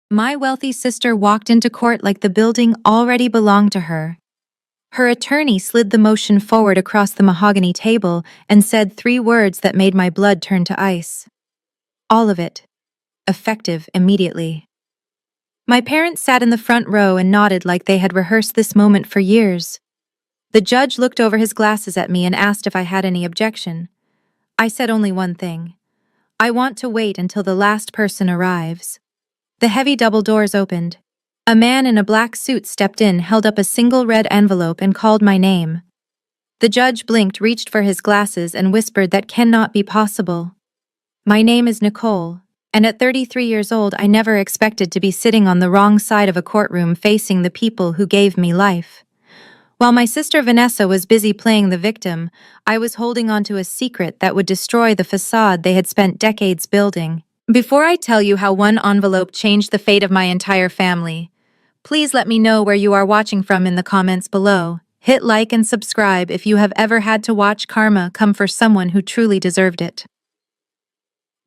My wealthy sister walked into court like the building already belonged to her. Her attorney slid the motion forward across the mahogany table and said 3 words that made my blood turn to ice. All of it. Effective immediately. My parents sat in the front row and nodded like they had rehearsed this moment for years. The judge looked over his glasses at me and asked if I had any objection. I said only one thing. I want to wait until the last person arrives. The heavy double doors opened. A man in a black suit stepped in, held up a single red envelope, and called my name. The judge blinked, reached for his glasses, and whispered that cannot be possible. My name is Nicole, and at 33 years old, I never expected to be sitting on the wrong side of a courtroom facing the people who gave me life. While my sister Vanessa was busy playing the victim, I was holding onto a secret that would destroy the facade they had spent decades building. Before I tell you how one envelope changed the fate of my entire family, please let me know where you are watching from in the comments below. Hit like and subscribe if you have ever had to watch karma come for someone who truly deserved it.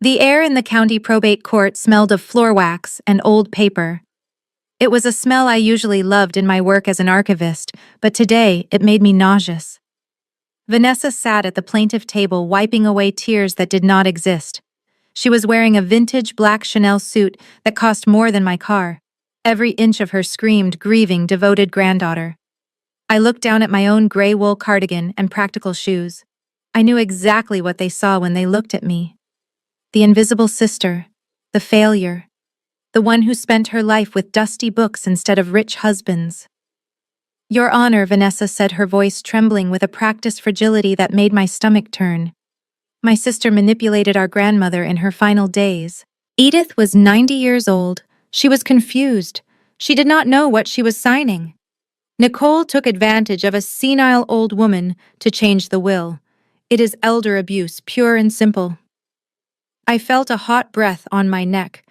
The air in the county probate court smelled of floor wax and old paper. It was a smell I usually loved in my work as an archivist, but today it made me nauseous. Vanessa sat at the plaintiff table, wiping away tears that did not exist. She was wearing a vintage black Chanel suit that cost more than my car. Every inch of her screamed grieving, devoted granddaughter. I looked down at my own gray wool cardigan and practical shoes. I knew exactly what they saw when they looked at me. The invisible sister, the failure, the one who spent her life with dusty books instead of rich husbands. Your Honor, Vanessa said, her voice trembling with a practiced fragility that made my stomach turn. My sister manipulated our grandmother in her final days. Edith was 90 years old. She was confused. She did not know what she was signing. Nicole took advantage of a senile old woman to change the will. It is elder abuse, pure and simple. I felt a hot breath on my neck.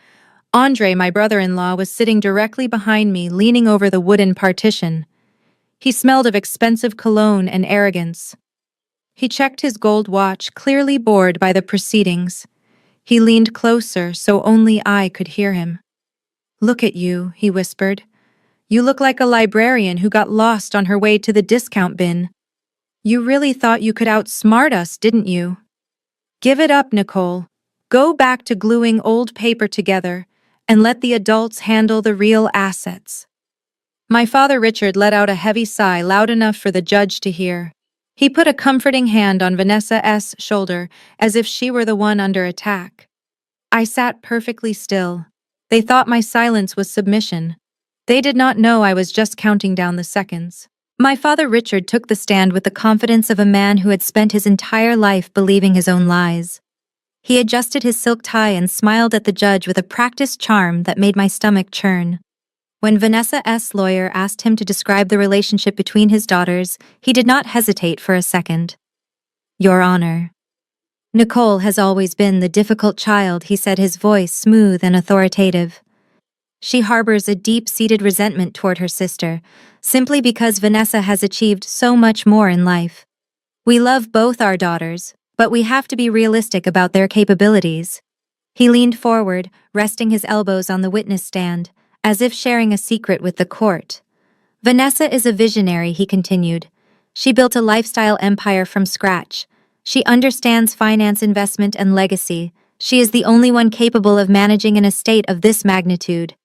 Andre, my brother-in-law, was sitting directly behind me, leaning over the wooden partition. He smelled of expensive cologne and arrogance. He checked his gold watch, clearly bored by the proceedings. He leaned closer so only I could hear him. "Look at you," he whispered. "You look like a librarian who got lost on her way to the discount bin. You really thought you could outsmart us, didn't you? Give it up, Nicole. Go back to gluing old paper together and let the adults handle the real assets." My father Richard let out a heavy sigh loud enough for the judge to hear. He put a comforting hand on Vanessa's shoulder as if she were the one under attack. I sat perfectly still. They thought my silence was submission. They did not know I was just counting down the seconds. My father Richard took the stand with the confidence of a man who had spent his entire life believing his own lies. He adjusted his silk tie and smiled at the judge with a practiced charm that made my stomach churn. When Vanessa's lawyer asked him to describe the relationship between his daughters, he did not hesitate for a second. "Your Honor, Nicole has always been the difficult child," he said, his voice smooth and authoritative. "She harbors a deep-seated resentment toward her sister, simply because Vanessa has achieved so much more in life. We love both our daughters, but we have to be realistic about their capabilities." He leaned forward, resting his elbows on the witness stand, as if sharing a secret with the court. "Vanessa is a visionary," he continued. "She built a lifestyle empire from scratch. She understands finance, investment, and legacy. She is the only one capable of managing an estate of this magnitude.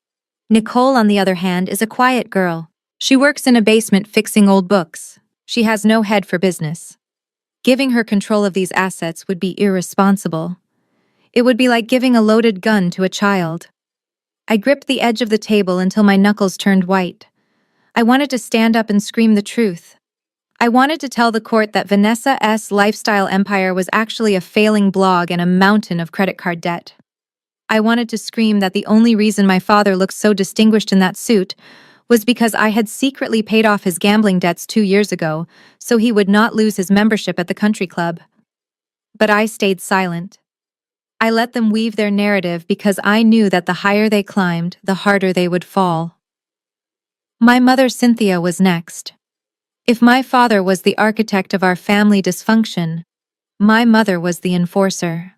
Nicole, on the other hand, is a quiet girl. She works in a basement fixing old books. She has no head for business. Giving her control of these assets would be irresponsible. It would be like giving a loaded gun to a child." I gripped the edge of the table until my knuckles turned white. I wanted to stand up and scream the truth. I wanted to tell the court that Vanessa's lifestyle empire was actually a failing blog and a mountain of credit card debt. I wanted to scream that the only reason my father looked so distinguished in that suit was because I had secretly paid off his gambling debts 2 years ago, so he would not lose his membership at the country club. But I stayed silent. I let them weave their narrative because I knew that the higher they climbed, the harder they would fall. My mother Cynthia was next. If my father was the architect of our family dysfunction, my mother was the enforcer.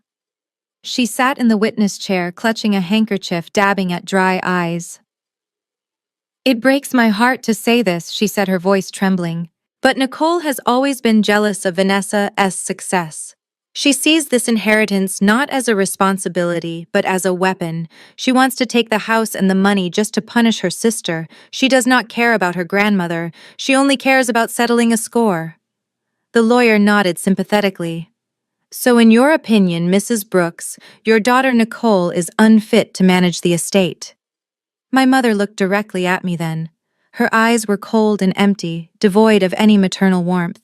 She sat in the witness chair, clutching a handkerchief, dabbing at dry eyes. "It breaks my heart to say this," she said, her voice trembling. "But Nicole has always been jealous of Vanessa's success. She sees this inheritance not as a responsibility, but as a weapon. She wants to take the house and the money just to punish her sister. She does not care about her grandmother. She only cares about settling a score." The lawyer nodded sympathetically. "So in your opinion, Mrs. Brooks, your daughter Nicole is unfit to manage the estate?" My mother looked directly at me then. Her eyes were cold and empty, devoid of any maternal warmth.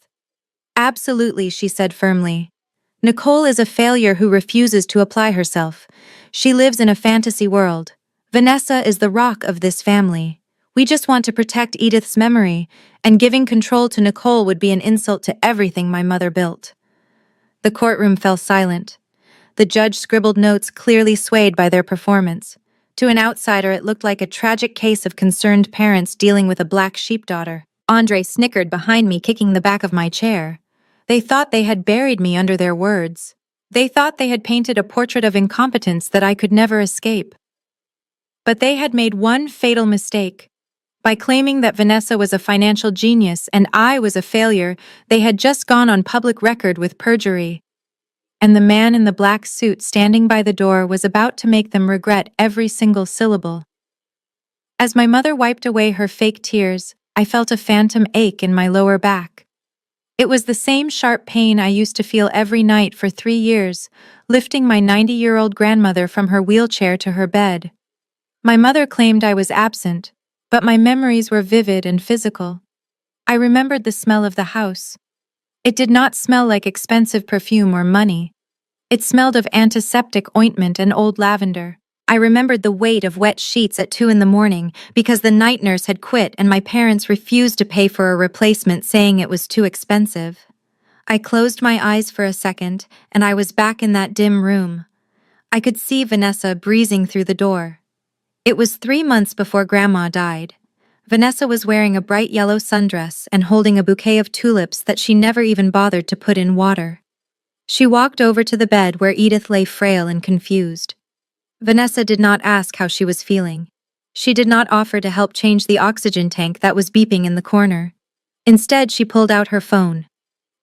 "Absolutely," she said firmly. "Nicole is a failure who refuses to apply herself. She lives in a fantasy world. Vanessa is the rock of this family. We just want to protect Edith's memory, and giving control to Nicole would be an insult to everything my mother built." The courtroom fell silent. The judge scribbled notes, clearly swayed by their performance. To an outsider, it looked like a tragic case of concerned parents dealing with a black sheep daughter. Andre snickered behind me, kicking the back of my chair. They thought they had buried me under their words. They thought they had painted a portrait of incompetence that I could never escape. But they had made one fatal mistake. By claiming that Vanessa was a financial genius and I was a failure, they had just gone on public record with perjury. And the man in the black suit standing by the door was about to make them regret every single syllable. As my mother wiped away her fake tears, I felt a phantom ache in my lower back. It was the same sharp pain I used to feel every night for 3 years, lifting my 90-year-old grandmother from her wheelchair to her bed. My mother claimed I was absent, but my memories were vivid and physical. I remembered the smell of the house. It did not smell like expensive perfume or money. It smelled of antiseptic ointment and old lavender. I remembered the weight of wet sheets at 2 in the morning because the night nurse had quit and my parents refused to pay for a replacement, saying it was too expensive. I closed my eyes for a second, and I was back in that dim room. I could see Vanessa breezing through the door. It was 3 months before Grandma died. Vanessa was wearing a bright yellow sundress and holding a bouquet of tulips that she never even bothered to put in water. She walked over to the bed where Edith lay frail and confused. Vanessa did not ask how she was feeling. She did not offer to help change the oxygen tank that was beeping in the corner. Instead, she pulled out her phone.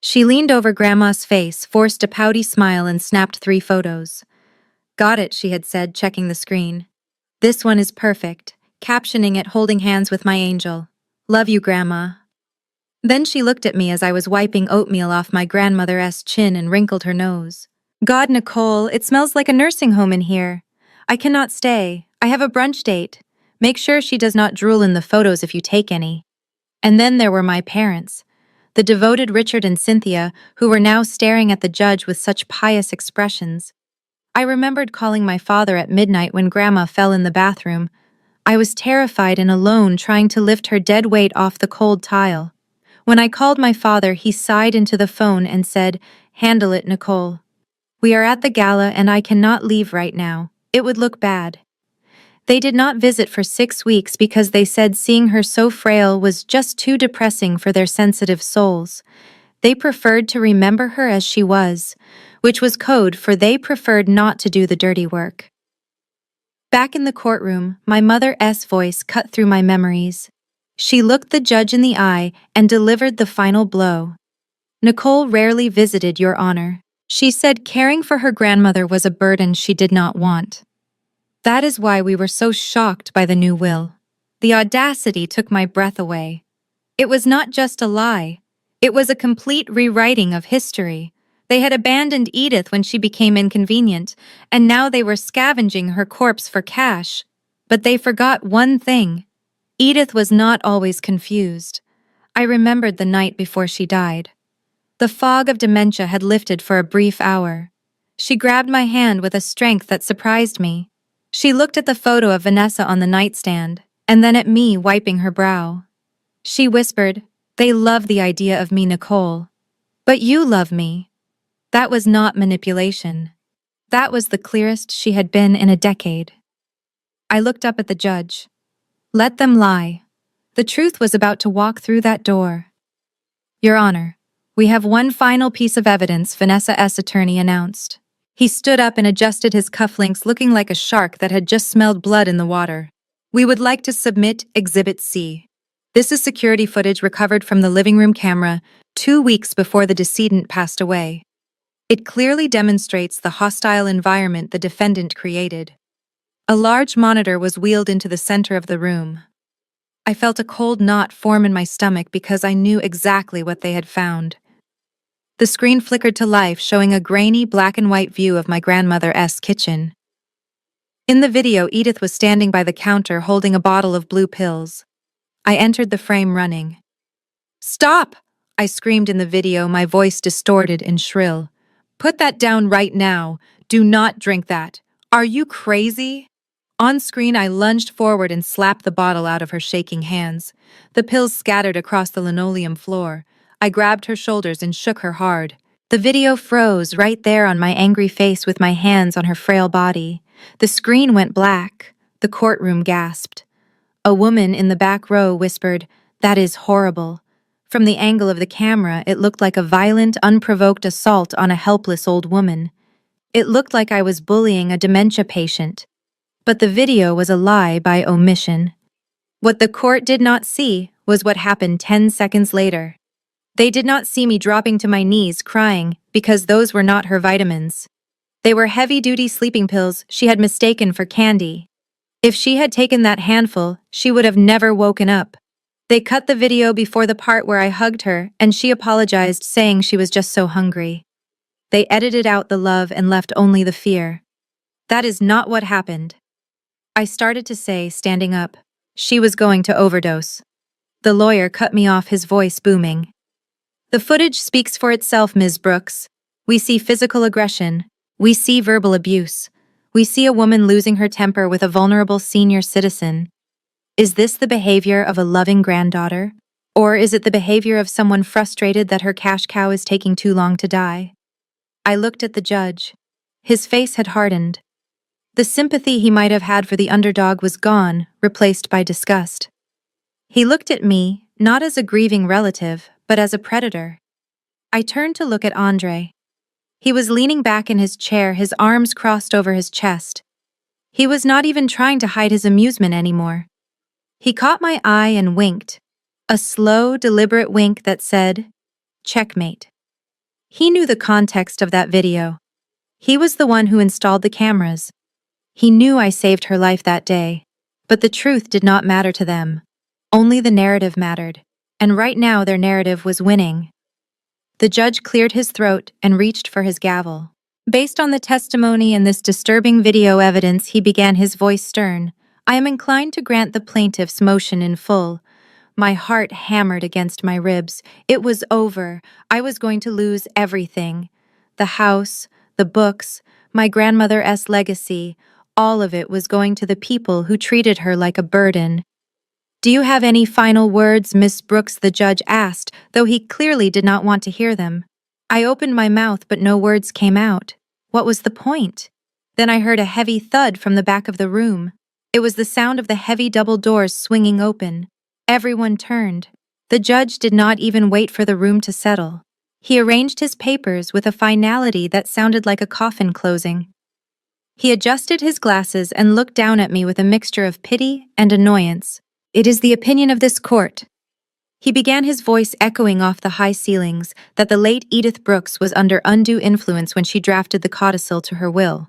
She leaned over Grandma's face, forced a pouty smile, and snapped 3 photos. "Got it," she had said, checking the screen. "This one is perfect," captioning it, "Holding hands with my angel. Love you, Grandma." Then she looked at me as I was wiping oatmeal off my grandmother's chin and wrinkled her nose. "God, Nicole, it smells like a nursing home in here. I cannot stay. I have a brunch date. Make sure she does not drool in the photos if you take any." And then there were my parents, the devoted Richard and Cynthia, who were now staring at the judge with such pious expressions. I remembered calling my father at midnight when Grandma fell in the bathroom. I was terrified and alone, trying to lift her dead weight off the cold tile. When I called my father, he sighed into the phone and said, "Handle it, Nicole. We are at the gala and I cannot leave right now. It would look bad." They did not visit for 6 weeks because they said seeing her so frail was just too depressing for their sensitive souls. They preferred to remember her as she was, which was code for they preferred not to do the dirty work. Back in the courtroom, my mother's voice cut through my memories. She looked the judge in the eye and delivered the final blow. "Nicole rarely visited, Your Honor. She said caring for her grandmother was a burden she did not want. That is why we were so shocked by the new will." The audacity took my breath away. It was not just a lie. It was a complete rewriting of history. They had abandoned Edith when she became inconvenient, and now they were scavenging her corpse for cash. But they forgot one thing. Edith was not always confused. I remembered the night before she died. The fog of dementia had lifted for a brief hour. She grabbed my hand with a strength that surprised me. She looked at the photo of Vanessa on the nightstand, and then at me, wiping her brow. She whispered, "They love the idea of me, Nicole. But you love me." That was not manipulation. That was the clearest she had been in a decade. I looked up at the judge. Let them lie. The truth was about to walk through that door. "Your Honor, we have one final piece of evidence," Vanessa's attorney announced. He stood up and adjusted his cufflinks, looking like a shark that had just smelled blood in the water. We would like to submit Exhibit C. This is security footage recovered from the living room camera 2 weeks before the decedent passed away. It clearly demonstrates the hostile environment the defendant created. A large monitor was wheeled into the center of the room. I felt a cold knot form in my stomach because I knew exactly what they had found. The screen flickered to life, showing a grainy black and white view of my grandmother's kitchen. In the video, Edith was standing by the counter holding a bottle of blue pills. I entered the frame running. "Stop!" I screamed in the video, my voice distorted and shrill. "Put that down right now. Do not drink that. Are you crazy?" On screen, I lunged forward and slapped the bottle out of her shaking hands. The pills scattered across the linoleum floor. I grabbed her shoulders and shook her hard. The video froze right there on my angry face with my hands on her frail body. The screen went black. The courtroom gasped. A woman in the back row whispered, "That is horrible." From the angle of the camera, it looked like a violent, unprovoked assault on a helpless old woman. It looked like I was bullying a dementia patient. But the video was a lie by omission. What the court did not see was what happened 10 seconds later. They did not see me dropping to my knees crying because those were not her vitamins. They were heavy-duty sleeping pills she had mistaken for candy. If she had taken that handful, she would have never woken up. They cut the video before the part where I hugged her, and she apologized, saying she was just so hungry. They edited out the love and left only the fear. That is not what happened. I started to say, standing up. She was going to overdose. The lawyer cut me off, his voice booming. The footage speaks for itself, Ms. Brooks. We see physical aggression. We see verbal abuse. We see a woman losing her temper with a vulnerable senior citizen. Is this the behavior of a loving granddaughter? Or is it the behavior of someone frustrated that her cash cow is taking too long to die? I looked at the judge. His face had hardened. The sympathy he might have had for the underdog was gone, replaced by disgust. He looked at me, not as a grieving relative, but as a predator. I turned to look at Andre. He was leaning back in his chair, his arms crossed over his chest. He was not even trying to hide his amusement anymore. He caught my eye and winked, a slow, deliberate wink that said, "Checkmate." He knew the context of that video. He was the one who installed the cameras. He knew I saved her life that day, but the truth did not matter to them. Only the narrative mattered, and right now their narrative was winning. The judge cleared his throat and reached for his gavel. Based on the testimony and this disturbing video evidence, he began, his voice stern. I am inclined to grant the plaintiff's motion in full. My heart hammered against my ribs. It was over. I was going to lose everything. The house, the books, my grandmother's legacy, all of it was going to the people who treated her like a burden. "Do you have any final words, Miss Brooks?" the judge asked, though he clearly did not want to hear them. I opened my mouth, but no words came out. What was the point? Then I heard a heavy thud from the back of the room. It was the sound of the heavy double doors swinging open. Everyone turned. The judge did not even wait for the room to settle. He arranged his papers with a finality that sounded like a coffin closing. He adjusted his glasses and looked down at me with a mixture of pity and annoyance. "It is the opinion of this court." He began, his voice echoing off the high ceilings, that the late Edith Brooks was under undue influence when she drafted the codicil to her will.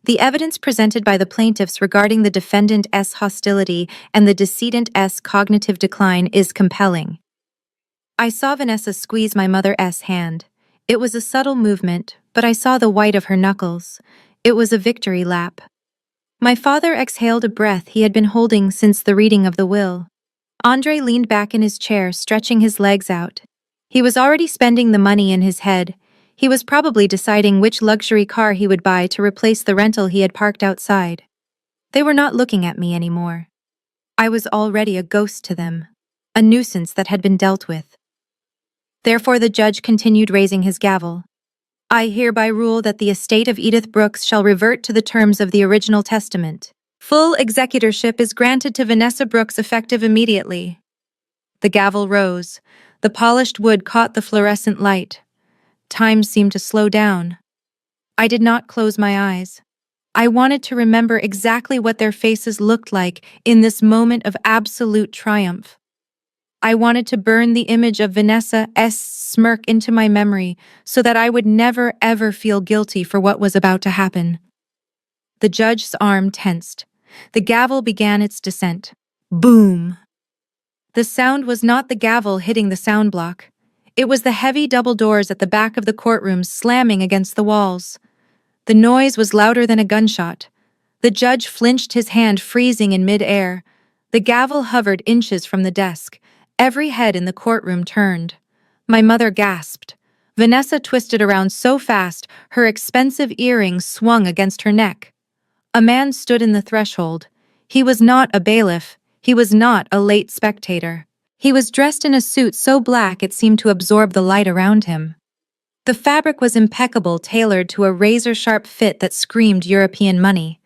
The evidence presented by the plaintiffs regarding the defendant's hostility and the decedent's cognitive decline is compelling. I saw Vanessa squeeze my mother's hand. It was a subtle movement, but I saw the white of her knuckles. It was a victory lap. My father exhaled a breath he had been holding since the reading of the will. Andre leaned back in his chair, stretching his legs out. He was already spending the money in his head. He was probably deciding which luxury car he would buy to replace the rental he had parked outside. They were not looking at me anymore. I was already a ghost to them, a nuisance that had been dealt with. Therefore the judge continued, raising his gavel. "I hereby rule that the estate of Edith Brooks shall revert to the terms of the original testament. Full executorship is granted to Vanessa Brooks effective immediately." The gavel rose. The polished wood caught the fluorescent light. Time seemed to slow down. I did not close my eyes. I wanted to remember exactly what their faces looked like in this moment of absolute triumph. I wanted to burn the image of Vanessa's smirk into my memory so that I would never ever feel guilty for what was about to happen. The judge's arm tensed. The gavel began its descent. Boom! The sound was not the gavel hitting the sound block. It was the heavy double doors at the back of the courtroom slamming against the walls. The noise was louder than a gunshot. The judge flinched, his hand freezing in mid-air. The gavel hovered inches from the desk. Every head in the courtroom turned. My mother gasped. Vanessa twisted around so fast, her expensive earrings swung against her neck. A man stood in the threshold. He was not a bailiff. He was not a late spectator. He was dressed in a suit so black it seemed to absorb the light around him. The fabric was impeccable, tailored to a razor-sharp fit that screamed European money.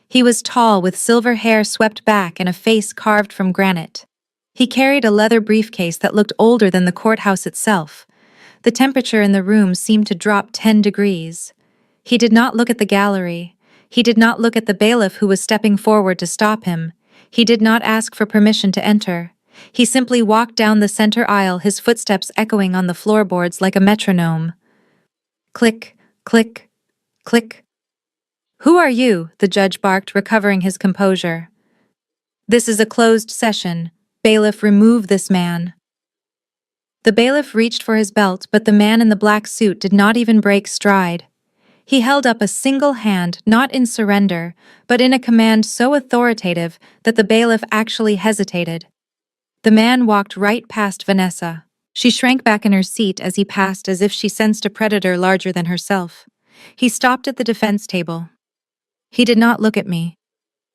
He was tall, with silver hair swept back and a face carved from granite. He carried a leather briefcase that looked older than the courthouse itself. The temperature in the room seemed to drop 10 degrees. He did not look at the gallery. He did not look at the bailiff who was stepping forward to stop him. He did not ask for permission to enter. He simply walked down the center aisle, his footsteps echoing on the floorboards like a metronome. Click, click, click. "Who are you?" the judge barked, recovering his composure. "This is a closed session. Bailiff, remove this man." The bailiff reached for his belt, but the man in the black suit did not even break stride. He held up a single hand, not in surrender, but in a command so authoritative that the bailiff actually hesitated. The man walked right past Vanessa. She shrank back in her seat as he passed, as if she sensed a predator larger than herself. He stopped at the defense table. He did not look at me.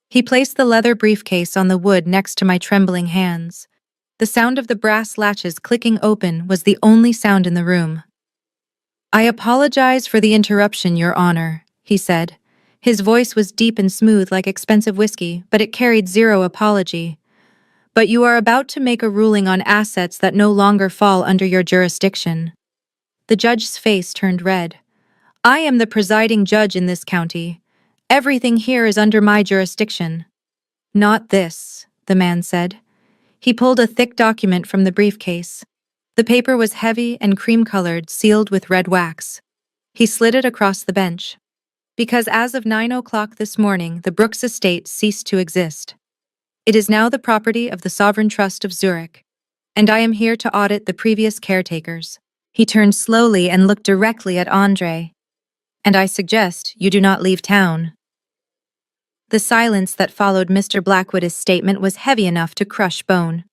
He placed the leather briefcase on the wood next to my trembling hands. The sound of the brass latches clicking open was the only sound in the room. "I apologize for the interruption, Your Honor," he said. His voice was deep and smooth like expensive whiskey, but it carried zero apology. "But you are about to make a ruling on assets that no longer fall under your jurisdiction." The judge's face turned red. "I am the presiding judge in this county. Everything here is under my jurisdiction." "Not this," the man said. He pulled a thick document from the briefcase. The paper was heavy and cream-colored, sealed with red wax. He slid it across the bench. "Because as of 9 o'clock this morning, the Brooks estate ceased to exist. It is now the property of the Sovereign Trust of Zurich, and I am here to audit the previous caretakers." He turned slowly and looked directly at Andre. "And I suggest you do not leave town." The silence that followed Mr. Blackwood's statement was heavy enough to crush bone.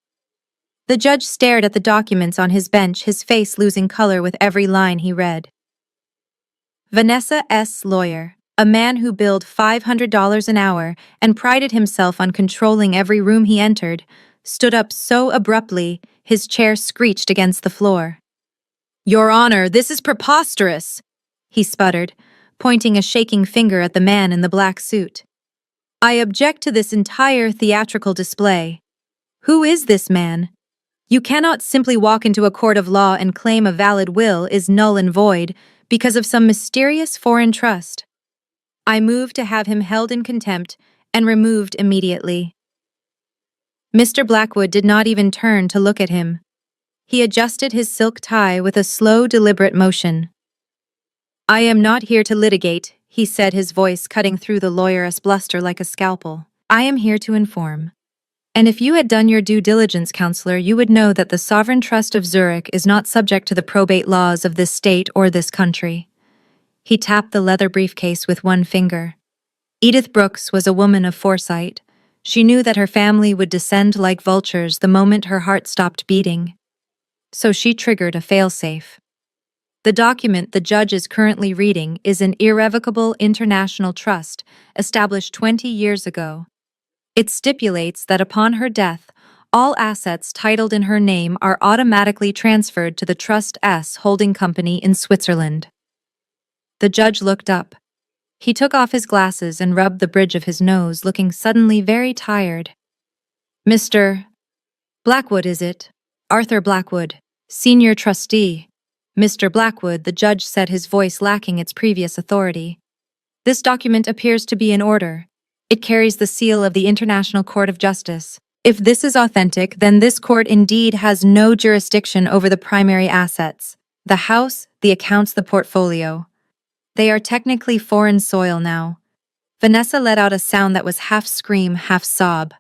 The judge stared at the documents on his bench, his face losing color with every line he read. Vanessa's lawyer, a man who billed $500 an hour and prided himself on controlling every room he entered, stood up so abruptly his chair screeched against the floor. "Your Honor, this is preposterous," he sputtered, pointing a shaking finger at the man in the black suit. "I object to this entire theatrical display. Who is this man? You cannot simply walk into a court of law and claim a valid will is null and void because of some mysterious foreign trust. I move to have him held in contempt and removed immediately." Mr. Blackwood did not even turn to look at him. He adjusted his silk tie with a slow, deliberate motion. "I am not here to litigate," he said, his voice cutting through the lawyer's bluster like a scalpel. "I am here to inform. And if you had done your due diligence, counselor, you would know that the Sovereign Trust of Zurich is not subject to the probate laws of this state or this country." He tapped the leather briefcase with one finger. Edith Brooks was a woman of foresight. She knew that her family would descend like vultures the moment her heart stopped beating. So she triggered a failsafe. The document the judge is currently reading is an irrevocable international trust established 20 years ago. It stipulates that upon her death, all assets titled in her name are automatically transferred to the Trust's holding company in Switzerland. The judge looked up. He took off his glasses and rubbed the bridge of his nose, looking suddenly very tired. "Mr. Blackwood, is it? Arthur Blackwood, senior trustee. Mr. Blackwood, the judge said, his voice lacking its previous authority. This document appears to be in order. It carries the seal of the International Court of Justice. If this is authentic, then this court indeed has no jurisdiction over the primary assets: the house, the accounts, the portfolio. They are technically foreign soil now. Vanessa let out a sound that was half scream, half sob.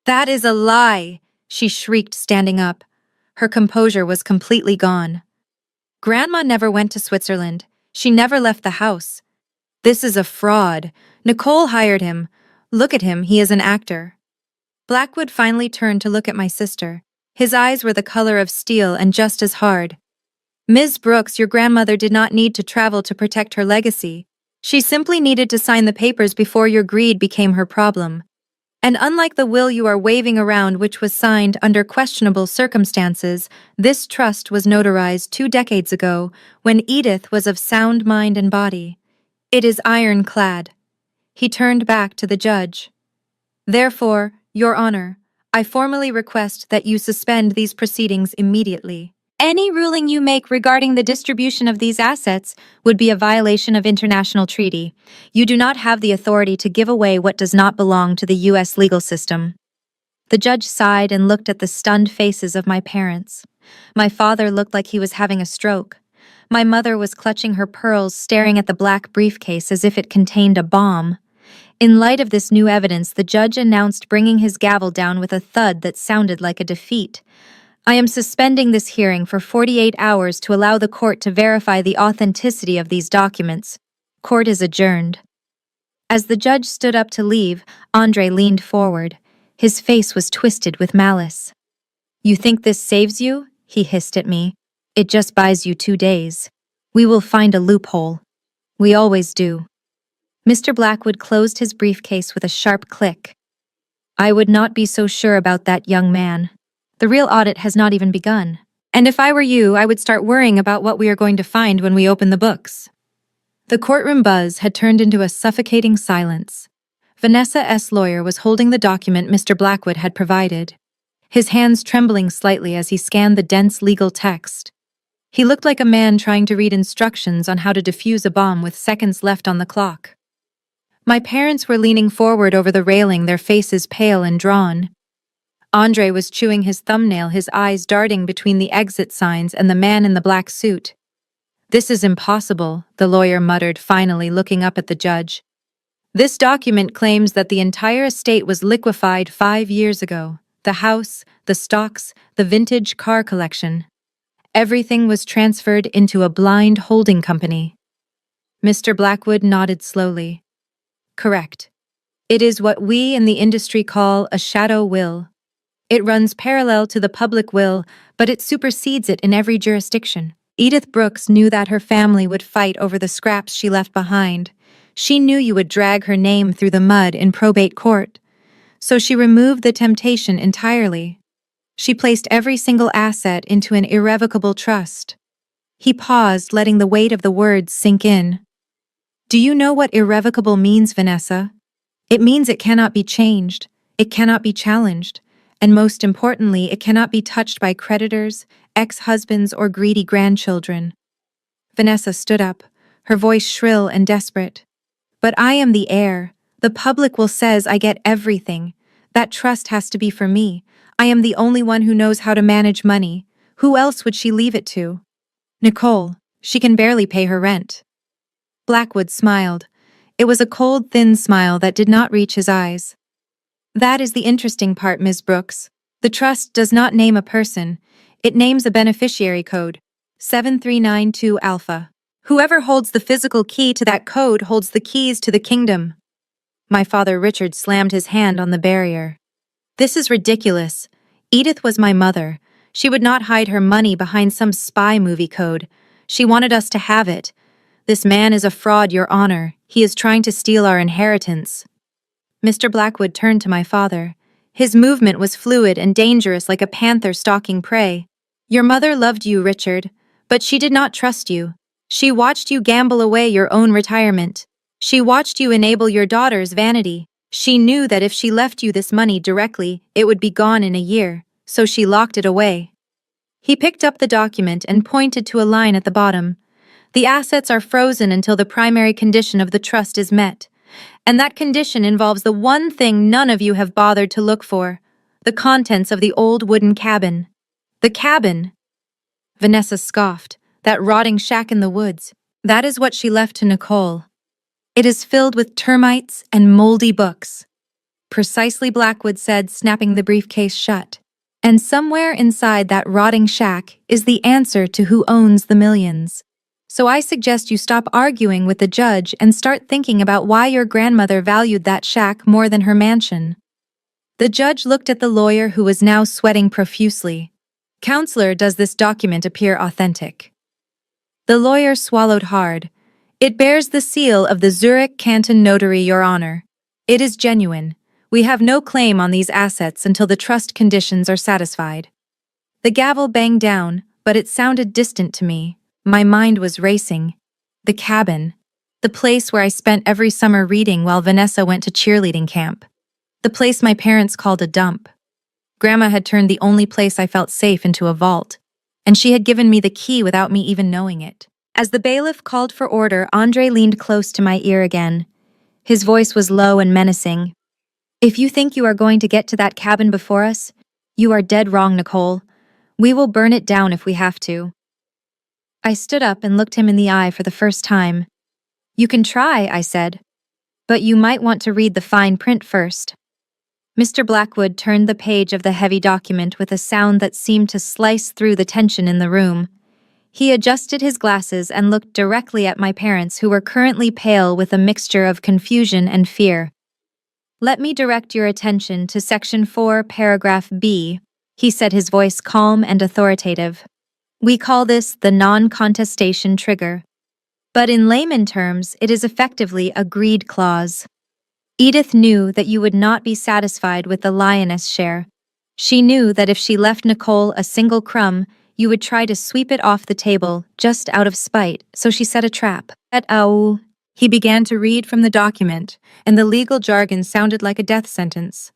"That is a lie!" she shrieked, standing up. Her composure was completely gone. "Grandma never went to Switzerland. She never left the house. This is a fraud. Nicole hired him. Look at him, he is an actor." Blackwood finally turned to look at my sister. His eyes were the color of steel and just as hard. "Ms. Brooks, your grandmother did not need to travel to protect her legacy. She simply needed to sign the papers before your greed became her problem. And unlike the will you are waving around, which was signed under questionable circumstances, this trust was notarized 2 decades ago when Edith was of sound mind and body. It is ironclad." He turned back to the judge. "Therefore, Your Honor, I formally request that you suspend these proceedings immediately. Any ruling you make regarding the distribution of these assets would be a violation of international treaty. You do not have the authority to give away what does not belong to the U.S. legal system." The judge sighed and looked at the stunned faces of my parents. My father looked like he was having a stroke. My mother was clutching her pearls, staring at the black briefcase as if it contained a bomb. In light of this new evidence, the judge announced, bringing his gavel down with a thud that sounded like a defeat. "I am suspending this hearing for 48 hours to allow the court to verify the authenticity of these documents. Court is adjourned." As the judge stood up to leave, Andre leaned forward. His face was twisted with malice. "You think this saves you?" he hissed at me. "It just buys you 2 days. We will find a loophole. We always do." Mr. Blackwood closed his briefcase with a sharp click. "I would not be so sure about that young man. The real audit has not even begun. And if I were you, I would start worrying about what we are going to find when we open the books." The courtroom buzz had turned into a suffocating silence. Vanessa S. lawyer was holding the document Mr. Blackwood had provided, his hands trembling slightly as he scanned the dense legal text. He looked like a man trying to read instructions on how to defuse a bomb with seconds left on the clock. My parents were leaning forward over the railing, their faces pale and drawn. Andre was chewing his thumbnail, his eyes darting between the exit signs and the man in the black suit. "This is impossible," the lawyer muttered, finally looking up at the judge. "This document claims that the entire estate was liquefied 5 years ago. The house, the stocks, the vintage car collection. Everything was transferred into a blind holding company." Mr. Blackwood nodded slowly. "Correct. It is what we in the industry call a shadow will. It runs parallel to the public will, but it supersedes it in every jurisdiction. Edith Brooks knew that her family would fight over the scraps she left behind. She knew you would drag her name through the mud in probate court. So she removed the temptation entirely. She placed every single asset into an irrevocable trust." He paused, letting the weight of the words sink in. "Do you know what irrevocable means, Vanessa? It means it cannot be changed, it cannot be challenged, and most importantly, it cannot be touched by creditors, ex-husbands, or greedy grandchildren." Vanessa stood up, her voice shrill and desperate. "But I am the heir. The public will says I get everything. That trust has to be for me. I am the only one who knows how to manage money. Who else would she leave it to? Nicole. She can barely pay her rent." Blackwood smiled. It was a cold, thin smile that did not reach his eyes. "That is the interesting part, Ms. Brooks. The trust does not name a person. It names a beneficiary code, 7392 Alpha. Whoever holds the physical key to that code holds the keys to the kingdom." My father Richard slammed his hand on the barrier. "This is ridiculous. Edith was my mother. She would not hide her money behind some spy movie code. She wanted us to have it. This man is a fraud, Your Honor. He is trying to steal our inheritance." Mr. Blackwood turned to my father. His movement was fluid and dangerous, like a panther stalking prey. "Your mother loved you, Richard, but she did not trust you. She watched you gamble away your own retirement. She watched you enable your daughter's vanity. She knew that if she left you this money directly, it would be gone in a year, so she locked it away." He picked up the document and pointed to a line at the bottom. The assets are frozen until the primary condition of the trust is met. And that condition involves the one thing none of you have bothered to look for: the contents of the old wooden cabin. The cabin! Vanessa scoffed. That rotting shack in the woods. That is what she left to Nicole. It is filled with termites and moldy books. Precisely, Blackwood said, snapping the briefcase shut. And somewhere inside that rotting shack is the answer to who owns the millions. So I suggest you stop arguing with the judge and start thinking about why your grandmother valued that shack more than her mansion. The judge looked at the lawyer, who was now sweating profusely. Counselor, does this document appear authentic? The lawyer swallowed hard. It bears the seal of the Zurich Canton Notary, Your Honor. It is genuine. We have no claim on these assets until the trust conditions are satisfied. The gavel banged down, but it sounded distant to me. My mind was racing. The cabin. The place where I spent every summer reading while Vanessa went to cheerleading camp. The place my parents called a dump. Grandma had turned the only place I felt safe into a vault, and she had given me the key without me even knowing it. As the bailiff called for order, Andre leaned close to my ear again. His voice was low and menacing. If you think you are going to get to that cabin before us, you are dead wrong, Nicole. We will burn it down if we have to. I stood up and looked him in the eye for the first time. You can try, I said, but you might want to read the fine print first. Mr. Blackwood turned the page of the heavy document with a sound that seemed to slice through the tension in the room. He adjusted his glasses and looked directly at my parents, who were currently pale with a mixture of confusion and fear. Let me direct your attention to Section 4, Paragraph B, he said, his voice calm and authoritative. We call this the non-contestation trigger. But in layman terms, it is effectively a greed clause. Edith knew that you would not be satisfied with the lioness share. She knew that if she left Nicole a single crumb, you would try to sweep it off the table, just out of spite, so she set a trap. He began to read from the document, and the legal jargon sounded like a death sentence.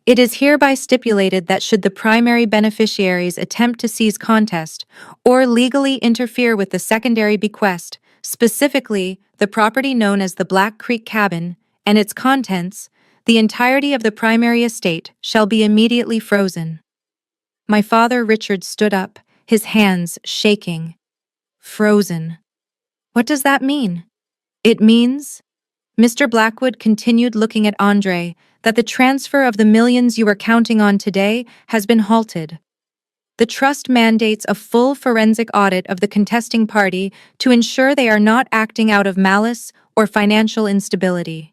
It is hereby stipulated that should the primary beneficiaries attempt to seize contest or legally interfere with the secondary bequest, specifically the property known as the Black Creek Cabin, and its contents, the entirety of the primary estate shall be immediately frozen. My father, Richard, stood up, his hands shaking. Frozen. What does that mean? It means, Mr. Blackwood continued, looking at Andre, that the transfer of the millions you are counting on today has been halted. The trust mandates a full forensic audit of the contesting party to ensure they are not acting out of malice or financial instability.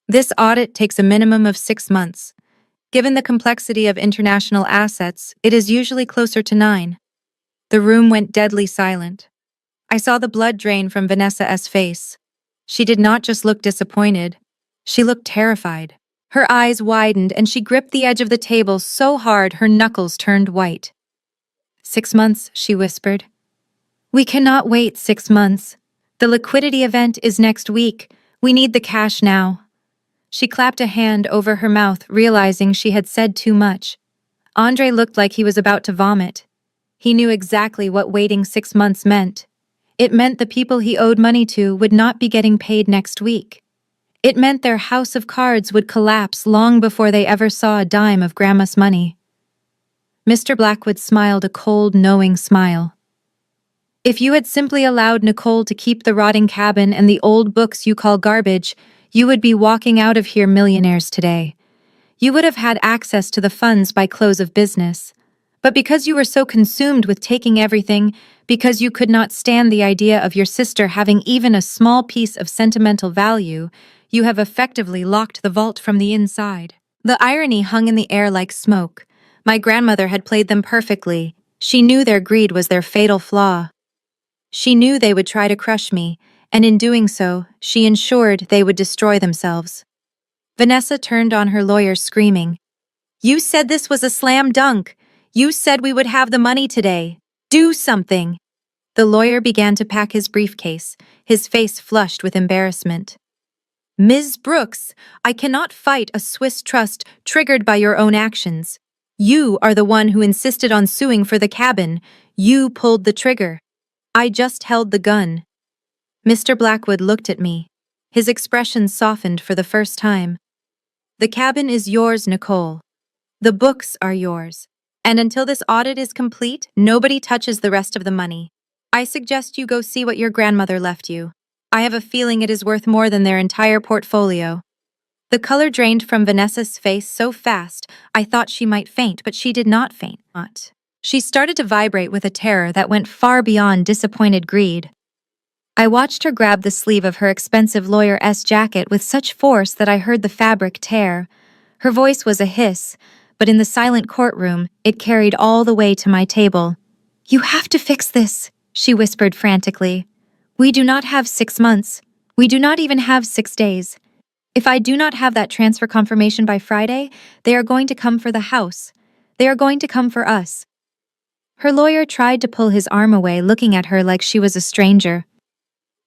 This audit takes a minimum of 6 months. Given the complexity of international assets, it is usually closer to 9. The room went deadly silent. I saw the blood drain from Vanessa's face. She did not just look disappointed. She looked terrified. Her eyes widened and she gripped the edge of the table so hard her knuckles turned white. 6 months, she whispered. We cannot wait 6 months. The liquidity event is next week. We need the cash now. She clapped a hand over her mouth, realizing she had said too much. Andre looked like he was about to vomit. He knew exactly what waiting 6 months meant. It meant the people he owed money to would not be getting paid next week. It meant their house of cards would collapse long before they ever saw a dime of Grandma's money. Mr. Blackwood smiled a cold, knowing smile. If you had simply allowed Nicole to keep the rotting cabin and the old books you call garbage, you would be walking out of here millionaires today. You would have had access to the funds by close of business. But because you were so consumed with taking everything, because you could not stand the idea of your sister having even a small piece of sentimental value, you have effectively locked the vault from the inside. The irony hung in the air like smoke. My grandmother had played them perfectly. She knew their greed was their fatal flaw. She knew they would try to crush me, and in doing so, she ensured they would destroy themselves. Vanessa turned on her lawyer, screaming, You said this was a slam dunk. You said we would have the money today. Do something. The lawyer began to pack his briefcase, his face flushed with embarrassment. Ms. Brooks, I cannot fight a Swiss trust triggered by your own actions. You are the one who insisted on suing for the cabin. You pulled the trigger. I just held the gun. Mr. Blackwood looked at me. His expression softened for the first time. The cabin is yours, Nicole. The books are yours. And until this audit is complete, nobody touches the rest of the money. I suggest you go see what your grandmother left you. I have a feeling it is worth more than their entire portfolio. The color drained from Vanessa's face so fast, I thought she might faint, but she did not faint. She started to vibrate with a terror that went far beyond disappointed greed. I watched her grab the sleeve of her expensive lawyer's jacket with such force that I heard the fabric tear. Her voice was a hiss, but in the silent courtroom, it carried all the way to my table. "You have to fix this," she whispered frantically. "We do not have 6 months. We do not even have 6 days. If I do not have that transfer confirmation by Friday, they are going to come for the house. They are going to come for us." Her lawyer tried to pull his arm away, looking at her like she was a stranger.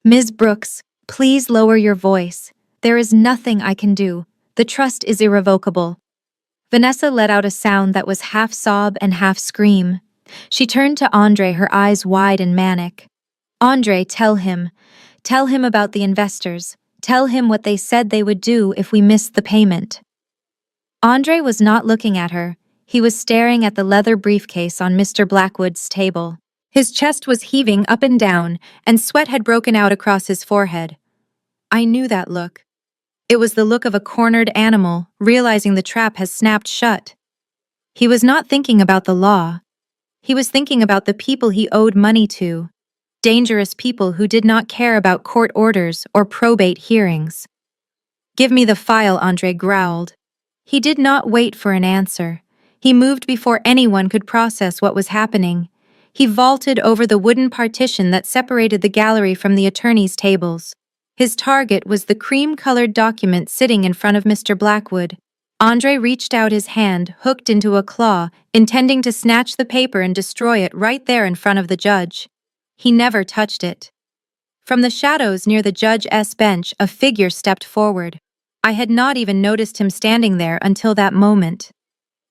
"Ms. Brooks, please lower your voice. There is nothing I can do. The trust is irrevocable." Vanessa let out a sound that was half sob and half scream. She turned to Andre, her eyes wide and manic. "Andre, tell him. Tell him about the investors. Tell him what they said they would do if we missed the payment." Andre was not looking at her. He was staring at the leather briefcase on Mr. Blackwood's table. His chest was heaving up and down, and sweat had broken out across his forehead. I knew that look. It was the look of a cornered animal, realizing the trap has snapped shut. He was not thinking about the law. He was thinking about the people he owed money to. Dangerous people who did not care about court orders or probate hearings. "Give me the file," Andre growled. He did not wait for an answer. He moved before anyone could process what was happening. He vaulted over the wooden partition that separated the gallery from the attorney's tables. His target was the cream-colored document sitting in front of Mr. Blackwood. Andre reached out his hand, hooked into a claw, intending to snatch the paper and destroy it right there in front of the judge. He never touched it. From the shadows near the judge's bench, a figure stepped forward. I had not even noticed him standing there until that moment.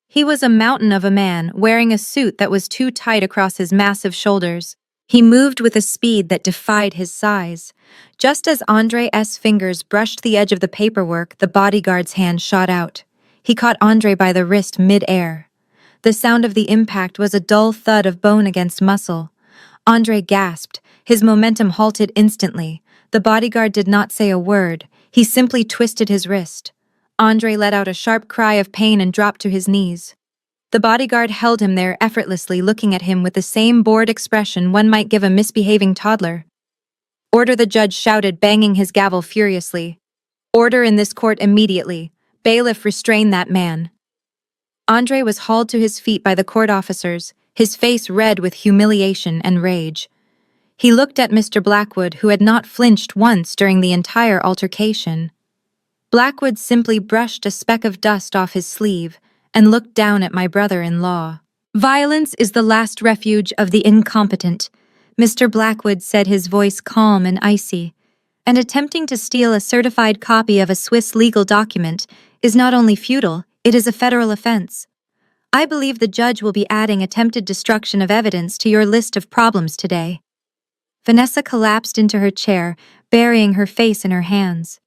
He was a mountain of a man, wearing a suit that was too tight across his massive shoulders. He moved with a speed that defied his size. Just as Andre's fingers brushed the edge of the paperwork, the bodyguard's hand shot out. He caught Andre by the wrist mid-air. The sound of the impact was a dull thud of bone against muscle. Andre gasped. His momentum halted instantly. The bodyguard did not say a word. He simply twisted his wrist. Andre let out a sharp cry of pain and dropped to his knees. The bodyguard held him there effortlessly, looking at him with the same bored expression one might give a misbehaving toddler. "Order," the judge shouted, banging his gavel furiously. "Order in this court immediately. Bailiff, restrain that man." Andre was hauled to his feet by the court officers, his face red with humiliation and rage. He looked at Mr. Blackwood, who had not flinched once during the entire altercation. Blackwood simply brushed a speck of dust off his sleeve and looked down at my brother-in-law. "Violence is the last refuge of the incompetent," Mr. Blackwood said, his voice calm and icy. "And attempting to steal a certified copy of a Swiss legal document is not only futile, it is a federal offense. I believe the judge will be adding attempted destruction of evidence to your list of problems today." Vanessa collapsed into her chair, burying her face in her hands.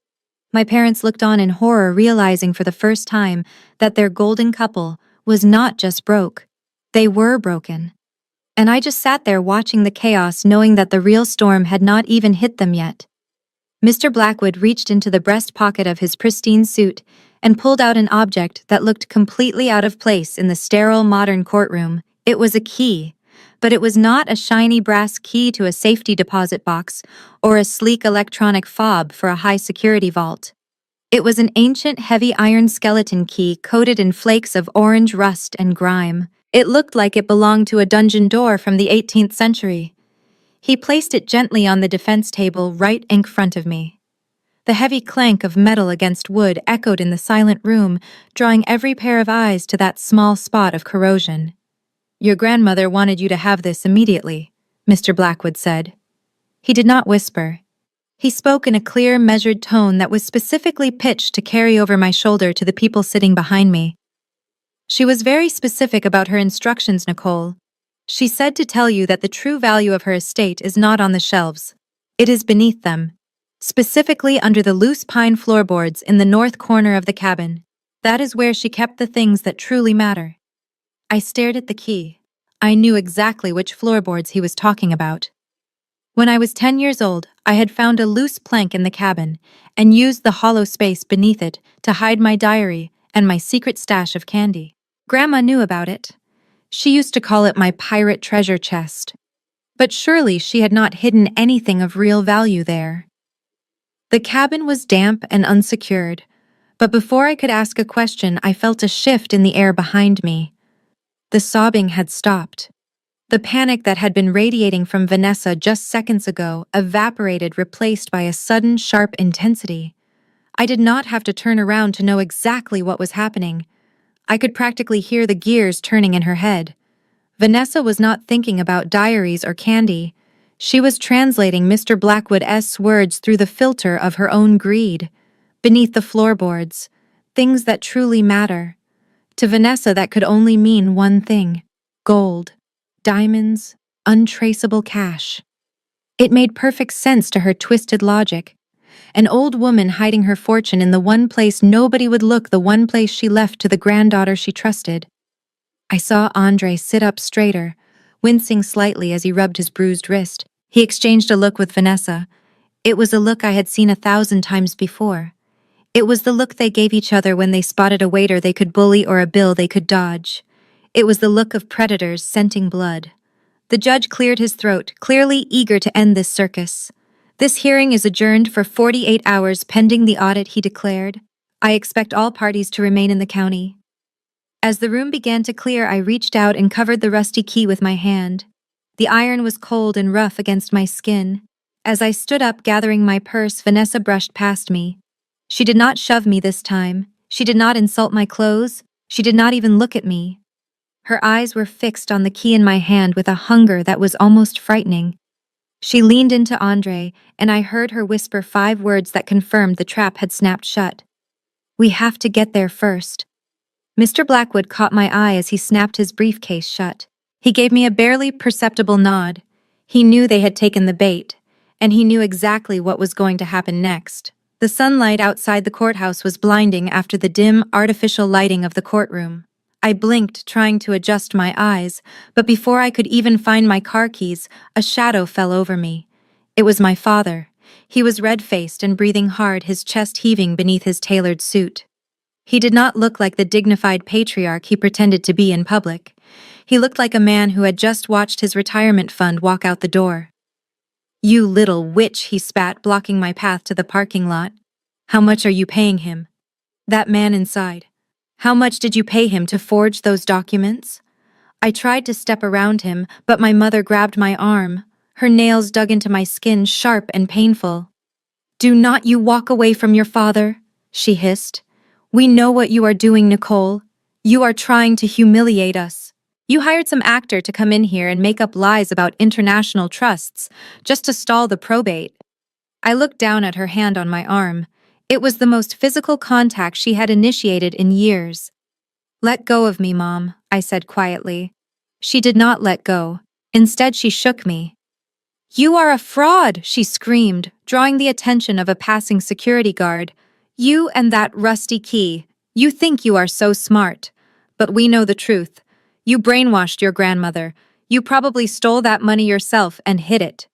My parents looked on in horror, realizing for the first time that their golden couple was not just broke. They were broken. And I just sat there watching the chaos, knowing that the real storm had not even hit them yet. Mr. Blackwood reached into the breast pocket of his pristine suit and pulled out an object that looked completely out of place in the sterile modern courtroom. It was a key, but it was not a shiny brass key to a safety deposit box or a sleek electronic fob for a high-security vault. It was an ancient heavy iron skeleton key coated in flakes of orange rust and grime. It looked like it belonged to a dungeon door from the 18th century. He placed it gently on the defense table right in front of me. The heavy clank of metal against wood echoed in the silent room, drawing every pair of eyes to that small spot of corrosion. "Your grandmother wanted you to have this immediately," Mr. Blackwood said. He did not whisper. He spoke in a clear, measured tone that was specifically pitched to carry over my shoulder to the people sitting behind me. She was very specific about her instructions, Nicole. She said to tell you that the true value of her estate is not on the shelves. It is beneath them. Specifically under the loose pine floorboards in the north corner of the cabin. That is where she kept the things that truly matter. I stared at the key. I knew exactly which floorboards he was talking about. When I was 10 years old, I had found a loose plank in the cabin and used the hollow space beneath it to hide my diary and my secret stash of candy. Grandma knew about it. She used to call it my pirate treasure chest. But surely she had not hidden anything of real value there. The cabin was damp and unsecured, but before I could ask a question, I felt a shift in the air behind me. The sobbing had stopped. The panic that had been radiating from Vanessa just seconds ago evaporated, replaced by a sudden, sharp intensity. I did not have to turn around to know exactly what was happening. I could practically hear the gears turning in her head. Vanessa was not thinking about diaries or candy. She was translating Mr. Blackwood's words through the filter of her own greed. Beneath the floorboards, things that truly matter. To Vanessa, that could only mean one thing: gold, diamonds, untraceable cash. It made perfect sense to her twisted logic. An old woman hiding her fortune in the one place nobody would look, the one place she left to the granddaughter she trusted. I saw Andre sit up straighter, wincing slightly as he rubbed his bruised wrist. He exchanged a look with Vanessa. It was a look I had seen 1,000 times before. It was the look they gave each other when they spotted a waiter they could bully or a bill they could dodge. It was the look of predators scenting blood. The judge cleared his throat, clearly eager to end this circus. "This hearing is adjourned for 48 hours pending the audit," he declared. "I expect all parties to remain in the county." As the room began to clear, I reached out and covered the rusty key with my hand. The iron was cold and rough against my skin. As I stood up gathering my purse, Vanessa brushed past me. She did not shove me this time. She did not insult my clothes. She did not even look at me. Her eyes were fixed on the key in my hand with a hunger that was almost frightening. She leaned into Andre, and I heard her whisper 5 words that confirmed the trap had snapped shut. "We have to get there first." Mr. Blackwood caught my eye as he snapped his briefcase shut. He gave me a barely perceptible nod. He knew they had taken the bait, and he knew exactly what was going to happen next. The sunlight outside the courthouse was blinding after the dim, artificial lighting of the courtroom. I blinked, trying to adjust my eyes, but before I could even find my car keys, a shadow fell over me. It was my father. He was red-faced and breathing hard, his chest heaving beneath his tailored suit. He did not look like the dignified patriarch he pretended to be in public. He looked like a man who had just watched his retirement fund walk out the door. "You little witch," he spat, blocking my path to the parking lot. "How much are you paying him?" That man inside. How much did you pay him to forge those documents? I tried to step around him, but my mother grabbed my arm. Her nails dug into my skin, sharp and painful. "Do not you walk away from your father," she hissed. "We know what you are doing, Nicole. You are trying to humiliate us. You hired some actor to come in here and make up lies about international trusts, just to stall the probate." I looked down at her hand on my arm. It was the most physical contact she had initiated in years. "Let go of me, Mom," I said quietly. She did not let go. Instead, she shook me. "You are a fraud," she screamed, drawing the attention of a passing security guard. "You and that rusty key. You think you are so smart. But we know the truth. You brainwashed your grandmother. You probably stole that money yourself and hid it."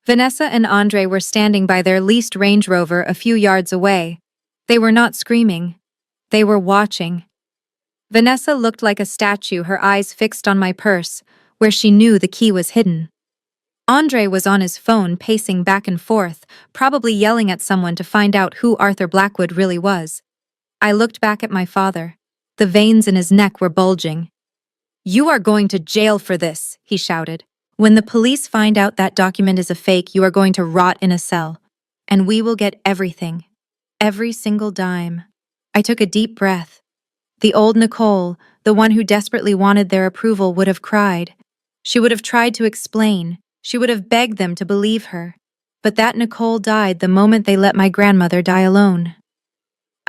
Vanessa and Andre were standing by their leased Range Rover a few yards away. They were not screaming. They were watching. Vanessa looked like a statue, her eyes fixed on my purse, where she knew the key was hidden. Andre was on his phone, pacing back and forth, probably yelling at someone to find out who Arthur Blackwood really was. I looked back at my father. The veins in his neck were bulging. "You are going to jail for this," he shouted. "When the police find out that document is a fake, you are going to rot in a cell. And we will get everything. Every single dime." I took a deep breath. The old Nicole, the one who desperately wanted their approval, would have cried. She would have tried to explain. She would have begged them to believe her. But that Nicole died the moment they let my grandmother die alone.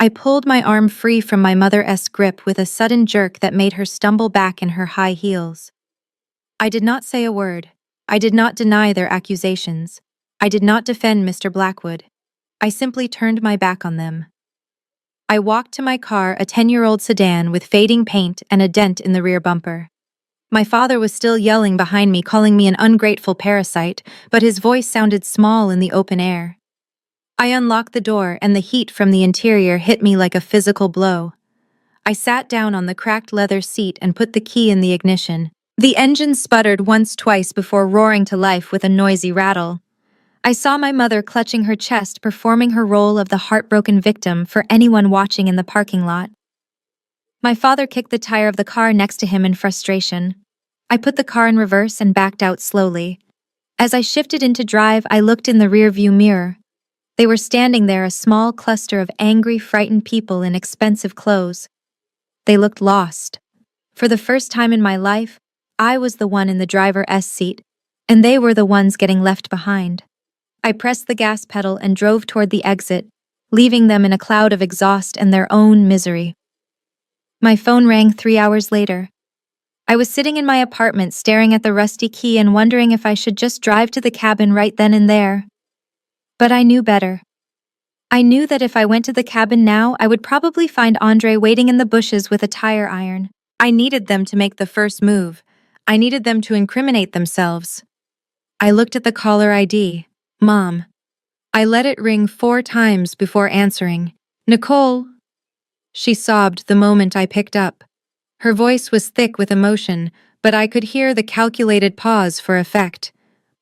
I pulled my arm free from my mother's grip with a sudden jerk that made her stumble back in her high heels. I did not say a word. I did not deny their accusations. I did not defend Mr. Blackwood. I simply turned my back on them. I walked to my car, a 10-year-old sedan with fading paint and a dent in the rear bumper. My father was still yelling behind me, calling me an ungrateful parasite, but his voice sounded small in the open air. I unlocked the door, and the heat from the interior hit me like a physical blow. I sat down on the cracked leather seat and put the key in the ignition. The engine sputtered twice before roaring to life with a noisy rattle. I saw my mother clutching her chest, performing her role of the heartbroken victim for anyone watching in the parking lot. My father kicked the tire of the car next to him in frustration. I put the car in reverse and backed out slowly. As I shifted into drive, I looked in the rearview mirror. They were standing there, a small cluster of angry, frightened people in expensive clothes. They looked lost. For the first time in my life, I was the one in the driver's seat, and they were the ones getting left behind. I pressed the gas pedal and drove toward the exit, leaving them in a cloud of exhaust and their own misery. My phone rang 3 hours later. I was sitting in my apartment staring at the rusty key and wondering if I should just drive to the cabin right then and there. But I knew better. I knew that if I went to the cabin now, I would probably find Andre waiting in the bushes with a tire iron. I needed them to make the first move. I needed them to incriminate themselves. I looked at the caller ID. Mom. I let it ring 4 times before answering. Nicole. She sobbed the moment I picked up. Her voice was thick with emotion, but I could hear the calculated pause for effect.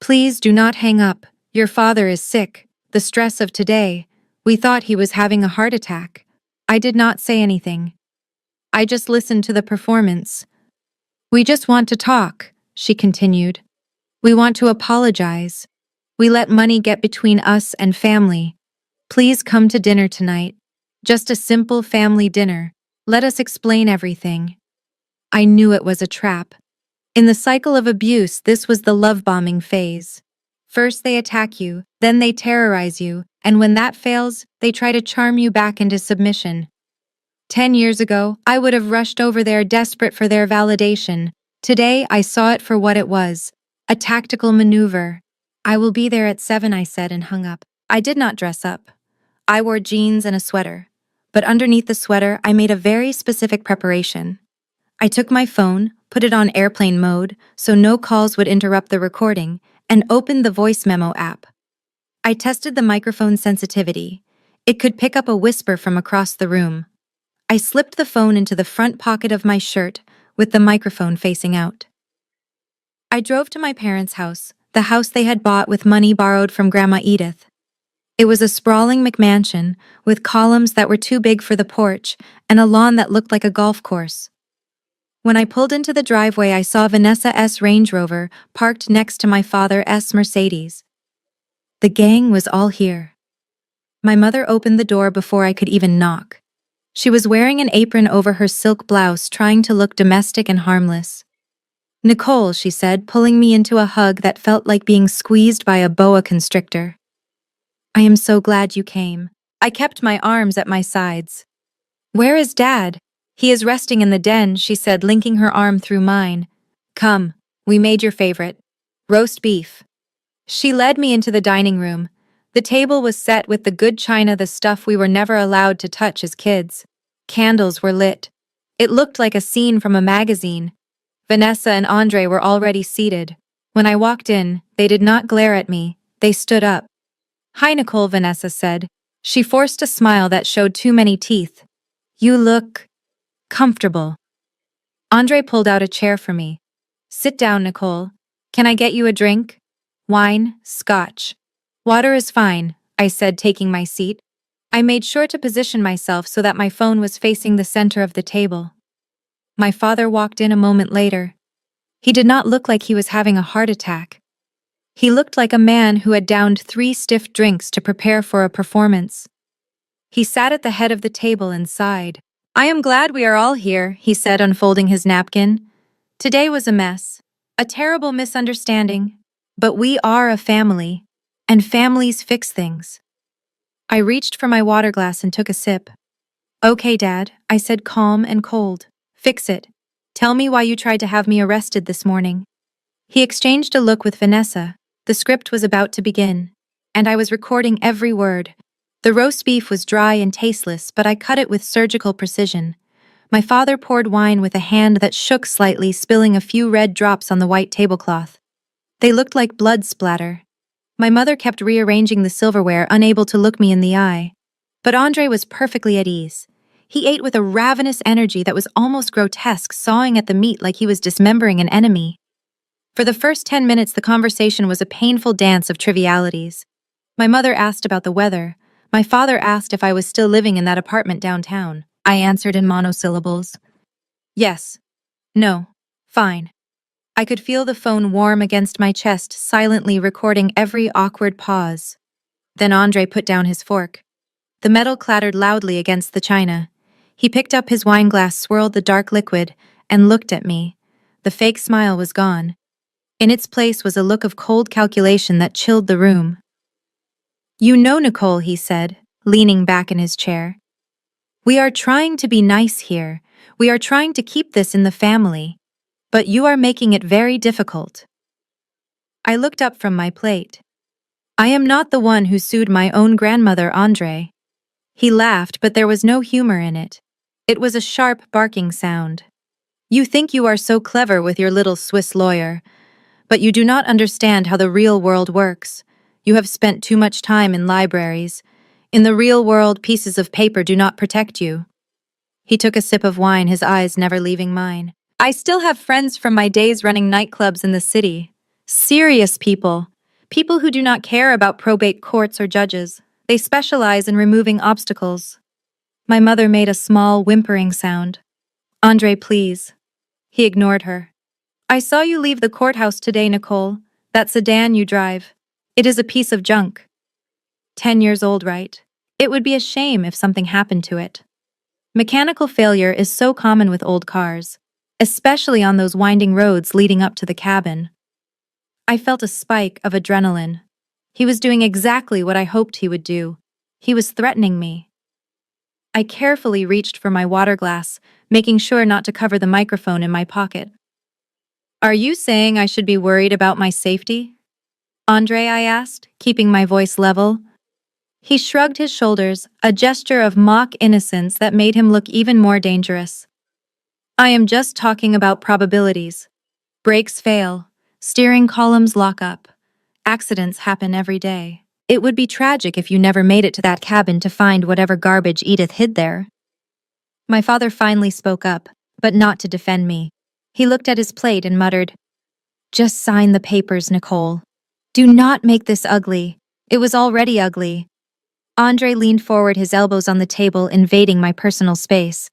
Please do not hang up. Your father is sick. The stress of today. We thought he was having a heart attack. I did not say anything. I just listened to the performance. We just want to talk, she continued. We want to apologize. We let money get between us and family. Please come to dinner tonight. Just a simple family dinner. Let us explain everything. I knew it was a trap. In the cycle of abuse, this was the love bombing phase. First they attack you, then they terrorize you, and when that fails, they try to charm you back into submission. 10 years ago, I would have rushed over there desperate for their validation. Today, I saw it for what it was. A tactical maneuver. I will be there at 7, I said and hung up. I did not dress up. I wore jeans and a sweater. But underneath the sweater, I made a very specific preparation. I took my phone, put it on airplane mode so no calls would interrupt the recording, and opened the voice memo app. I tested the microphone sensitivity. It could pick up a whisper from across the room. I slipped the phone into the front pocket of my shirt, with the microphone facing out. I drove to my parents' house, the house they had bought with money borrowed from Grandma Edith. It was a sprawling McMansion, with columns that were too big for the porch, and a lawn that looked like a golf course. When I pulled into the driveway, I saw Vanessa's Range Rover parked next to my father's Mercedes. The gang was all here. My mother opened the door before I could even knock. She was wearing an apron over her silk blouse, trying to look domestic and harmless. Nicole, she said, pulling me into a hug that felt like being squeezed by a boa constrictor. I am so glad you came. I kept my arms at my sides. Where is Dad? He is resting in the den, she said, linking her arm through mine. Come, we made your favorite. Roast beef. She led me into the dining room. The table was set with the good china, the stuff we were never allowed to touch as kids. Candles were lit. It looked like a scene from a magazine. Vanessa and Andre were already seated. When I walked in, they did not glare at me. They stood up. Hi, Nicole, Vanessa said. She forced a smile that showed too many teeth. You look comfortable. Andre pulled out a chair for me. Sit down, Nicole. Can I get you a drink? Wine, scotch. Water is fine, I said, taking my seat. I made sure to position myself so that my phone was facing the center of the table. My father walked in a moment later. He did not look like he was having a heart attack. He looked like a man who had downed 3 stiff drinks to prepare for a performance. He sat at the head of the table and sighed. I am glad we are all here, he said, unfolding his napkin. Today was a mess, a terrible misunderstanding, but we are a family, and families fix things. I reached for my water glass and took a sip. Okay, Dad, I said calm and cold. Fix it. Tell me why you tried to have me arrested this morning. He exchanged a look with Vanessa. The script was about to begin, and I was recording every word. The roast beef was dry and tasteless, but I cut it with surgical precision. My father poured wine with a hand that shook slightly, spilling a few red drops on the white tablecloth. They looked like blood splatter. My mother kept rearranging the silverware, unable to look me in the eye. But Andre was perfectly at ease. He ate with a ravenous energy that was almost grotesque, sawing at the meat like he was dismembering an enemy. For the first 10 minutes, the conversation was a painful dance of trivialities. My mother asked about the weather. My father asked if I was still living in that apartment downtown. I answered in monosyllables. Yes. No. Fine. I could feel the phone warm against my chest, silently recording every awkward pause. Then Andre put down his fork. The metal clattered loudly against the china. He picked up his wineglass, swirled the dark liquid, and looked at me. The fake smile was gone. In its place was a look of cold calculation that chilled the room. You know, Nicole, he said, leaning back in his chair. We are trying to be nice here. We are trying to keep this in the family. But you are making it very difficult. I looked up from my plate. I am not the one who sued my own grandmother, Andre. He laughed, but there was no humor in it. It was a sharp, barking sound. You think you are so clever with your little Swiss lawyer, but you do not understand how the real world works. You have spent too much time in libraries. In the real world, pieces of paper do not protect you. He took a sip of wine, his eyes never leaving mine. I still have friends from my days running nightclubs in the city. Serious people. People who do not care about probate courts or judges. They specialize in removing obstacles. My mother made a small, whimpering sound. Andre, please. He ignored her. I saw you leave the courthouse today, Nicole. That sedan you drive. It is a piece of junk. 10 years old, right? It would be a shame if something happened to it. Mechanical failure is so common with old cars, especially on those winding roads leading up to the cabin. I felt a spike of adrenaline. He was doing exactly what I hoped he would do. He was threatening me. I carefully reached for my water glass, making sure not to cover the microphone in my pocket. Are you saying I should be worried about my safety? Andre, I asked, keeping my voice level. He shrugged his shoulders, a gesture of mock innocence that made him look even more dangerous. I am just talking about probabilities. Brakes fail. Steering columns lock up. Accidents happen every day. It would be tragic if you never made it to that cabin to find whatever garbage Edith hid there. My father finally spoke up, but not to defend me. He looked at his plate and muttered, Just sign the papers, Nicole. Do not make this ugly. It was already ugly. Andre leaned forward, his elbows on the table, invading my personal space.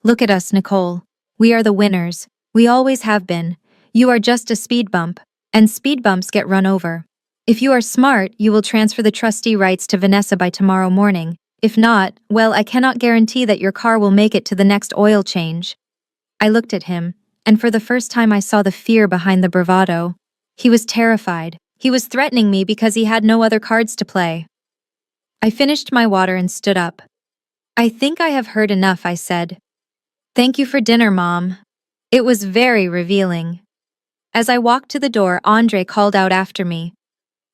Look at us, Nicole. We are the winners. We always have been. You are just a speed bump, and speed bumps get run over. If you are smart, you will transfer the trustee rights to Vanessa by tomorrow morning. If not, well, I cannot guarantee that your car will make it to the next oil change. I looked at him, and for the first time I saw the fear behind the bravado. He was terrified. He was threatening me because he had no other cards to play. I finished my water and stood up. I think I have heard enough, I said. Thank you for dinner, Mom. It was very revealing. As I walked to the door, Andre called out after me.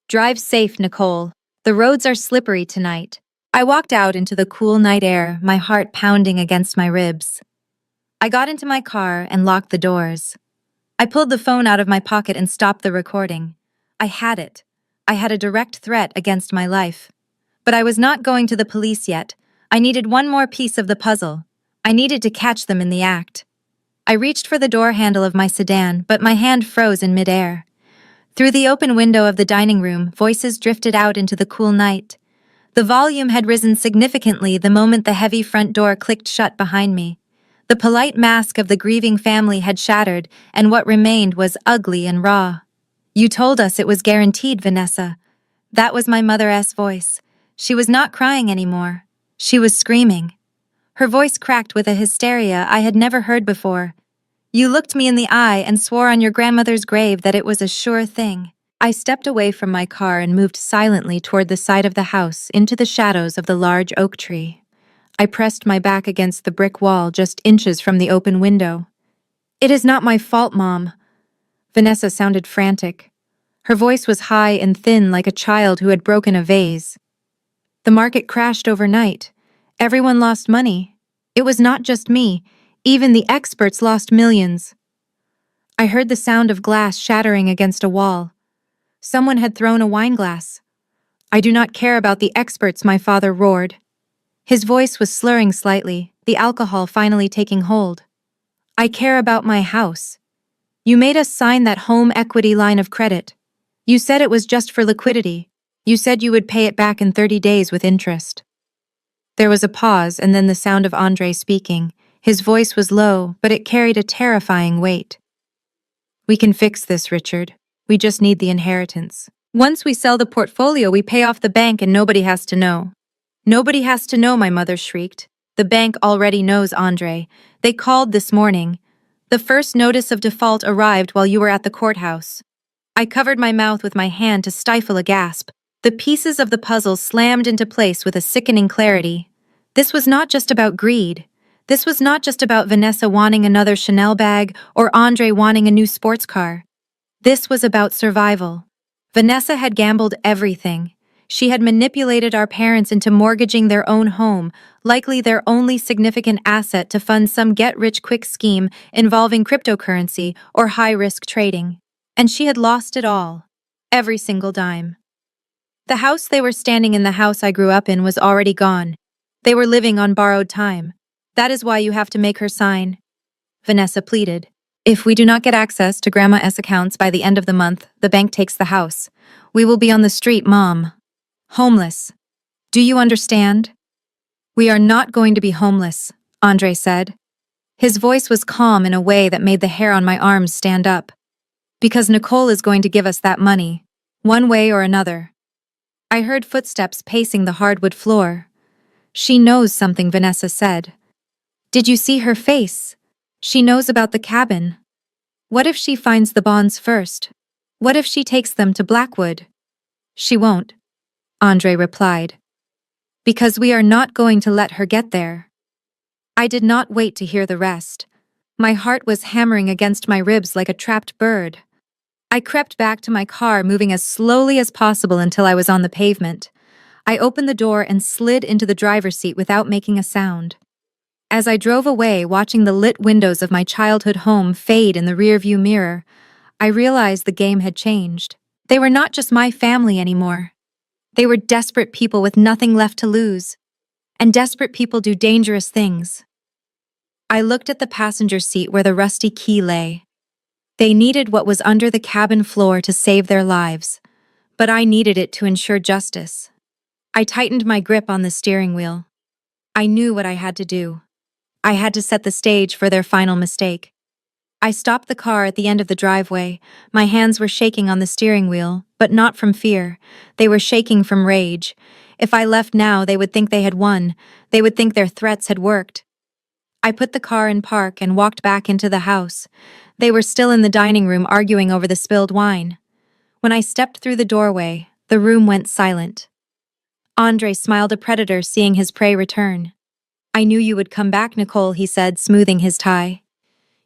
Drive safe, Nicole. The roads are slippery tonight. I walked out into the cool night air, my heart pounding against my ribs. I got into my car and locked the doors. I pulled the phone out of my pocket and stopped the recording. I had it. I had a direct threat against my life. But I was not going to the police yet. I needed one more piece of the puzzle. I needed to catch them in the act. I reached for the door handle of my sedan, but my hand froze in midair. Through the open window of the dining room, voices drifted out into the cool night. The volume had risen significantly the moment the heavy front door clicked shut behind me. The polite mask of the grieving family had shattered, and what remained was ugly and raw. You told us it was guaranteed, Vanessa. That was my mother's voice. She was not crying anymore. She was screaming. Her voice cracked with a hysteria I had never heard before. You looked me in the eye and swore on your grandmother's grave that it was a sure thing. I stepped away from my car and moved silently toward the side of the house into the shadows of the large oak tree. I pressed my back against the brick wall just inches from the open window. "It is not my fault, Mom." Vanessa sounded frantic. Her voice was high and thin like a child who had broken a vase. "The market crashed overnight. Everyone lost money. It was not just me. Even the experts lost millions." I heard the sound of glass shattering against a wall. Someone had thrown a wine glass. "I do not care about the experts," my father roared. His voice was slurring slightly, the alcohol finally taking hold. "I care about my house. You made us sign that home equity line of credit. You said it was just for liquidity. You said you would pay it back in 30 days with interest." There was a pause and then the sound of Andre speaking. His voice was low, but it carried a terrifying weight. "We can fix this, Richard. We just need the inheritance. Once we sell the portfolio, we pay off the bank and nobody has to know." "Nobody has to know," my mother shrieked. "The bank already knows, Andre. They called this morning. The first notice of default arrived while you were at the courthouse." I covered my mouth with my hand to stifle a gasp. The pieces of the puzzle slammed into place with a sickening clarity. This was not just about greed. This was not just about Vanessa wanting another Chanel bag or Andre wanting a new sports car. This was about survival. Vanessa had gambled everything. She had manipulated our parents into mortgaging their own home, likely their only significant asset, to fund some get-rich-quick scheme involving cryptocurrency or high-risk trading. And she had lost it all. Every single dime. The house they were standing in, the house I grew up in, was already gone. They were living on borrowed time. "That is why you have to make her sign," Vanessa pleaded. "If we do not get access to Grandma S accounts by the end of the month, the bank takes the house. We will be on the street, Mom. Homeless. Do you understand?" "We are not going to be homeless," Andre said. His voice was calm in a way that made the hair on my arms stand up. "Because Nicole is going to give us that money, one way or another." I heard footsteps pacing the hardwood floor. "She knows something," Vanessa said. "Did you see her face? She knows about the cabin. What if she finds the bonds first? What if she takes them to Blackwood?" "She won't," Andre replied. "Because we are not going to let her get there." I did not wait to hear the rest. My heart was hammering against my ribs like a trapped bird. I crept back to my car, moving as slowly as possible until I was on the pavement. I opened the door and slid into the driver's seat without making a sound. As I drove away, watching the lit windows of my childhood home fade in the rearview mirror, I realized the game had changed. They were not just my family anymore. They were desperate people with nothing left to lose. And desperate people do dangerous things. I looked at the passenger seat where the rusty key lay. They needed what was under the cabin floor to save their lives, but I needed it to ensure justice. I tightened my grip on the steering wheel. I knew what I had to do. I had to set the stage for their final mistake. I stopped the car at the end of the driveway. My hands were shaking on the steering wheel, but not from fear. They were shaking from rage. If I left now, they would think they had won. They would think their threats had worked. I put the car in park and walked back into the house. They were still in the dining room arguing over the spilled wine. When I stepped through the doorway, the room went silent. Andre smiled, a predator seeing his prey return. "I knew you would come back, Nicole," he said, smoothing his tie.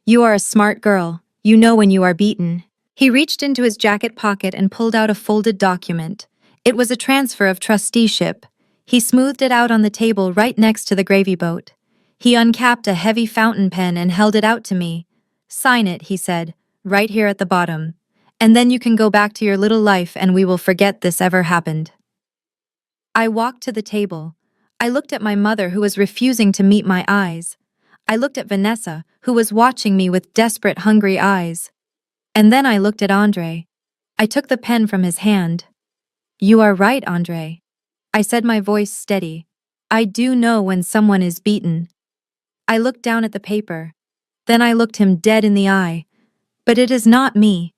"You are a smart girl. You know when you are beaten." He reached into his jacket pocket and pulled out a folded document. It was a transfer of trusteeship. He smoothed it out on the table right next to the gravy boat. He uncapped a heavy fountain pen and held it out to me. "Sign it," he said, "right here at the bottom. And then you can go back to your little life and we will forget this ever happened." I walked to the table. I looked at my mother, who was refusing to meet my eyes. I looked at Vanessa, who was watching me with desperate, hungry eyes. And then I looked at Andre. I took the pen from his hand. "You are right, Andre," I said, my voice steady. "I do know when someone is beaten." I looked down at the paper. Then I looked him dead in the eye. "But it is not me."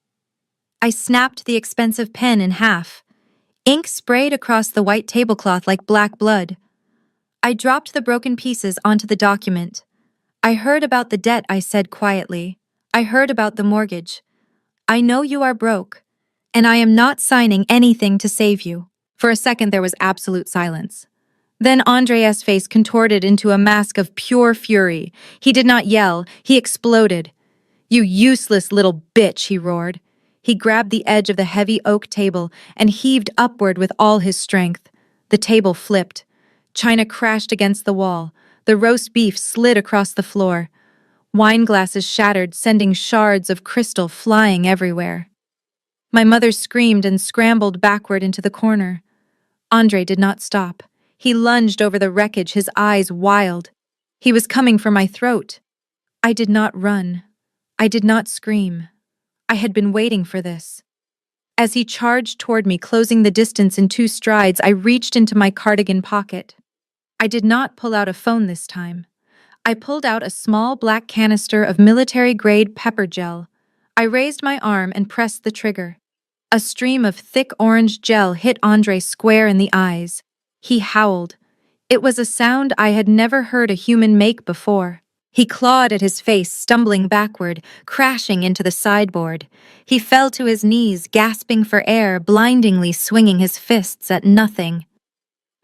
I snapped the expensive pen in half. Ink sprayed across the white tablecloth like black blood. I dropped the broken pieces onto the document. "I heard about the debt," I said quietly. "I heard about the mortgage. I know you are broke, and I am not signing anything to save you." For a second there was absolute silence. Then Andre's face contorted into a mask of pure fury. He did not yell, he exploded. "You useless little bitch," he roared. He grabbed the edge of the heavy oak table and heaved upward with all his strength. The table flipped. China crashed against the wall. The roast beef slid across the floor. Wine glasses shattered, sending shards of crystal flying everywhere. My mother screamed and scrambled backward into the corner. Andre did not stop. He lunged over the wreckage, his eyes wild. He was coming for my throat. I did not run. I did not scream. I had been waiting for this. As he charged toward me, closing the distance in 2 strides, I reached into my cardigan pocket. I did not pull out a phone this time. I pulled out a small black canister of military-grade pepper gel. I raised my arm and pressed the trigger. A stream of thick orange gel hit Andre square in the eyes. He howled. It was a sound I had never heard a human make before. He clawed at his face, stumbling backward, crashing into the sideboard. He fell to his knees, gasping for air, blindingly swinging his fists at nothing.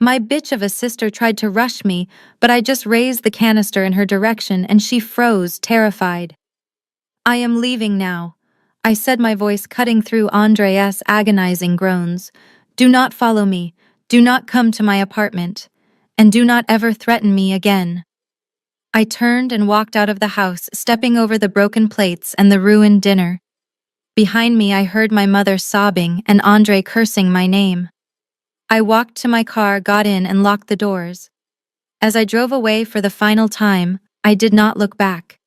My bitch of a sister tried to rush me, but I just raised the canister in her direction and she froze, terrified. "I am leaving now," I said, my voice cutting through Andre's agonizing groans. "Do not follow me. Do not come to my apartment. And do not ever threaten me again." I turned and walked out of the house, stepping over the broken plates and the ruined dinner. Behind me, I heard my mother sobbing and Andre cursing my name. I walked to my car, got in, and locked the doors. As I drove away for the final time, I did not look back.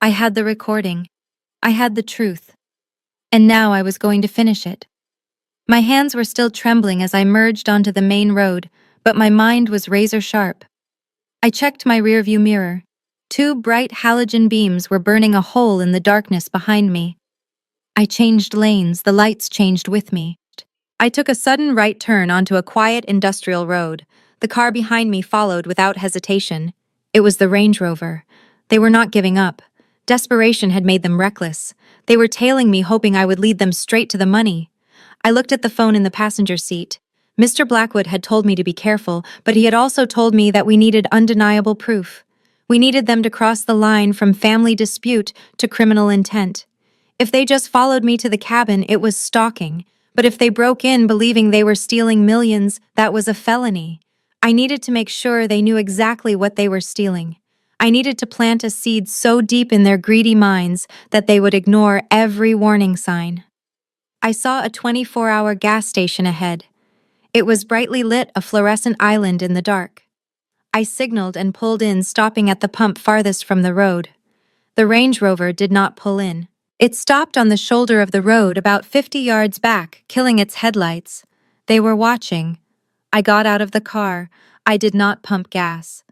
I had the recording. I had the truth. And now I was going to finish it. My hands were still trembling as I merged onto the main road, but my mind was razor sharp. I checked my rearview mirror. 2 bright halogen beams were burning a hole in the darkness behind me. I changed lanes, the lights changed with me. I took a sudden right turn onto a quiet industrial road. The car behind me followed without hesitation. It was the Range Rover. They were not giving up. Desperation had made them reckless. They were tailing me, hoping I would lead them straight to the money. I looked at the phone in the passenger seat. Mr. Blackwood had told me to be careful, but he had also told me that we needed undeniable proof. We needed them to cross the line from family dispute to criminal intent. If they just followed me to the cabin, it was stalking. But if they broke in believing they were stealing millions, that was a felony. I needed to make sure they knew exactly what they were stealing. I needed to plant a seed so deep in their greedy minds that they would ignore every warning sign. I saw a 24-hour gas station ahead. It was brightly lit, a fluorescent island in the dark. I signaled and pulled in, stopping at the pump farthest from the road. The Range Rover did not pull in. It stopped on the shoulder of the road about 50 yards back, killing its headlights. They were watching. I got out of the car. I did not pump gas.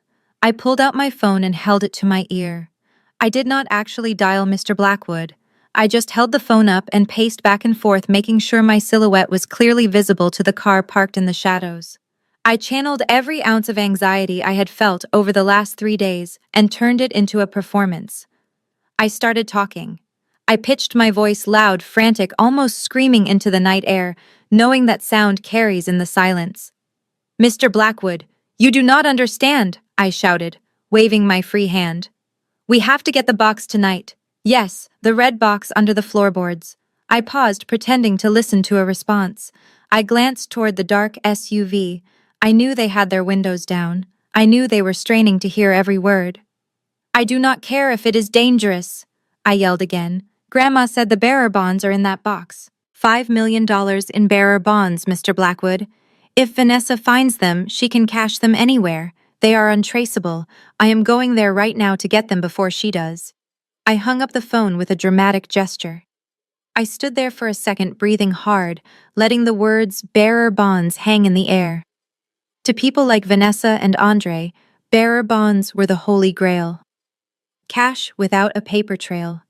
I pulled out my phone and held it to my ear. I did not actually dial Mr. Blackwood. I just held the phone up and paced back and forth, making sure my silhouette was clearly visible to the car parked in the shadows. I channeled every ounce of anxiety I had felt over the last 3 days and turned it into a performance. I started talking. I pitched my voice loud, frantic, almost screaming into the night air, knowing that sound carries in the silence. "Mr. Blackwood, you do not understand," I shouted, waving my free hand. "We have to get the box tonight. Yes, the red box under the floorboards." I paused, pretending to listen to a response. I glanced toward the dark SUV. I knew they had their windows down. I knew they were straining to hear every word. "I do not care if it is dangerous," I yelled again. "Grandma said the bearer bonds are in that box." $5 million in bearer bonds, Mr. Blackwood. If Vanessa finds them, she can cash them anywhere. They are untraceable. I am going there right now to get them before she does. I hung up the phone with a dramatic gesture. I stood there for a second, breathing hard, letting the words bearer bonds hang in the air. To people like Vanessa and Andre, bearer bonds were the holy grail. Cash without a paper trail.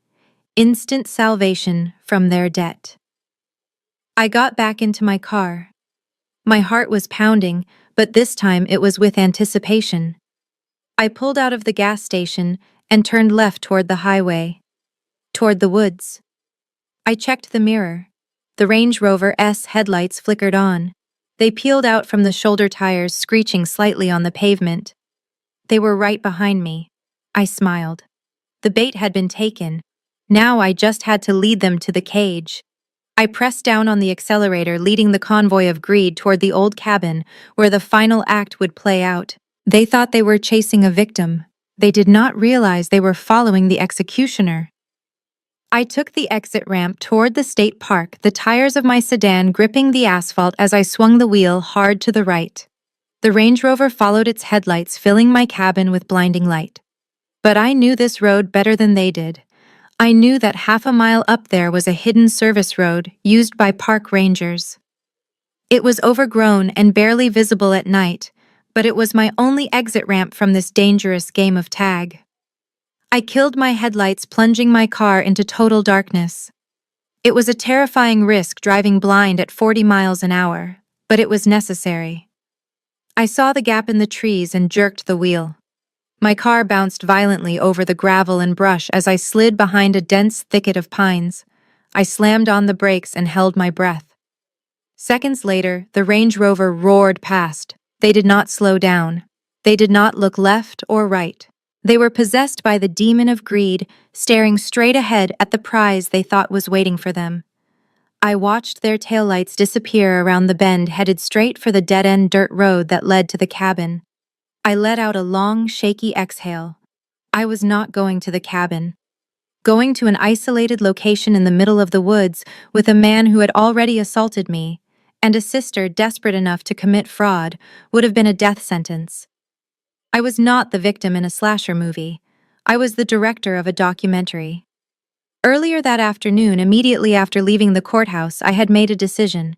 Instant salvation from their debt. I got back into my car. My heart was pounding, but this time it was with anticipation. I pulled out of the gas station and turned left toward the highway, toward the woods. I checked the mirror. The Range Rover's headlights flickered on. They peeled out from the shoulder tires, screeching slightly on the pavement. They were right behind me. I smiled. The bait had been taken. Now I just had to lead them to the cage. I pressed down on the accelerator, leading the convoy of greed toward the old cabin, where the final act would play out. They thought they were chasing a victim. They did not realize they were following the executioner. I took the exit ramp toward the state park, the tires of my sedan gripping the asphalt as I swung the wheel hard to the right. The Range Rover followed its headlights, filling my cabin with blinding light. But I knew this road better than they did. I knew that half a mile up there was a hidden service road used by park rangers. It was overgrown and barely visible at night, but it was my only exit ramp from this dangerous game of tag. I killed my headlights, plunging my car into total darkness. It was a terrifying risk driving blind at 40 miles an hour, but it was necessary. I saw the gap in the trees and jerked the wheel. My car bounced violently over the gravel and brush as I slid behind a dense thicket of pines. I slammed on the brakes and held my breath. Seconds later, the Range Rover roared past. They did not slow down. They did not look left or right. They were possessed by the demon of greed, staring straight ahead at the prize they thought was waiting for them. I watched their taillights disappear around the bend, headed straight for the dead-end dirt road that led to the cabin. I let out a long, shaky exhale. I was not going to the cabin. Going to an isolated location in the middle of the woods with a man who had already assaulted me, and a sister desperate enough to commit fraud, would have been a death sentence. I was not the victim in a slasher movie. I was the director of a documentary. Earlier that afternoon, immediately after leaving the courthouse, I had made a decision.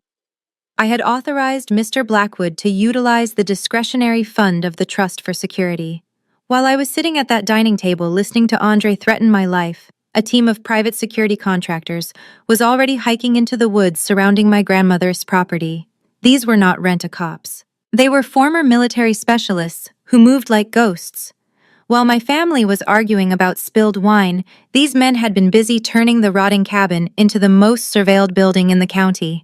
I had authorized Mr. Blackwood to utilize the discretionary fund of the Trust for Security. While I was sitting at that dining table listening to Andre threaten my life, a team of private security contractors was already hiking into the woods surrounding my grandmother's property. These were not rent-a-cops. They were former military specialists who moved like ghosts. While my family was arguing about spilled wine, these men had been busy turning the rotting cabin into the most surveilled building in the county.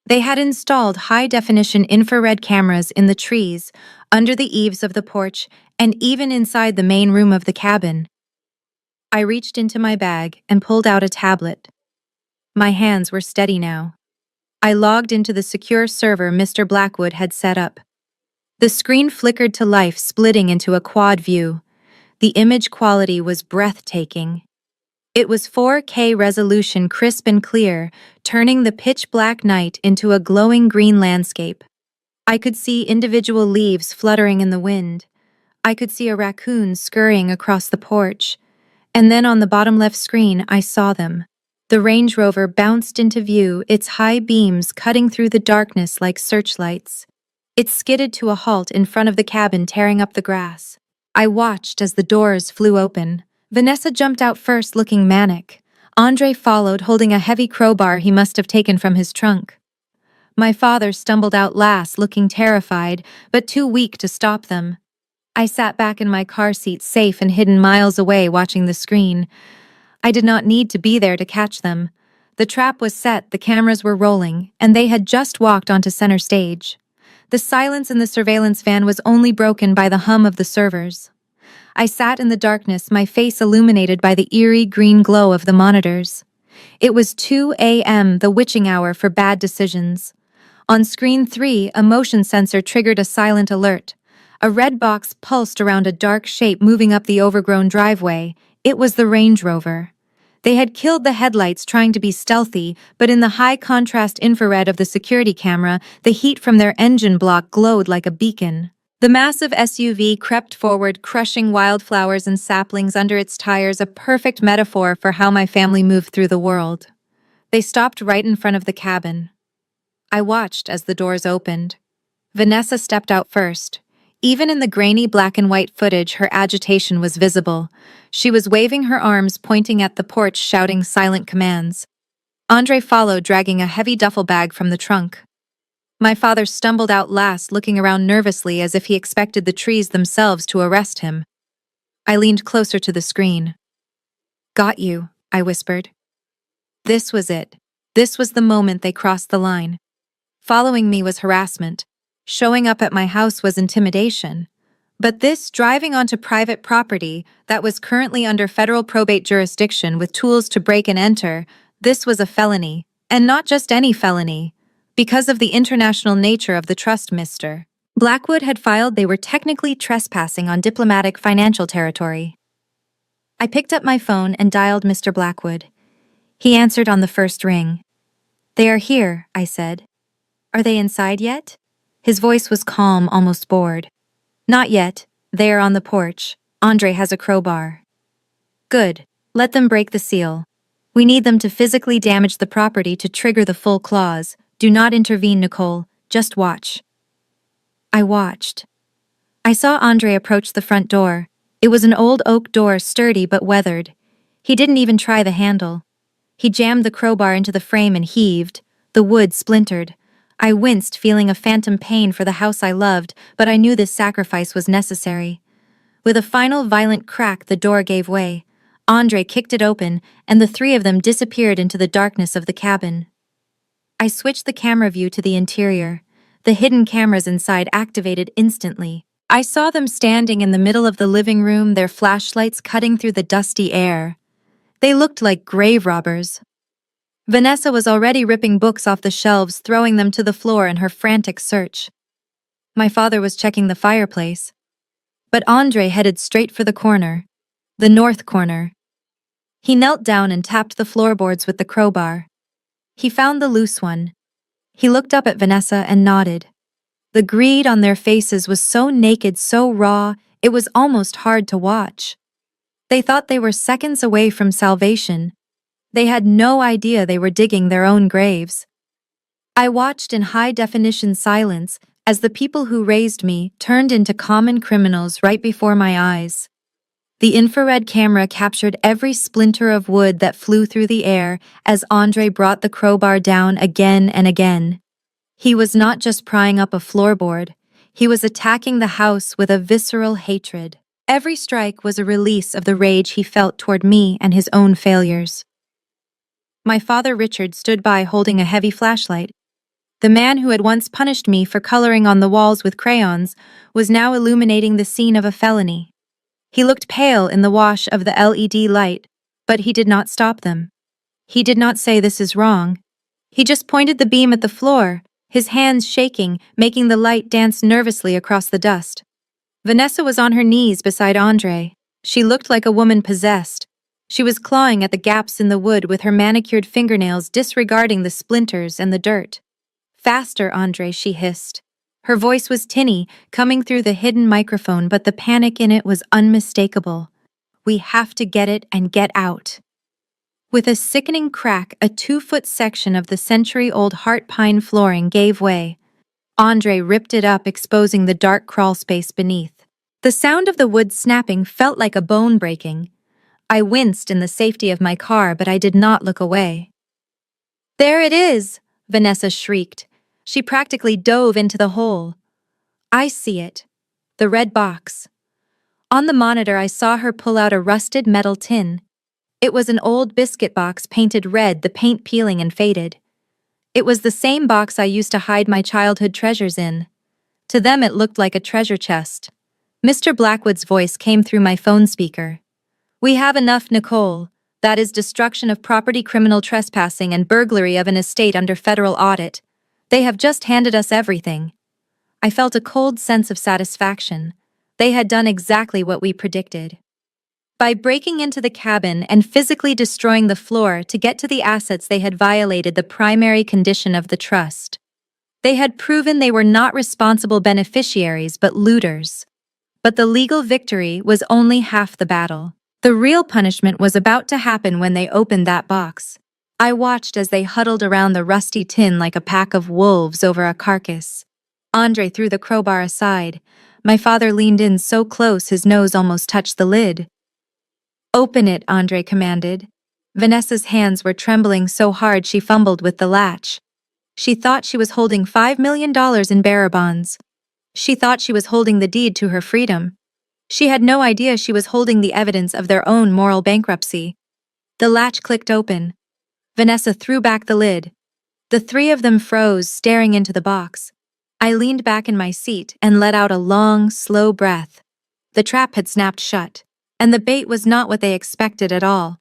They had installed high-definition infrared cameras in the trees, under the eaves of the porch, and even inside the main room of the cabin. I reached into my bag and pulled out a tablet. My hands were steady now. I logged into the secure server Mr. Blackwood had set up. The screen flickered to life, splitting into a quad view. The image quality was breathtaking. It was 4K resolution, crisp and clear, turning the pitch-black night into a glowing green landscape. I could see individual leaves fluttering in the wind. I could see a raccoon scurrying across the porch. And then on the bottom left screen, I saw them. The Range Rover bounced into view, its high beams cutting through the darkness like searchlights. It skidded to a halt in front of the cabin, tearing up the grass. I watched as the doors flew open. Vanessa jumped out first, looking manic. Andre followed, holding a heavy crowbar he must have taken from his trunk. My father stumbled out last, looking terrified, but too weak to stop them. I sat back in my car seat, safe and hidden miles away, watching the screen. I did not need to be there to catch them. The trap was set, the cameras were rolling, and they had just walked onto center stage. The silence in the surveillance van was only broken by the hum of the servers. I sat in the darkness, my face illuminated by the eerie green glow of the monitors. It was 2 a.m., the witching hour for bad decisions. On screen 3, a motion sensor triggered a silent alert. A red box pulsed around a dark shape moving up the overgrown driveway. It was the Range Rover. They had killed the headlights trying to be stealthy, but in the high-contrast infrared of the security camera, the heat from their engine block glowed like a beacon. The massive SUV crept forward, crushing wildflowers and saplings under its tires, a perfect metaphor for how my family moved through the world. They stopped right in front of the cabin. I watched as the doors opened. Vanessa stepped out first. Even in the grainy black and white footage, her agitation was visible. She was waving her arms, pointing at the porch, shouting silent commands. Andre followed, dragging a heavy duffel bag from the trunk. My father stumbled out last, looking around nervously as if he expected the trees themselves to arrest him. I leaned closer to the screen. "Got you," I whispered. This was it. This was the moment they crossed the line. Following me was harassment. Showing up at my house was intimidation. But this driving onto private property that was currently under federal probate jurisdiction with tools to break and enter, this was a felony. And not just any felony. Because of the international nature of the trust, Mr. Blackwood had filed, they were technically trespassing on diplomatic financial territory. I picked up my phone and dialed Mr. Blackwood. He answered on the first ring. "They are here," I said. "Are they inside yet?" His voice was calm, almost bored. "Not yet. They are on the porch. Andre has a crowbar." "Good. Let them break the seal. We need them to physically damage the property to trigger the full clause. Do not intervene, Nicole. Just watch." I watched. I saw Andre approach the front door. It was an old oak door, sturdy but weathered. He didn't even try the handle. He jammed the crowbar into the frame and heaved. The wood splintered. I winced, feeling a phantom pain for the house I loved, but I knew this sacrifice was necessary. With a final violent crack, the door gave way. Andre kicked it open, and the three of them disappeared into the darkness of the cabin. I switched the camera view to the interior. The hidden cameras inside activated instantly. I saw them standing in the middle of the living room, their flashlights cutting through the dusty air. They looked like grave robbers. Vanessa was already ripping books off the shelves, throwing them to the floor in her frantic search. My father was checking the fireplace. But Andre headed straight for the corner. The north corner. He knelt down and tapped the floorboards with the crowbar. He found the loose one. He looked up at Vanessa and nodded. The greed on their faces was so naked, so raw, it was almost hard to watch. They thought they were seconds away from salvation. They had no idea they were digging their own graves. I watched in high-definition silence as the people who raised me turned into common criminals right before my eyes. The infrared camera captured every splinter of wood that flew through the air as Andre brought the crowbar down again and again. He was not just prying up a floorboard, he was attacking the house with a visceral hatred. Every strike was a release of the rage he felt toward me and his own failures. My father Richard stood by holding a heavy flashlight. The man who had once punished me for coloring on the walls with crayons was now illuminating the scene of a felony. He looked pale in the wash of the LED light, but he did not stop them. He did not say this is wrong. He just pointed the beam at the floor, his hands shaking, making the light dance nervously across the dust. Vanessa was on her knees beside Andre. She looked like a woman possessed. She was clawing at the gaps in the wood with her manicured fingernails, disregarding the splinters and the dirt. "Faster, Andre," she hissed. Her voice was tinny, coming through the hidden microphone, but the panic in it was unmistakable. "We have to get it and get out." With a sickening crack, a 2-foot section of the century-old heart pine flooring gave way. Andre ripped it up, exposing the dark crawl space beneath. The sound of the wood snapping felt like a bone breaking. I winced in the safety of my car, but I did not look away. "There it is!" Vanessa shrieked. She practically dove into the hole. "I see it. The red box." On the monitor, I saw her pull out a rusted metal tin. It was an old biscuit box painted red, the paint peeling and faded. It was the same box I used to hide my childhood treasures in. To them, it looked like a treasure chest. Mr. Blackwood's voice came through my phone speaker. "We have enough, Nicole. That is destruction of property, criminal trespassing, and burglary of an estate under federal audit. They have just handed us everything." I felt a cold sense of satisfaction. They had done exactly what we predicted. By breaking into the cabin and physically destroying the floor to get to the assets, they had violated the primary condition of the trust. They had proven they were not responsible beneficiaries but looters. But the legal victory was only half the battle. The real punishment was about to happen when they opened that box. I watched as they huddled around the rusty tin like a pack of wolves over a carcass. Andre threw the crowbar aside. My father leaned in so close his nose almost touched the lid. "Open it," Andre commanded. Vanessa's hands were trembling so hard she fumbled with the latch. She thought she was holding $5 million in bearer bonds. She thought she was holding the deed to her freedom. She had no idea she was holding the evidence of their own moral bankruptcy. The latch clicked open. Vanessa threw back the lid. The three of them froze, staring into the box. I leaned back in my seat and let out a long, slow breath. The trap had snapped shut, and the bait was not what they expected at all.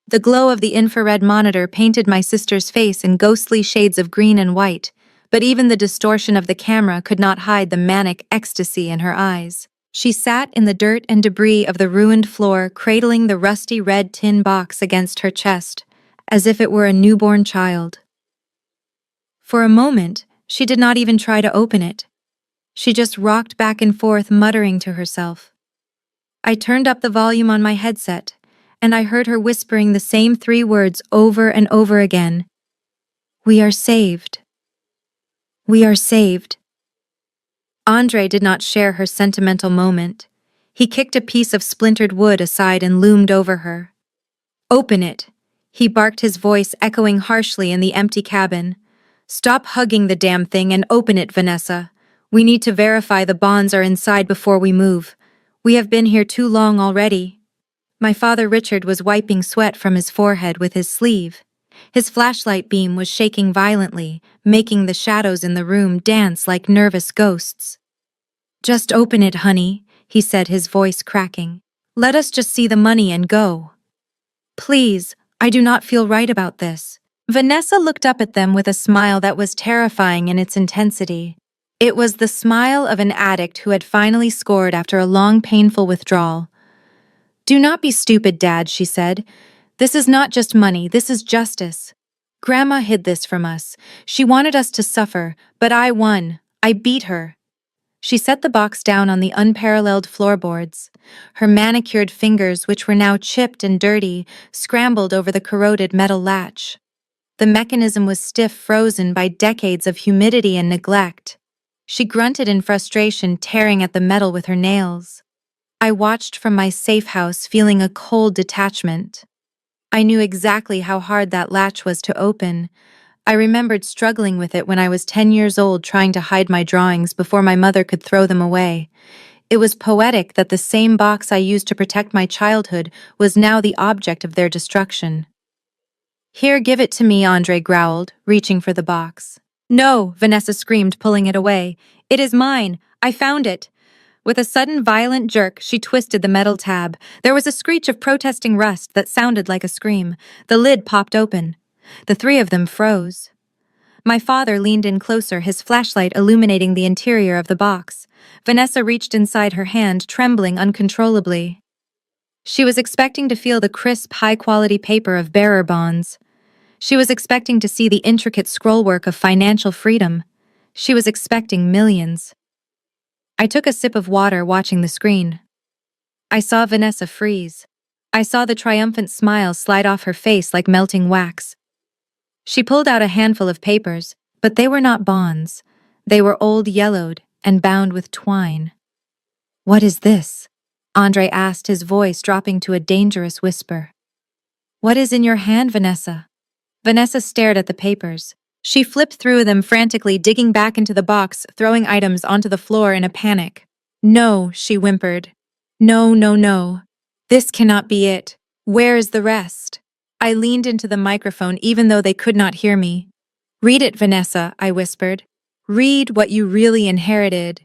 The glow of the infrared monitor painted my sister's face in ghostly shades of green and white, but even the distortion of the camera could not hide the manic ecstasy in her eyes. She sat in the dirt and debris of the ruined floor, cradling the rusty red tin box against her chest, as if it were a newborn child. For a moment, she did not even try to open it. She just rocked back and forth, muttering to herself. I turned up the volume on my headset, and I heard her whispering the same three words over and over again. "We are saved. We are saved." Andre did not share her sentimental moment. He kicked a piece of splintered wood aside and loomed over her. "Open it," he barked, his voice echoing harshly in the empty cabin. "Stop hugging the damn thing and open it, Vanessa. We need to verify the bonds are inside before we move. We have been here too long already." My father Richard was wiping sweat from his forehead with his sleeve. His flashlight beam was shaking violently, making the shadows in the room dance like nervous ghosts. "Just open it, honey," he said, his voice cracking. "Let us just see the money and go." "Please, I do not feel right about this." Vanessa looked up at them with a smile that was terrifying in its intensity. It was the smile of an addict who had finally scored after a long, painful withdrawal. "Do not be stupid, Dad," she said. "This is not just money, this is justice. Grandma hid this from us. She wanted us to suffer, but I won. I beat her." She set the box down on the unparalleled floorboards. Her manicured fingers, which were now chipped and dirty, scrambled over the corroded metal latch. The mechanism was stiff, frozen by decades of humidity and neglect. She grunted in frustration, tearing at the metal with her nails. I watched from my safe house, feeling a cold detachment. I knew exactly how hard that latch was to open. I remembered struggling with it when I was 10 years old, trying to hide my drawings before my mother could throw them away. It was poetic that the same box I used to protect my childhood was now the object of their destruction. "Here, give it to me," Andre growled, reaching for the box. "No," Vanessa screamed, pulling it away. "It is mine. I found it." With a sudden violent jerk, she twisted the metal tab. There was a screech of protesting rust that sounded like a scream. The lid popped open. The three of them froze. My father leaned in closer, his flashlight illuminating the interior of the box. Vanessa reached inside, her hand trembling uncontrollably. She was expecting to feel the crisp, high-quality paper of bearer bonds. She was expecting to see the intricate scrollwork of financial freedom. She was expecting millions. I took a sip of water, watching the screen. I saw Vanessa freeze. I saw the triumphant smile slide off her face like melting wax. She pulled out a handful of papers, but they were not bonds. They were old, yellowed, and bound with twine. "What is this?" Andre asked, his voice dropping to a dangerous whisper. "What is in your hand, Vanessa?" Vanessa stared at the papers. She flipped through them frantically, digging back into the box, throwing items onto the floor in a panic. "No," she whimpered. "No, no, no. This cannot be it. Where is the rest?" I leaned into the microphone even though they could not hear me. "Read it, Vanessa," I whispered. "Read what you really inherited."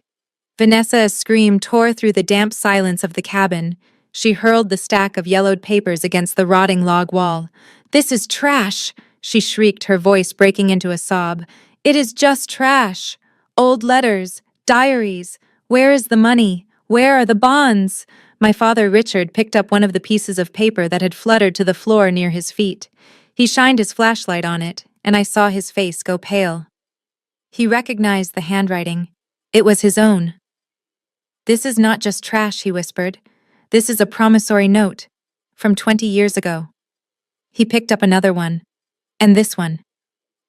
Vanessa's scream tore through the damp silence of the cabin. She hurled the stack of yellowed papers against the rotting log wall. "This is trash!" she shrieked, her voice breaking into a sob. "It is just trash! Old letters, diaries. Where is the money? Where are the bonds?" My father Richard picked up one of the pieces of paper that had fluttered to the floor near his feet. He shined his flashlight on it, and I saw his face go pale. He recognized the handwriting. It was his own. "This is not just trash," he whispered. "This is a promissory note. From 20 years ago." He picked up another one. "And this one.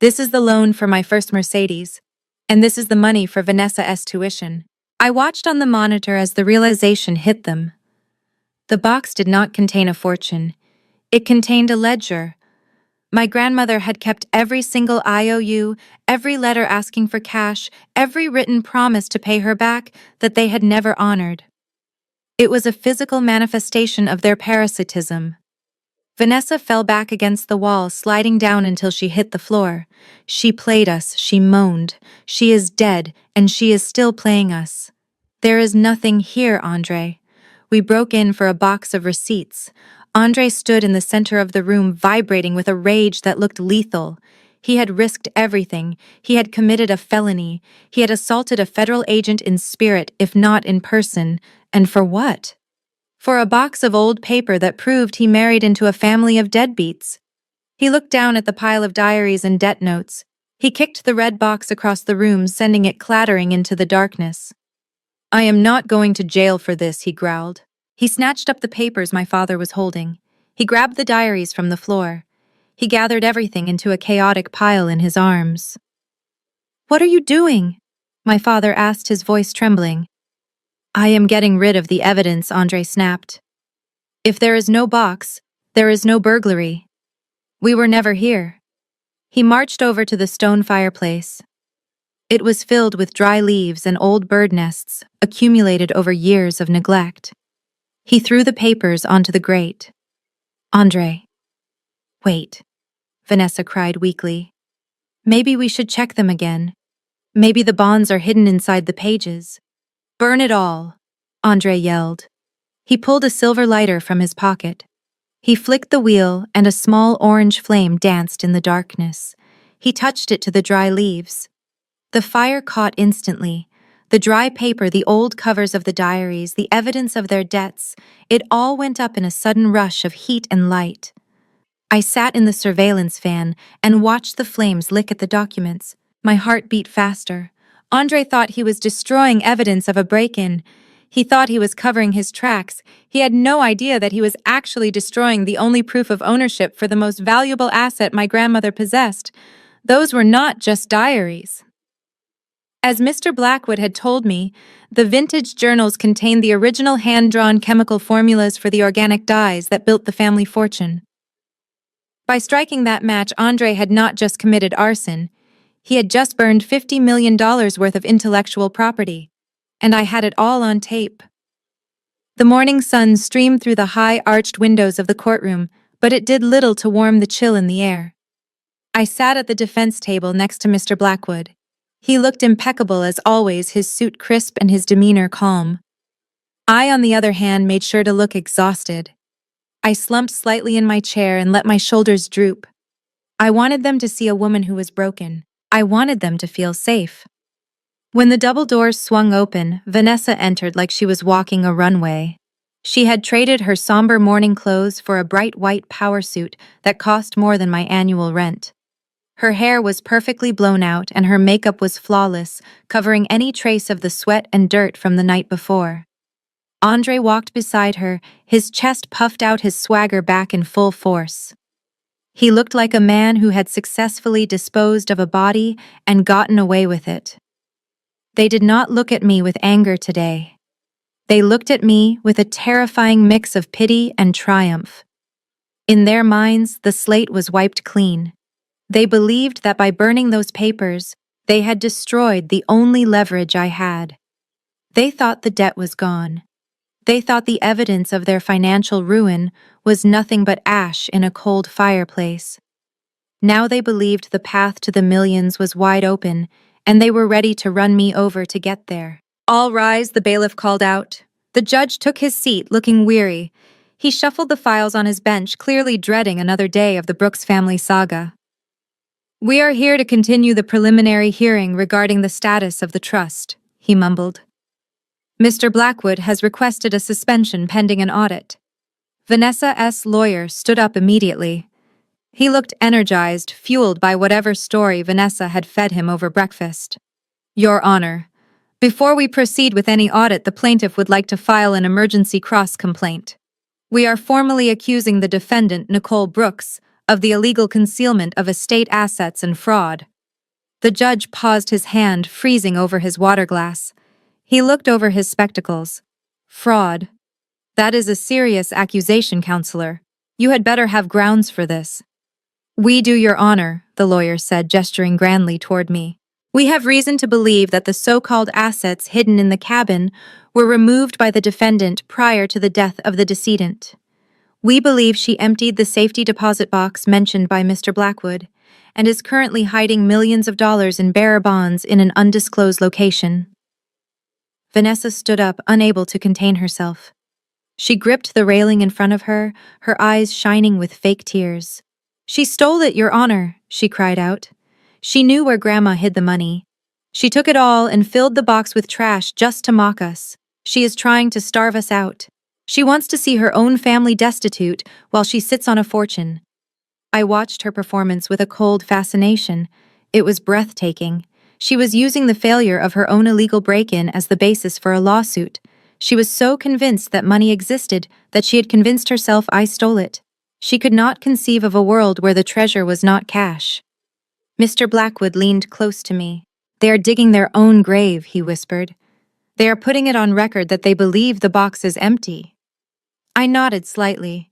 This is the loan for my first Mercedes. And this is the money for Vanessa's tuition." I watched on the monitor as the realization hit them. The box did not contain a fortune. It contained a ledger. My grandmother had kept every single IOU, every letter asking for cash, every written promise to pay her back that they had never honored. It was a physical manifestation of their parasitism. Vanessa fell back against the wall, sliding down until she hit the floor. She played us, she moaned. She is dead, and she is still playing us. There is nothing here, Andre. We broke in for a box of receipts. Andre stood in the center of the room, vibrating with a rage that looked lethal. He had risked everything. He had committed a felony. He had assaulted a federal agent in spirit, if not in person. And for what? For a box of old paper that proved he married into a family of deadbeats. He looked down at the pile of diaries and debt notes. He kicked the red box across the room, sending it clattering into the darkness. I am not going to jail for this, he growled. He snatched up the papers my father was holding. He grabbed the diaries from the floor. He gathered everything into a chaotic pile in his arms. What are you doing? My father asked, his voice trembling. I am getting rid of the evidence, Andre snapped. If there is no box, there is no burglary. We were never here. He marched over to the stone fireplace. It was filled with dry leaves and old bird nests, accumulated over years of neglect. He threw the papers onto the grate. Andre. Wait, Vanessa cried weakly. Maybe we should check them again. Maybe the bonds are hidden inside the pages. Burn it all, Andre yelled. He pulled a silver lighter from his pocket. He flicked the wheel and a small orange flame danced in the darkness. He touched it to the dry leaves. The fire caught instantly. The dry paper, the old covers of the diaries, the evidence of their debts, it all went up in a sudden rush of heat and light. I sat in the surveillance van and watched the flames lick at the documents. My heart beat faster. Andre thought he was destroying evidence of a break-in. He thought he was covering his tracks. He had no idea that he was actually destroying the only proof of ownership for the most valuable asset my grandmother possessed. Those were not just diaries. As Mr. Blackwood had told me, the vintage journals contained the original hand-drawn chemical formulas for the organic dyes that built the family fortune. By striking that match, Andre had not just committed arson. He had just burned $50 million worth of intellectual property. And I had it all on tape. The morning sun streamed through the high arched windows of the courtroom, but it did little to warm the chill in the air. I sat at the defense table next to Mr. Blackwood. He looked impeccable as always, his suit crisp and his demeanor calm. I, on the other hand, made sure to look exhausted. I slumped slightly in my chair and let my shoulders droop. I wanted them to see a woman who was broken. I wanted them to feel safe. When the double doors swung open, Vanessa entered like she was walking a runway. She had traded her somber morning clothes for a bright white power suit that cost more than my annual rent. Her hair was perfectly blown out and her makeup was flawless, covering any trace of the sweat and dirt from the night before. Andre walked beside her, his chest puffed out, his swagger back in full force. He looked like a man who had successfully disposed of a body and gotten away with it. They did not look at me with anger today. They looked at me with a terrifying mix of pity and triumph. In their minds, the slate was wiped clean. They believed that by burning those papers, they had destroyed the only leverage I had. They thought the debt was gone. They thought the evidence of their financial ruin was nothing but ash in a cold fireplace. Now they believed the path to the millions was wide open, and they were ready to run me over to get there. All rise, the bailiff called out. The judge took his seat, looking weary. He shuffled the files on his bench, clearly dreading another day of the Brooks family saga. We are here to continue the preliminary hearing regarding the status of the trust, he mumbled. Mr. Blackwood has requested a suspension pending an audit. Vanessa S. lawyer stood up immediately. He looked energized, fueled by whatever story Vanessa had fed him over breakfast. Your Honor, before we proceed with any audit, the plaintiff would like to file an emergency cross-complaint. We are formally accusing the defendant, Nicole Brooks, of the illegal concealment of estate assets and fraud. The judge paused, his hand freezing over his water glass. He looked over his spectacles. Fraud. That is a serious accusation, Counselor. You had better have grounds for this. We do, Your Honor, the lawyer said, gesturing grandly toward me. We have reason to believe that the so-called assets hidden in the cabin were removed by the defendant prior to the death of the decedent. We believe she emptied the safety deposit box mentioned by Mr. Blackwood and is currently hiding millions of dollars in bearer bonds in an undisclosed location. Vanessa stood up, unable to contain herself. She gripped the railing in front of her, her eyes shining with fake tears. "She stole it, Your Honor," she cried out. "She knew where Grandma hid the money. She took it all and filled the box with trash just to mock us. She is trying to starve us out. She wants to see her own family destitute while she sits on a fortune." I watched her performance with a cold fascination. It was breathtaking. She was using the failure of her own illegal break-in as the basis for a lawsuit. She was so convinced that money existed that she had convinced herself I stole it. She could not conceive of a world where the treasure was not cash. Mr. Blackwood leaned close to me. "They are digging their own grave," he whispered. "They are putting it on record that they believe the box is empty." I nodded slightly.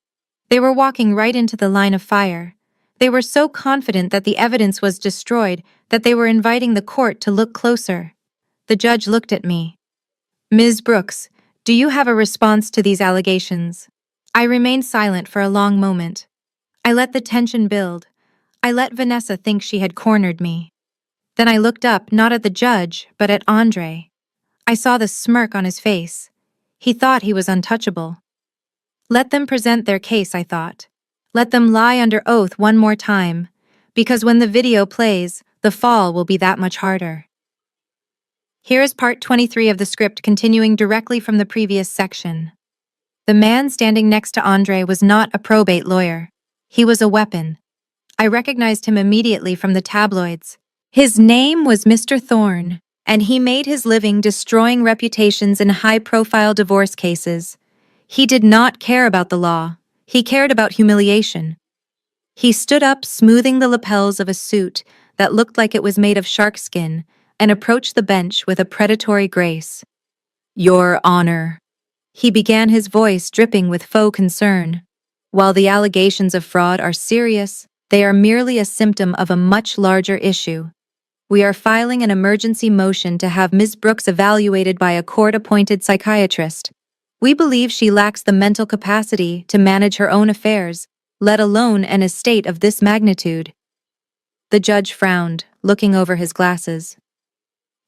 They were walking right into the line of fire. They were so confident that the evidence was destroyed that they were inviting the court to look closer. The judge looked at me. "Ms. Brooks, do you have a response to these allegations?" I remained silent for a long moment. I let the tension build. I let Vanessa think she had cornered me. Then I looked up, not at the judge, but at Andre. I saw the smirk on his face. He thought he was untouchable. Let them present their case, I thought. Let them lie under oath one more time, because when the video plays, the fall will be that much harder. Here is part 23 of the script continuing directly from the previous section. The man standing next to Andre was not a probate lawyer. He was a weapon. I recognized him immediately from the tabloids. His name was Mr. Thorne, and he made his living destroying reputations in high-profile divorce cases. He did not care about the law. He cared about humiliation. He stood up, smoothing the lapels of a suit that looked like it was made of shark skin, and approached the bench with a predatory grace. "Your Honor." He began, his voice dripping with faux concern. "While the allegations of fraud are serious, they are merely a symptom of a much larger issue. We are filing an emergency motion to have Ms. Brooks evaluated by a court-appointed psychiatrist. We believe she lacks the mental capacity to manage her own affairs, let alone an estate of this magnitude." The judge frowned, looking over his glasses.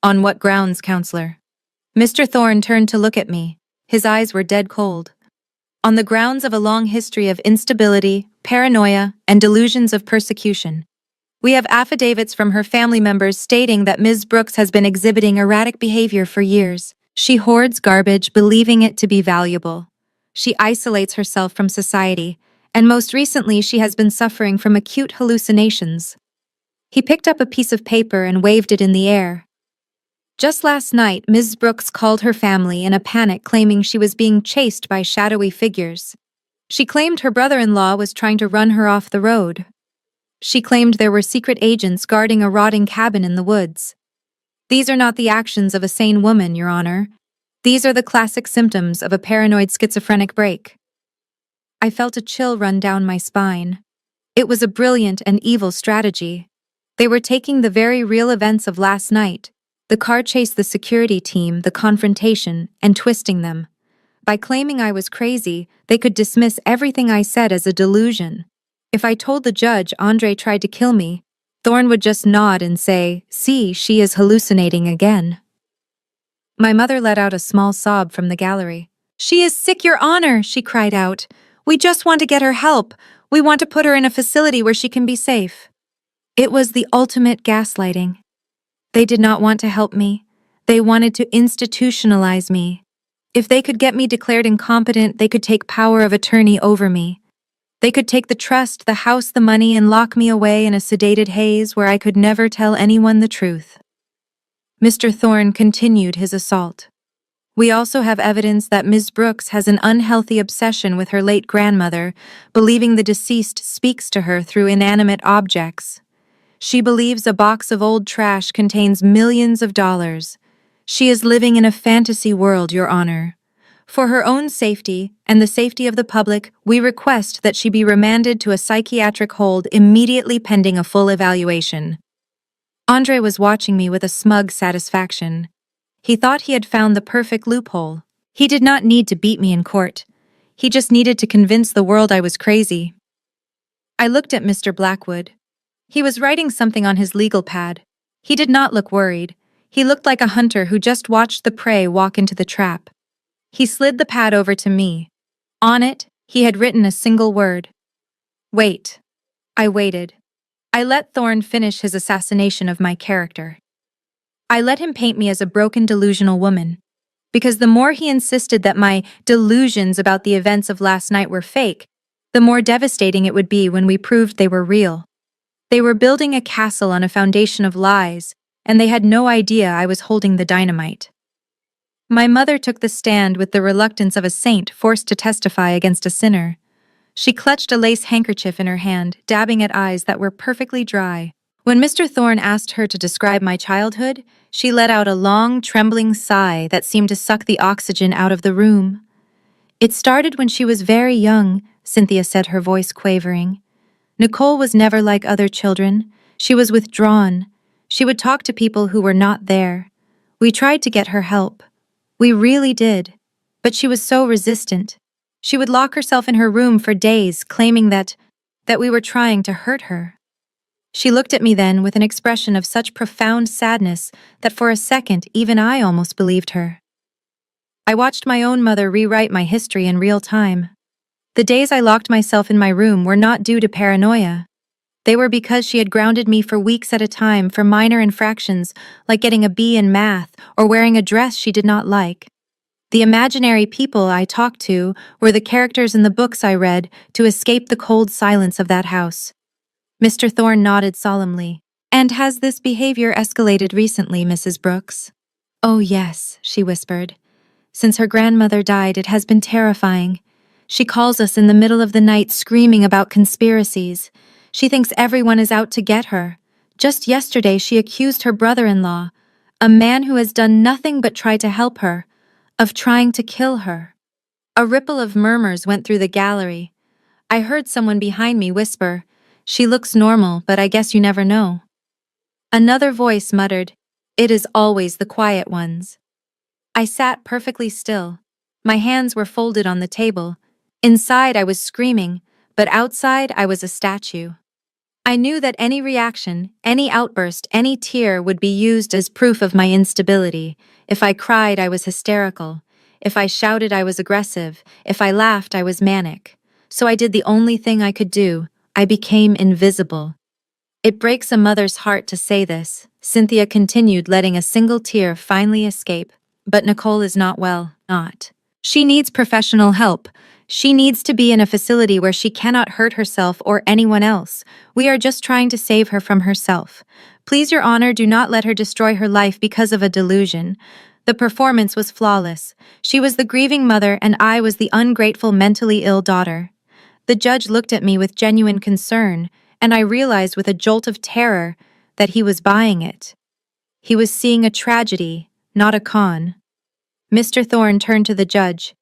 "On what grounds, Counselor?" Mr. Thorne turned to look at me. His eyes were dead cold. "On the grounds of a long history of instability, paranoia, and delusions of persecution. We have affidavits from her family members stating that Ms. Brooks has been exhibiting erratic behavior for years. She hoards garbage, believing it to be valuable. She isolates herself from society, and most recently she has been suffering from acute hallucinations." He picked up a piece of paper and waved it in the air. "Just last night, Ms. Brooks called her family in a panic, claiming she was being chased by shadowy figures. She claimed her brother-in-law was trying to run her off the road. She claimed there were secret agents guarding a rotting cabin in the woods. These are not the actions of a sane woman, Your Honor. These are the classic symptoms of a paranoid schizophrenic break." I felt a chill run down my spine. It was a brilliant and evil strategy. They were taking the very real events of last night, the car chase, the security team, the confrontation, and twisting them. By claiming I was crazy, they could dismiss everything I said as a delusion. If I told the judge Andre tried to kill me, Thorne would just nod and say, "See, she is hallucinating again." My mother let out a small sob from the gallery. "She is sick, Your Honor," she cried out. "We just want to get her help. We want to put her in a facility where she can be safe." It was the ultimate gaslighting. They did not want to help me. They wanted to institutionalize me. If they could get me declared incompetent, they could take power of attorney over me. They could take the trust, the house, the money, and lock me away in a sedated haze where I could never tell anyone the truth. Mr. Thorne continued his assault. "We also have evidence that Ms. Brooks has an unhealthy obsession with her late grandmother, believing the deceased speaks to her through inanimate objects. She believes a box of old trash contains millions of dollars. She is living in a fantasy world, Your Honor. For her own safety and the safety of the public, we request that she be remanded to a psychiatric hold immediately pending a full evaluation." Andre was watching me with a smug satisfaction. He thought he had found the perfect loophole. He did not need to beat me in court. He just needed to convince the world I was crazy. I looked at Mr. Blackwood. He was writing something on his legal pad. He did not look worried. He looked like a hunter who just watched the prey walk into the trap. He slid the pad over to me. On it, he had written a single word. Wait. I waited. I let Thorne finish his assassination of my character. I let him paint me as a broken, delusional woman. Because the more he insisted that my delusions about the events of last night were fake, the more devastating it would be when we proved they were real. They were building a castle on a foundation of lies, and they had no idea I was holding the dynamite. My mother took the stand with the reluctance of a saint forced to testify against a sinner. She clutched a lace handkerchief in her hand, dabbing at eyes that were perfectly dry. When Mr. Thorne asked her to describe my childhood, she let out a long, trembling sigh that seemed to suck the oxygen out of the room. It started when she was very young, Cynthia said, her voice quavering. Nicole was never like other children. She was withdrawn. She would talk to people who were not there. We tried to get her help. We really did. But she was so resistant. She would lock herself in her room for days, claiming that we were trying to hurt her. She looked at me then with an expression of such profound sadness that for a second even I almost believed her. I watched my own mother rewrite my history in real time. The days I locked myself in my room were not due to paranoia. They were because she had grounded me for weeks at a time for minor infractions like getting a B in math or wearing a dress she did not like. The imaginary people I talked to were the characters in the books I read to escape the cold silence of that house. Mr. Thorne nodded solemnly. And has this behavior escalated recently, Mrs. Brooks? Oh yes, she whispered. Since her grandmother died, it has been terrifying. She calls us in the middle of the night screaming about conspiracies. She thinks everyone is out to get her. Just yesterday she accused her brother-in-law, a man who has done nothing but try to help her, of trying to kill her. A ripple of murmurs went through the gallery. I heard someone behind me whisper, "She looks normal, but I guess you never know." Another voice muttered, "It is always the quiet ones." I sat perfectly still. My hands were folded on the table. Inside I was screaming, but outside I was a statue. I knew that any reaction, any outburst, any tear would be used as proof of my instability. If I cried, I was hysterical. If I shouted, I was aggressive. If I laughed, I was manic. So I did the only thing I could do. I became invisible. It breaks a mother's heart to say this, Cynthia continued, letting a single tear finally escape. But Nicole is not well, not. She needs professional help. She needs to be in a facility where she cannot hurt herself or anyone else. We are just trying to save her from herself. Please, Your Honor, do not let her destroy her life because of a delusion. The performance was flawless. She was the grieving mother and I was the ungrateful, mentally ill daughter. The judge looked at me with genuine concern, and I realized with a jolt of terror that he was buying it. He was seeing a tragedy, not a con. Mr. Thorne turned to the judge.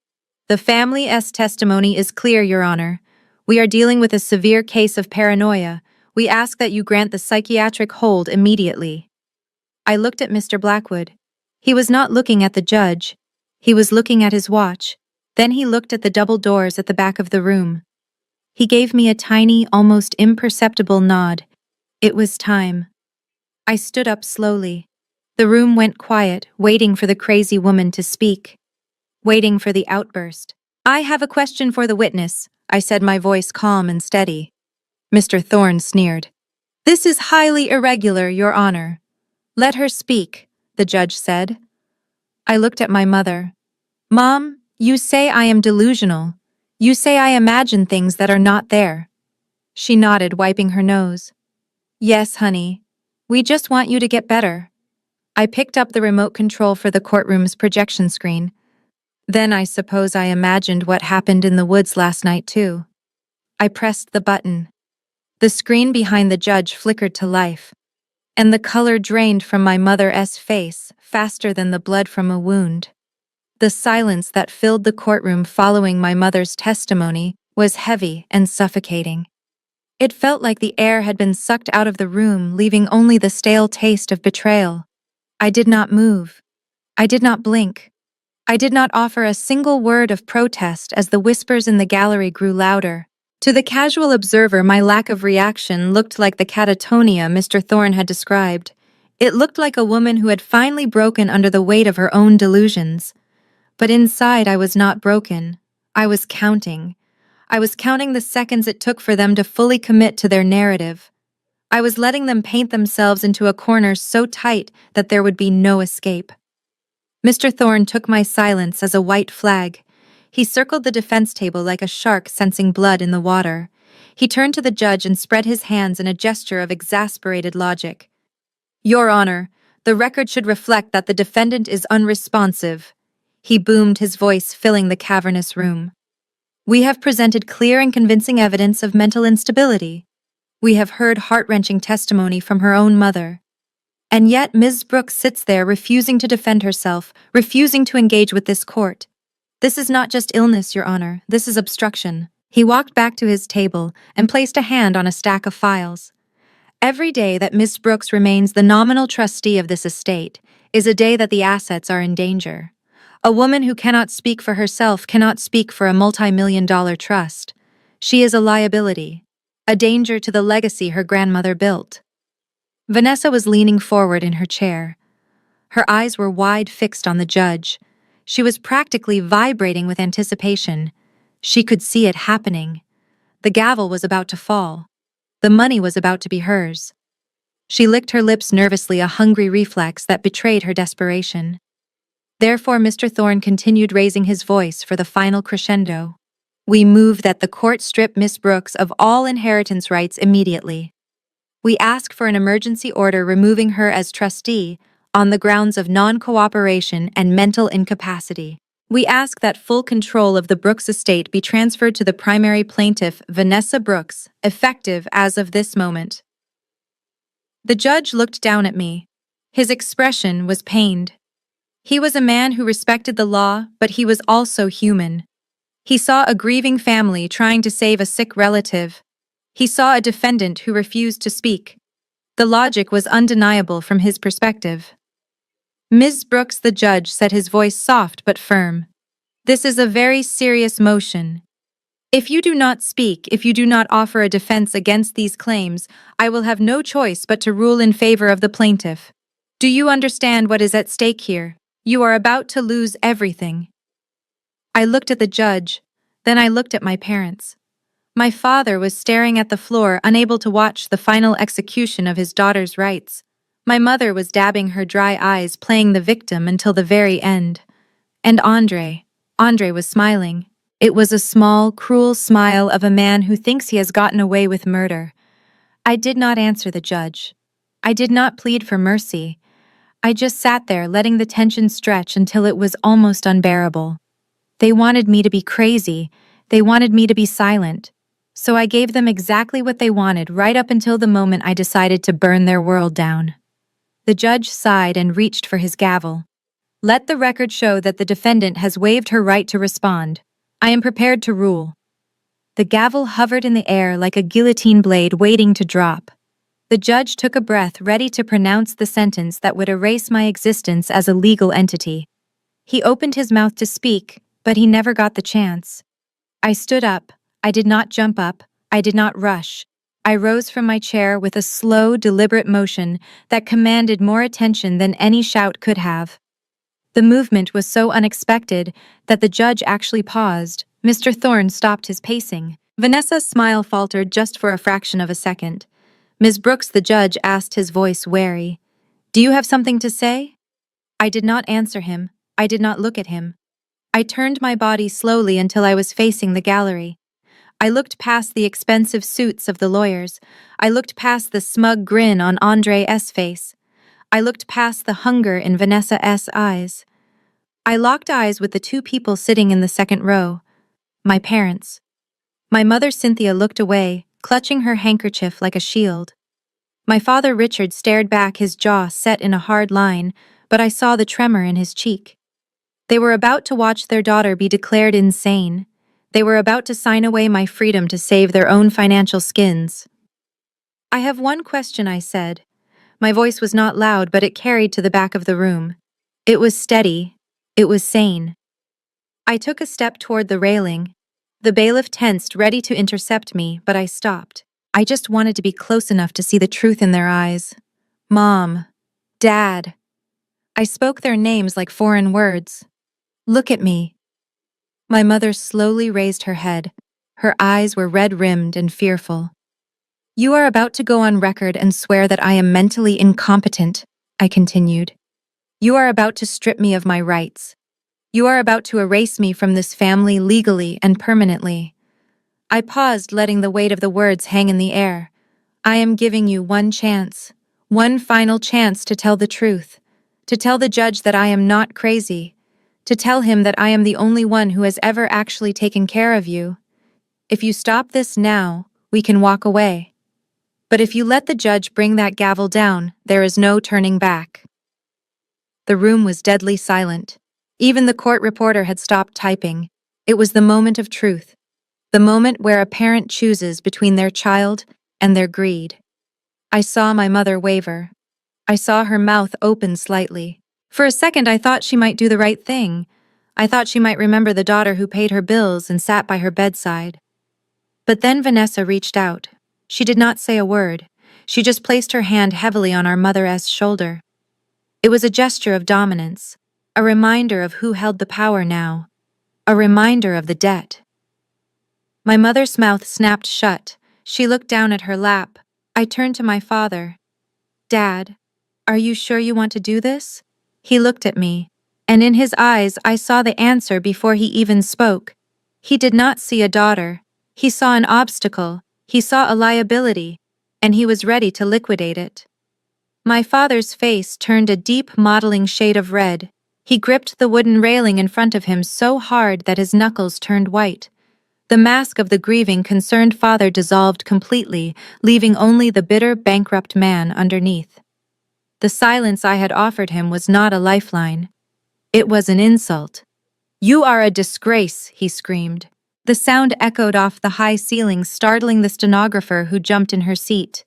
The family's testimony is clear, Your Honor. We are dealing with a severe case of paranoia. We ask that you grant the psychiatric hold immediately. I looked at Mr. Blackwood. He was not looking at the judge. He was looking at his watch. Then he looked at the double doors at the back of the room. He gave me a tiny, almost imperceptible nod. It was time. I stood up slowly. The room went quiet, waiting for the crazy woman to speak. Waiting for the outburst. "I have a question for the witness," I said, my voice calm and steady. Mr. Thorne sneered. "This is highly irregular, Your Honor." "Let her speak," the judge said. I looked at my mother. "Mom, you say I am delusional. You say I imagine things that are not there." She nodded, wiping her nose. "Yes, honey. We just want you to get better." I picked up the remote control for the courtroom's projection screen. Then I suppose I imagined what happened in the woods last night, too. I pressed the button. The screen behind the judge flickered to life, and the color drained from my mother's face faster than the blood from a wound. The silence that filled the courtroom following my mother's testimony was heavy and suffocating. It felt like the air had been sucked out of the room, leaving only the stale taste of betrayal. I did not move. I did not blink. I did not offer a single word of protest as the whispers in the gallery grew louder. To the casual observer, my lack of reaction looked like the catatonia Mr. Thorne had described. It looked like a woman who had finally broken under the weight of her own delusions. But inside, I was not broken. I was counting. I was counting the seconds it took for them to fully commit to their narrative. I was letting them paint themselves into a corner so tight that there would be no escape. Mr. Thorne took my silence as a white flag. He circled the defense table like a shark sensing blood in the water. He turned to the judge and spread his hands in a gesture of exasperated logic. "Your Honor, the record should reflect that the defendant is unresponsive." He boomed, his voice filling the cavernous room. "We have presented clear and convincing evidence of mental instability. We have heard heart-wrenching testimony from her own mother. And yet Ms. Brooks sits there refusing to defend herself, refusing to engage with this court. This is not just illness, Your Honor, this is obstruction." He walked back to his table and placed a hand on a stack of files. "Every day that Miss Brooks remains the nominal trustee of this estate is a day that the assets are in danger. A woman who cannot speak for herself cannot speak for a multi-million-dollar trust. She is a liability, a danger to the legacy her grandmother built." Vanessa was leaning forward in her chair. Her eyes were wide, fixed on the judge. She was practically vibrating with anticipation. She could see it happening. The gavel was about to fall. The money was about to be hers. She licked her lips nervously, a hungry reflex that betrayed her desperation. Therefore, Mr. Thorne continued, raising his voice for the final crescendo. "We move that the court strip Miss Brooks of all inheritance rights immediately. We ask for an emergency order removing her as trustee on the grounds of non-cooperation and mental incapacity. We ask that full control of the Brooks estate be transferred to the primary plaintiff, Vanessa Brooks, effective as of this moment." The judge looked down at me. His expression was pained. He was a man who respected the law, but he was also human. He saw a grieving family trying to save a sick relative. He saw a defendant who refused to speak. The logic was undeniable from his perspective. "Ms. Brooks," the judge said, his voice soft but firm, "this is a very serious motion. If you do not speak, if you do not offer a defense against these claims, I will have no choice but to rule in favor of the plaintiff. Do you understand what is at stake here? You are about to lose everything." I looked at the judge, then I looked at my parents. My father was staring at the floor, unable to watch the final execution of his daughter's rights. My mother was dabbing her dry eyes, playing the victim until the very end. And Andre was smiling. It was a small, cruel smile of a man who thinks he has gotten away with murder. I did not answer the judge. I did not plead for mercy. I just sat there, letting the tension stretch until it was almost unbearable. They wanted me to be crazy. They wanted me to be silent. So I gave them exactly what they wanted, right up until the moment I decided to burn their world down. The judge sighed and reached for his gavel. "Let the record show that the defendant has waived her right to respond. I am prepared to rule." The gavel hovered in the air like a guillotine blade waiting to drop. The judge took a breath, ready to pronounce the sentence that would erase my existence as a legal entity. He opened his mouth to speak, but he never got the chance. I stood up. I did not jump up. I did not rush. I rose from my chair with a slow, deliberate motion that commanded more attention than any shout could have. The movement was so unexpected that the judge actually paused. Mr. Thorne stopped his pacing. Vanessa's smile faltered just for a fraction of a second. "Ms. Brooks," the judge asked, his voice wary, "do you have something to say?" I did not answer him. I did not look at him. I turned my body slowly until I was facing the gallery. I looked past the expensive suits of the lawyers. I looked past the smug grin on Andre's face. I looked past the hunger in Vanessa's eyes. I locked eyes with the two people sitting in the second row. My parents. My mother Cynthia looked away, clutching her handkerchief like a shield. My father Richard stared back, his jaw set in a hard line, but I saw the tremor in his cheek. They were about to watch their daughter be declared insane. They were about to sign away my freedom to save their own financial skins. "I have one question," I said. My voice was not loud, but it carried to the back of the room. It was steady. It was sane. I took a step toward the railing. The bailiff tensed, ready to intercept me, but I stopped. I just wanted to be close enough to see the truth in their eyes. Mom. Dad. I spoke their names like foreign words. Look at me. My mother slowly raised her head. Her eyes were red-rimmed and fearful. You are about to go on record and swear that I am mentally incompetent, I continued. You are about to strip me of my rights. You are about to erase me from this family legally and permanently. I paused, letting the weight of the words hang in the air. I am giving you one chance, one final chance to tell the truth, to tell the judge that I am not crazy, to tell him that I am the only one who has ever actually taken care of you. If you stop this now, we can walk away. But if you let the judge bring that gavel down, there is no turning back. The room was deadly silent. Even the court reporter had stopped typing. It was the moment of truth, the moment where a parent chooses between their child and their greed. I saw my mother waver. I saw her mouth open slightly. For a second, I thought she might do the right thing. I thought she might remember the daughter who paid her bills and sat by her bedside. But then Vanessa reached out. She did not say a word. She just placed her hand heavily on our mother's shoulder. It was a gesture of dominance, a reminder of who held the power now, a reminder of the debt. My mother's mouth snapped shut. She looked down at her lap. I turned to my father. Dad, are you sure you want to do this? He looked at me, and in his eyes I saw the answer before he even spoke. He did not see a daughter. He saw an obstacle. He saw a liability, and he was ready to liquidate it. My father's face turned a deep modeling shade of red. He gripped the wooden railing in front of him so hard that his knuckles turned white. The mask of the grieving, concerned father dissolved completely, leaving only the bitter, bankrupt man underneath. The silence I had offered him was not a lifeline. It was an insult. You are a disgrace, he screamed. The sound echoed off the high ceiling, startling the stenographer who jumped in her seat.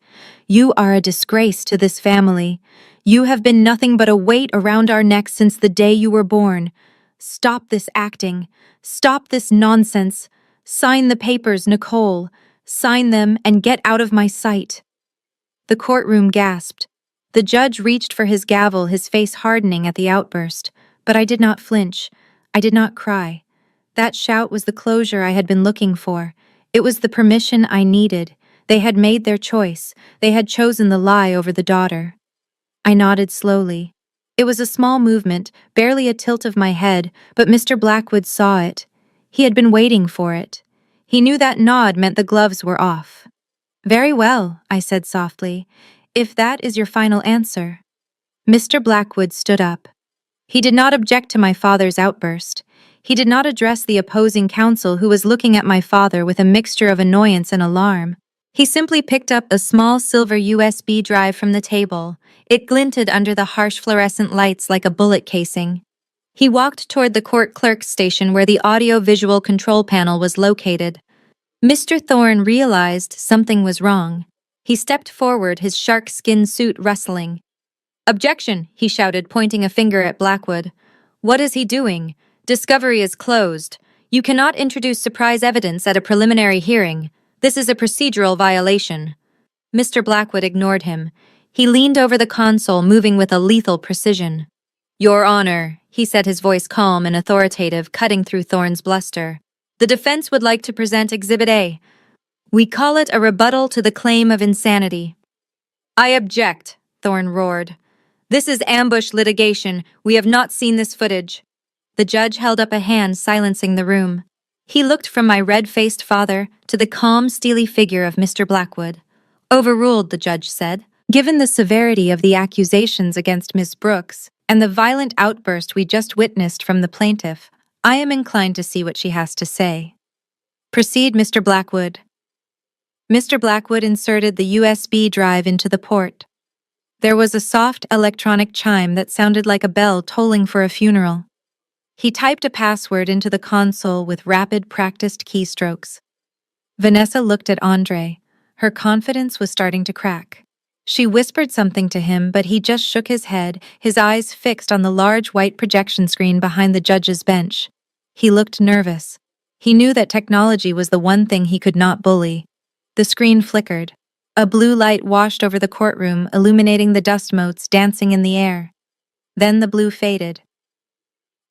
You are a disgrace to this family. You have been nothing but a weight around our necks since the day you were born. Stop this acting. Stop this nonsense. Sign the papers, Nicole. Sign them and get out of my sight. The courtroom gasped. The judge reached for his gavel, his face hardening at the outburst. But I did not flinch. I did not cry. That shout was the closure I had been looking for. It was the permission I needed. They had made their choice. They had chosen the lie over the daughter. I nodded slowly. It was a small movement, barely a tilt of my head, but Mr. Blackwood saw it. He had been waiting for it. He knew that nod meant the gloves were off. Very well, I said softly, if that is your final answer. Mr. Blackwood stood up. He did not object to my father's outburst. He did not address the opposing counsel who was looking at my father with a mixture of annoyance and alarm. He simply picked up a small silver USB drive from the table. It glinted under the harsh fluorescent lights like a bullet casing. He walked toward the court clerk's station where the audio-visual control panel was located. Mr. Thorne realized something was wrong. He stepped forward, his shark-skin suit rustling. Objection, he shouted, pointing a finger at Blackwood. What is he doing? Discovery is closed. You cannot introduce surprise evidence at a preliminary hearing. This is a procedural violation. Mr. Blackwood ignored him. He leaned over the console, moving with a lethal precision. Your Honor, he said, his voice calm and authoritative, cutting through Thorne's bluster. The defense would like to present Exhibit A. We call it a rebuttal to the claim of insanity. I object, Thorne roared. This is ambush litigation. We have not seen this footage. The judge held up a hand, silencing the room. He looked from my red-faced father to the calm, steely figure of Mr. Blackwood. Overruled, the judge said. Given the severity of the accusations against Miss Brooks and the violent outburst we just witnessed from the plaintiff, I am inclined to see what she has to say. Proceed, Mr. Blackwood. Mr. Blackwood inserted the USB drive into the port. There was a soft electronic chime that sounded like a bell tolling for a funeral. He typed a password into the console with rapid, practiced keystrokes. Vanessa looked at Andre. Her confidence was starting to crack. She whispered something to him, but he just shook his head, his eyes fixed on the large white projection screen behind the judge's bench. He looked nervous. He knew that technology was the one thing he could not bully. The screen flickered. A blue light washed over the courtroom, illuminating the dust motes dancing in the air. Then the blue faded.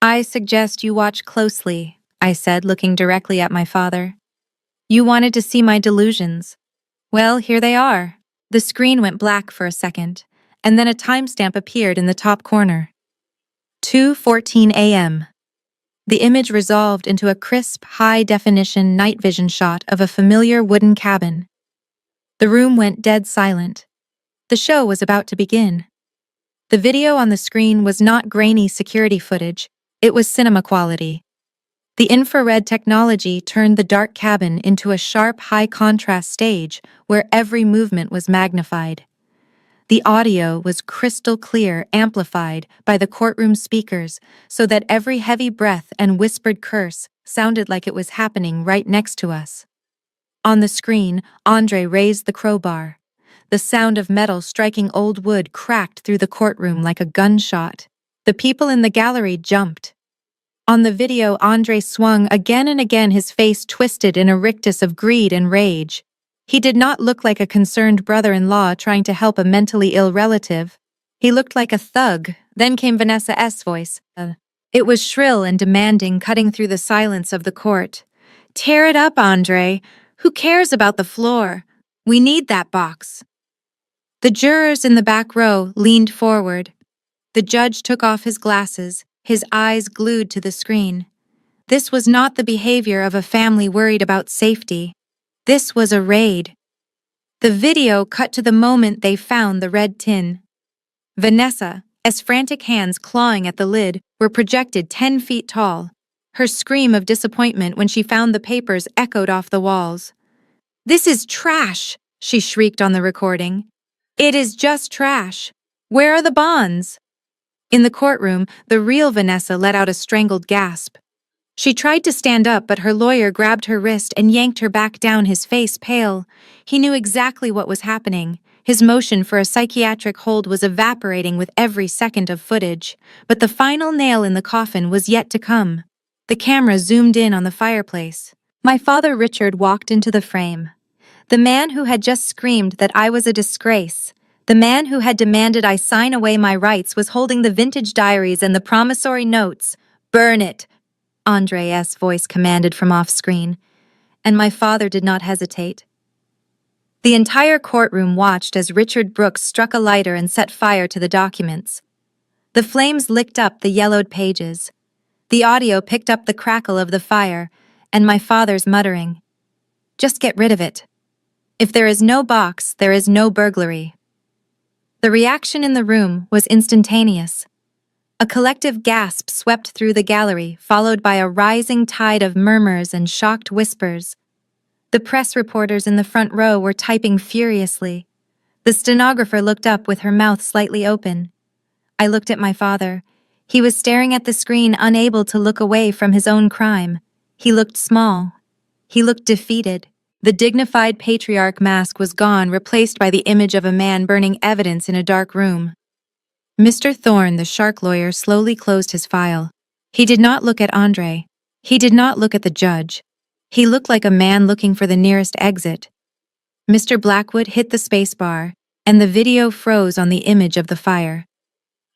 "I suggest you watch closely," I said, looking directly at my father. "You wanted to see my delusions. Well, here they are." The screen went black for a second, and then a timestamp appeared in the top corner. 2:14 a.m. The image resolved into a crisp, high-definition night vision shot of a familiar wooden cabin. The room went dead silent. The show was about to begin. The video on the screen was not grainy security footage, it was cinema quality. The infrared technology turned the dark cabin into a sharp, high-contrast stage where every movement was magnified. The audio was crystal clear, amplified by the courtroom speakers, so that every heavy breath and whispered curse sounded like it was happening right next to us. On the screen, Andre raised the crowbar. The sound of metal striking old wood cracked through the courtroom like a gunshot. The people in the gallery jumped. On the video, Andre swung again and again, his face twisted in a rictus of greed and rage. He did not look like a concerned brother-in-law trying to help a mentally ill relative. He looked like a thug. Then came Vanessa's voice. It was shrill and demanding, cutting through the silence of the court. "Tear it up, Andre. Who cares about the floor? We need that box." The jurors in the back row leaned forward. The judge took off his glasses, his eyes glued to the screen. This was not the behavior of a family worried about safety. This was a raid. The video cut to the moment they found the red tin. Vanessa, as frantic hands clawing at the lid, were projected 10 feet tall. Her scream of disappointment when she found the papers echoed off the walls. "This is trash," she shrieked on the recording. "It is just trash. Where are the bonds?" In the courtroom, the real Vanessa let out a strangled gasp. She tried to stand up, but her lawyer grabbed her wrist and yanked her back down, his face pale. He knew exactly what was happening. His motion for a psychiatric hold was evaporating with every second of footage, but the final nail in the coffin was yet to come. The camera zoomed in on the fireplace. My father Richard walked into the frame. The man who had just screamed that I was a disgrace. The man who had demanded I sign away my rights was holding the vintage diaries and the promissory notes. "Burn it," Andre's voice commanded from off-screen, and my father did not hesitate. The entire courtroom watched as Richard Brooks struck a lighter and set fire to the documents. The flames licked up the yellowed pages. The audio picked up the crackle of the fire, and my father's muttering, "Just get rid of it. If there is no box, there is no burglary." The reaction in the room was instantaneous. A collective gasp swept through the gallery, followed by a rising tide of murmurs and shocked whispers. The press reporters in the front row were typing furiously. The stenographer looked up with her mouth slightly open. I looked at my father. He was staring at the screen, unable to look away from his own crime. He looked small. He looked defeated. The dignified patriarch mask was gone, replaced by the image of a man burning evidence in a dark room. Mr. Thorne, the shark lawyer, slowly closed his file. He did not look at Andre. He did not look at the judge. He looked like a man looking for the nearest exit. Mr. Blackwood hit the spacebar, and the video froze on the image of the fire.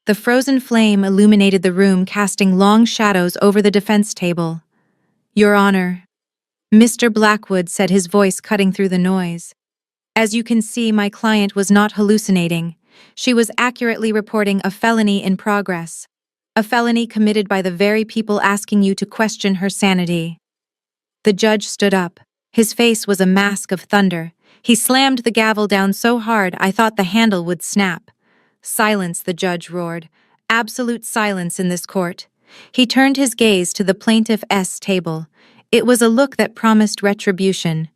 The frozen flame illuminated the room, casting long shadows over the defense table. "Your Honor," Mr. Blackwood said, his voice cutting through the noise. "As you can see, my client was not hallucinating. She was accurately reporting a felony in progress. A felony committed by the very people asking you to question her sanity." The judge stood up. His face was a mask of thunder. He slammed the gavel down so hard I thought the handle would snap. "Silence," the judge roared. "Absolute silence in this court." He turned his gaze to the plaintiff's table. It was a look that promised retribution.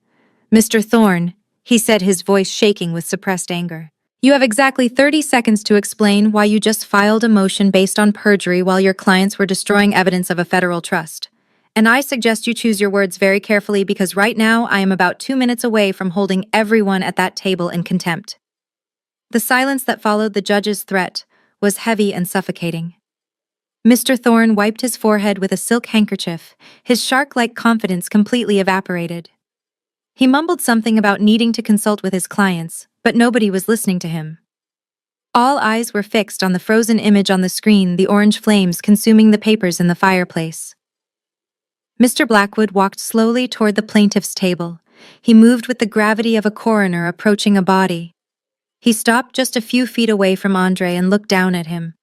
"Mr. Thorne," he said, his voice shaking with suppressed anger, "you have exactly 30 seconds to explain why you just filed a motion based on perjury while your clients were destroying evidence of a federal trust. And I suggest you choose your words very carefully, because right now I am about 2 minutes away from holding everyone at that table in contempt." The silence that followed the judge's threat was heavy and suffocating. Mr. Thorne wiped his forehead with a silk handkerchief, his shark-like confidence completely evaporated. He mumbled something about needing to consult with his clients, but nobody was listening to him. All eyes were fixed on the frozen image on the screen, the orange flames consuming the papers in the fireplace. Mr. Blackwood walked slowly toward the plaintiff's table. He moved with the gravity of a coroner approaching a body. He stopped just a few feet away from Andre and looked down at him.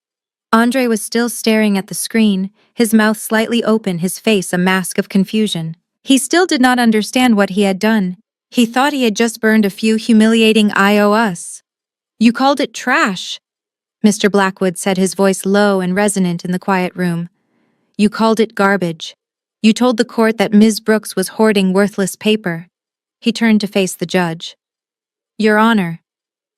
Andre was still staring at the screen, his mouth slightly open, his face a mask of confusion. He still did not understand what he had done. He thought he had just burned a few humiliating IOUs. "You called it trash," Mr. Blackwood said, his voice low and resonant in the quiet room. "You called it garbage. You told the court that Ms. Brooks was hoarding worthless paper." He turned to face the judge. "Your Honor,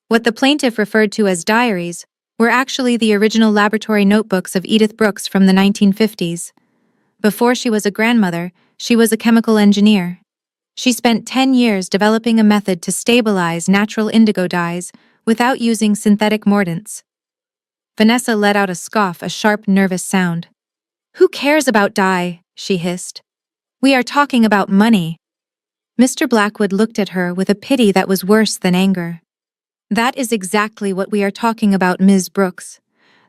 what the plaintiff referred to as diaries were actually the original laboratory notebooks of Edith Brooks from the 1950s. Before she was a grandmother, she was a chemical engineer. She spent 10 years developing a method to stabilize natural indigo dyes without using synthetic mordants." Vanessa let out a scoff, a sharp, nervous sound. "Who cares about dye?" she hissed. "We are talking about money." Mr. Blackwood looked at her with a pity that was worse than anger. "That is exactly what we are talking about, Ms. Brooks.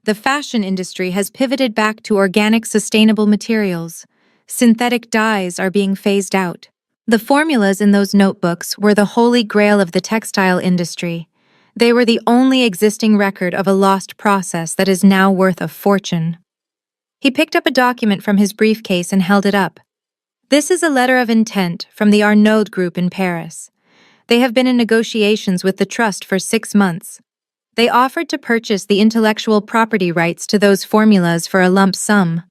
The fashion industry has pivoted back to organic, sustainable materials. Synthetic dyes are being phased out. The formulas in those notebooks were the holy grail of the textile industry. They were the only existing record of a lost process that is now worth a fortune." He picked up a document from his briefcase and held it up. "This is a letter of intent from the Arnaud Group in Paris. They have been in negotiations with the trust for 6 months. They offered to purchase the intellectual property rights to those formulas for a lump sum."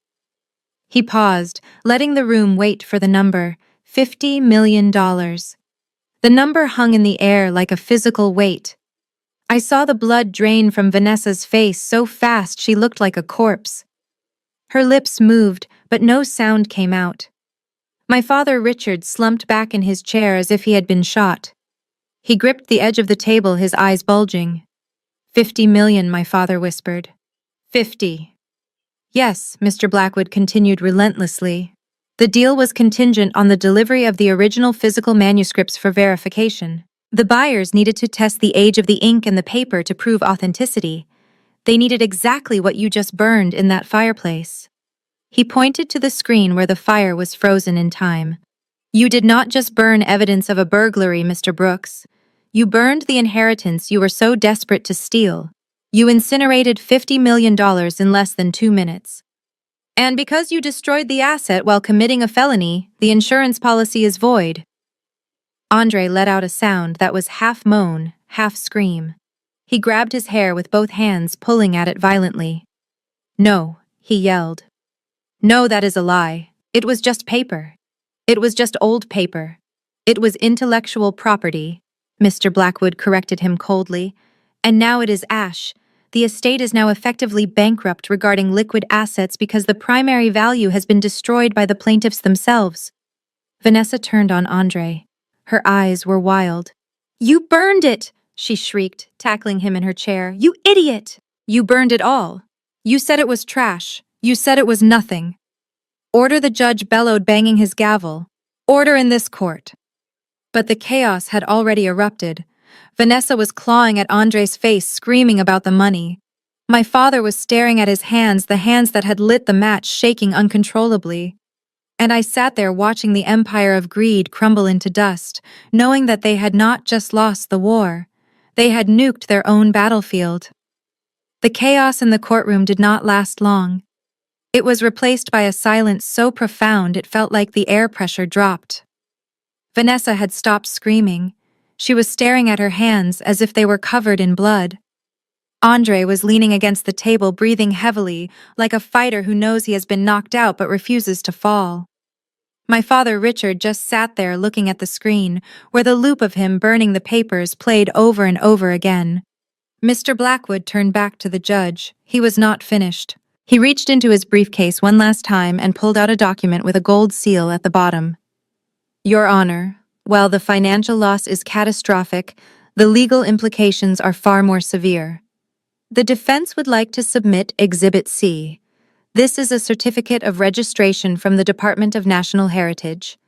He paused, letting the room wait for the number, $50 million. The number hung in the air like a physical weight. I saw the blood drain from Vanessa's face so fast she looked like a corpse. Her lips moved, but no sound came out. My father Richard slumped back in his chair as if he had been shot. He gripped the edge of the table, his eyes bulging. "50 million, my father whispered. 50. "Yes," Mr. Blackwood continued relentlessly. "The deal was contingent on the delivery of the original physical manuscripts for verification. The buyers needed to test the age of the ink and the paper to prove authenticity. They needed exactly what you just burned in that fireplace." He pointed to the screen where the fire was frozen in time. "You did not just burn evidence of a burglary, Mr. Brooks. You burned the inheritance you were so desperate to steal. You incinerated $50 million in less than 2 minutes. And because you destroyed the asset while committing a felony, the insurance policy is void." Andre let out a sound that was half moan, half scream. He grabbed his hair with both hands, pulling at it violently. "No," he yelled. "No, that is a lie. It was just paper. It was just old paper. It was intellectual property," Mr. Blackwood corrected him coldly. "And now it is ash. The estate is now effectively bankrupt regarding liquid assets because the primary value has been destroyed by the plaintiffs themselves." Vanessa turned on Andre. Her eyes were wild. "You burned it!" she shrieked, tackling him in her chair. "You idiot! You burned it all. You said it was trash. You said it was nothing." "Order," the judge bellowed, banging his gavel. "Order in this court." But the chaos had already erupted. Vanessa was clawing at Andre's face, screaming about the money. My father was staring at his hands, the hands that had lit the match, shaking uncontrollably. And I sat there watching the empire of greed crumble into dust, knowing that they had not just lost the war. They had nuked their own battlefield. The chaos in the courtroom did not last long. It was replaced by a silence so profound it felt like the air pressure dropped. Vanessa had stopped screaming. She was staring at her hands as if they were covered in blood. Andre was leaning against the table, breathing heavily, like a fighter who knows he has been knocked out but refuses to fall. My father Richard just sat there looking at the screen, where the loop of him burning the papers played over and over again. Mr. Blackwood turned back to the judge. He was not finished. He reached into his briefcase one last time and pulled out a document with a gold seal at the bottom. "Your Honor, while the financial loss is catastrophic, The legal implications are far more severe. The defense would like to submit Exhibit C. This is a certificate of registration from the Department of National Heritage.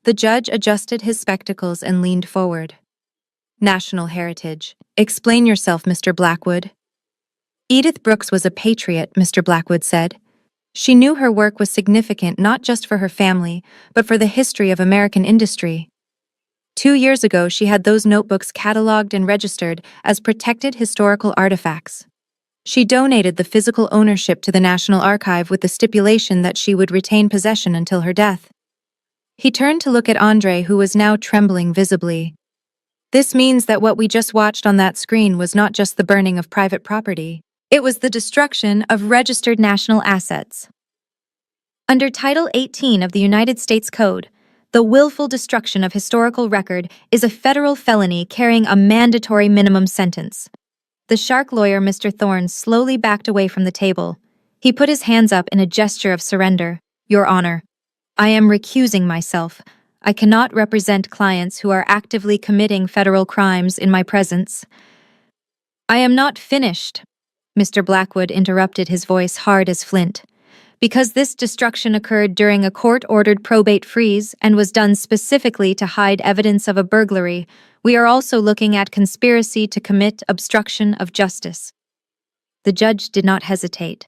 The judge adjusted his spectacles and leaned forward. National Heritage. Explain yourself, Mr. Blackwood. Edith Brooks was a patriot, Mr. Blackwood said. She knew her work was significant not just for her family, but for the history of American industry. 2 years ago, she had those notebooks cataloged and registered as protected historical artifacts. She donated the physical ownership to the National Archive with the stipulation that she would retain possession until her death. He turned to look at Andre, who was now trembling visibly. This means that what we just watched on that screen was not just the burning of private property. It was the destruction of registered national assets. Under Title 18 of the United States Code, the willful destruction of historical record is a federal felony carrying a mandatory minimum sentence. The shark lawyer, Mr. Thorne, slowly backed away from the table. He put his hands up in a gesture of surrender. Your Honor, I am recusing myself. I cannot represent clients who are actively committing federal crimes in my presence. I am not finished, Mr. Blackwood interrupted, his voice hard as flint. Because this destruction occurred during a court-ordered probate freeze and was done specifically to hide evidence of a burglary, we are also looking at conspiracy to commit obstruction of justice. The judge did not hesitate.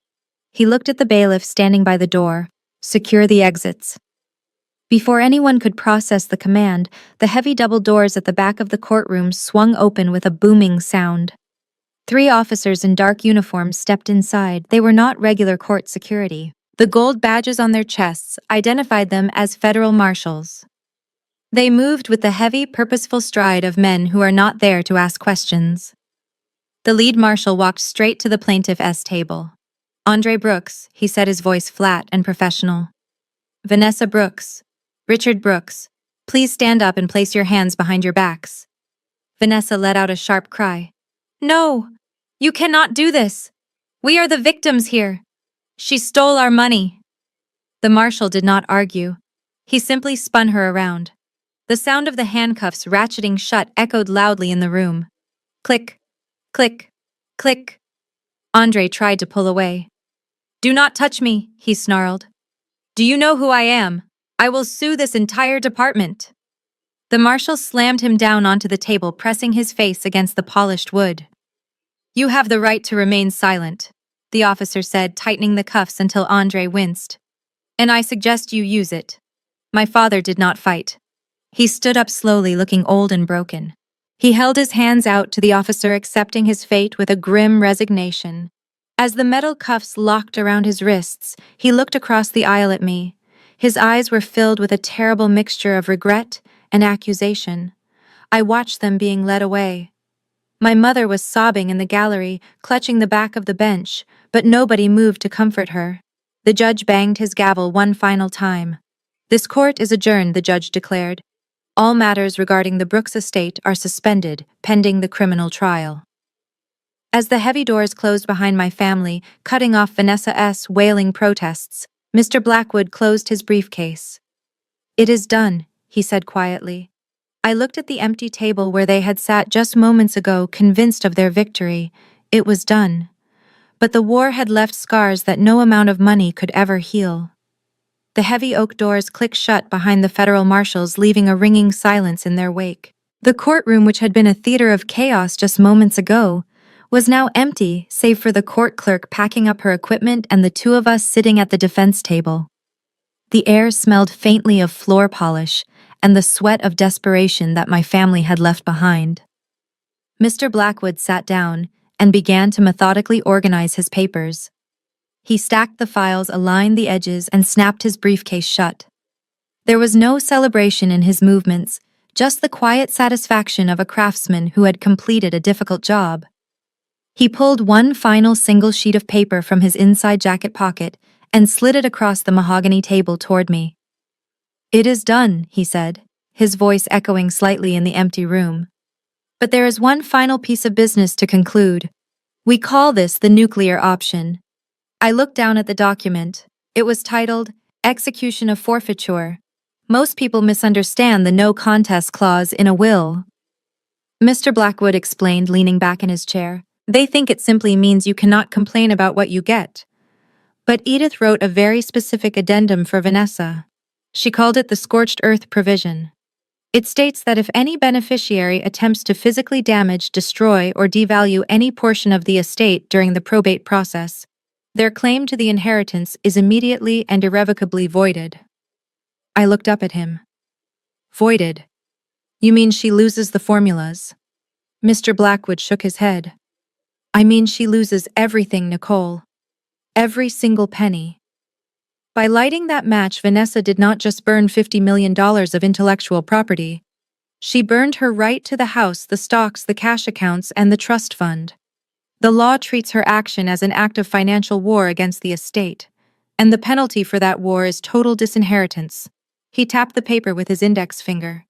He looked at the bailiff standing by the door. Secure the exits. Before anyone could process the command, the heavy double doors at the back of the courtroom swung open with a booming sound. 3 officers in dark uniforms stepped inside. They were not regular court security. The gold badges on their chests identified them as federal marshals. They moved with the heavy, purposeful stride of men who are not there to ask questions. The lead marshal walked straight to the plaintiff's table. Andre Brooks, he said, his voice flat and professional. Vanessa Brooks, Richard Brooks, please stand up and place your hands behind your backs. Vanessa let out a sharp cry. No! You cannot do this! We are the victims here! She stole our money! The marshal did not argue. He simply spun her around. The sound of the handcuffs ratcheting shut echoed loudly in the room. Click, click, click. Andre tried to pull away. Do not touch me, he snarled. Do you know who I am? I will sue this entire department. The marshal slammed him down onto the table, pressing his face against the polished wood. You have the right to remain silent, the officer said, tightening the cuffs until Andre winced. And I suggest you use it. My father did not fight. He stood up slowly, looking old and broken. He held his hands out to the officer, accepting his fate with a grim resignation. As the metal cuffs locked around his wrists, he looked across the aisle at me. His eyes were filled with a terrible mixture of regret and accusation. I watched them being led away. My mother was sobbing in the gallery, clutching the back of the bench, but nobody moved to comfort her. The judge banged his gavel one final time. This court is adjourned, the judge declared. All matters regarding the Brooks estate are suspended, pending the criminal trial. As the heavy doors closed behind my family, cutting off Vanessa's wailing protests, Mr. Blackwood closed his briefcase. It is done, he said quietly. I looked at the empty table where they had sat just moments ago, convinced of their victory. It was done. But the war had left scars that no amount of money could ever heal. The heavy oak doors clicked shut behind the federal marshals, leaving a ringing silence in their wake. The courtroom, which had been a theater of chaos just moments ago, was now empty, save for the court clerk packing up her equipment and the 2 of us sitting at the defense table. The air smelled faintly of floor polish and the sweat of desperation that my family had left behind. Mr. Blackwood sat down and began to methodically organize his papers. He stacked the files, aligned the edges, and snapped his briefcase shut. There was no celebration in his movements, just the quiet satisfaction of a craftsman who had completed a difficult job. He pulled one final single sheet of paper from his inside jacket pocket and slid it across the mahogany table toward me. It is done, he said, his voice echoing slightly in the empty room. But there is one final piece of business to conclude. We call this the nuclear option. I looked down at the document. It was titled, Execution of Forfeiture. Most people misunderstand the no contest clause in a will. Mr. Blackwood explained, leaning back in his chair. They think it simply means you cannot complain about what you get. But Edith wrote a very specific addendum for Vanessa. She called it the scorched earth provision. It states that if any beneficiary attempts to physically damage, destroy, or devalue any portion of the estate during the probate process, their claim to the inheritance is immediately and irrevocably voided. I looked up at him. Voided? You mean she loses the formulas? Mr. Blackwood shook his head. I mean she loses everything, Nicole. Every single penny. By lighting that match, Vanessa did not just burn $50 million of intellectual property. She burned her right to the house, the stocks, the cash accounts, and the trust fund. The law treats her action as an act of financial war against the estate, and the penalty for that war is total disinheritance. He tapped the paper with his index finger.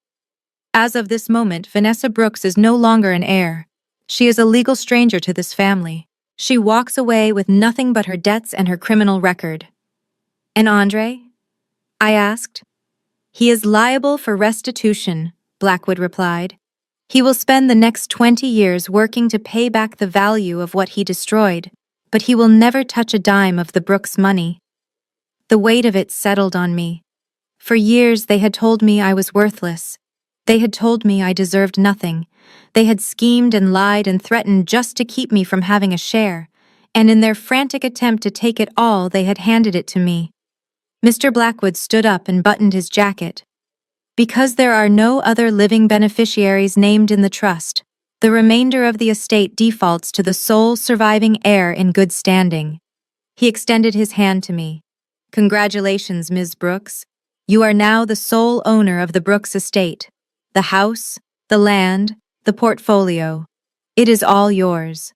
As of this moment, Vanessa Brooks is no longer an heir. She is a legal stranger to this family. She walks away with nothing but her debts and her criminal record. And Andre? I asked. He is liable for restitution, Blackwood replied. He will spend the next 20 years working to pay back the value of what he destroyed, but he will never touch a dime of the Brooks money. The weight of it settled on me. For years they had told me I was worthless. They had told me I deserved nothing. They had schemed and lied and threatened just to keep me from having a share, and in their frantic attempt to take it all, they had handed it to me. Mr. Blackwood stood up and buttoned his jacket. Because there are no other living beneficiaries named in the trust, the remainder of the estate defaults to the sole surviving heir in good standing. He extended his hand to me. Congratulations, Ms. Brooks. You are now the sole owner of the Brooks estate. The house, the land, the portfolio. It is all yours.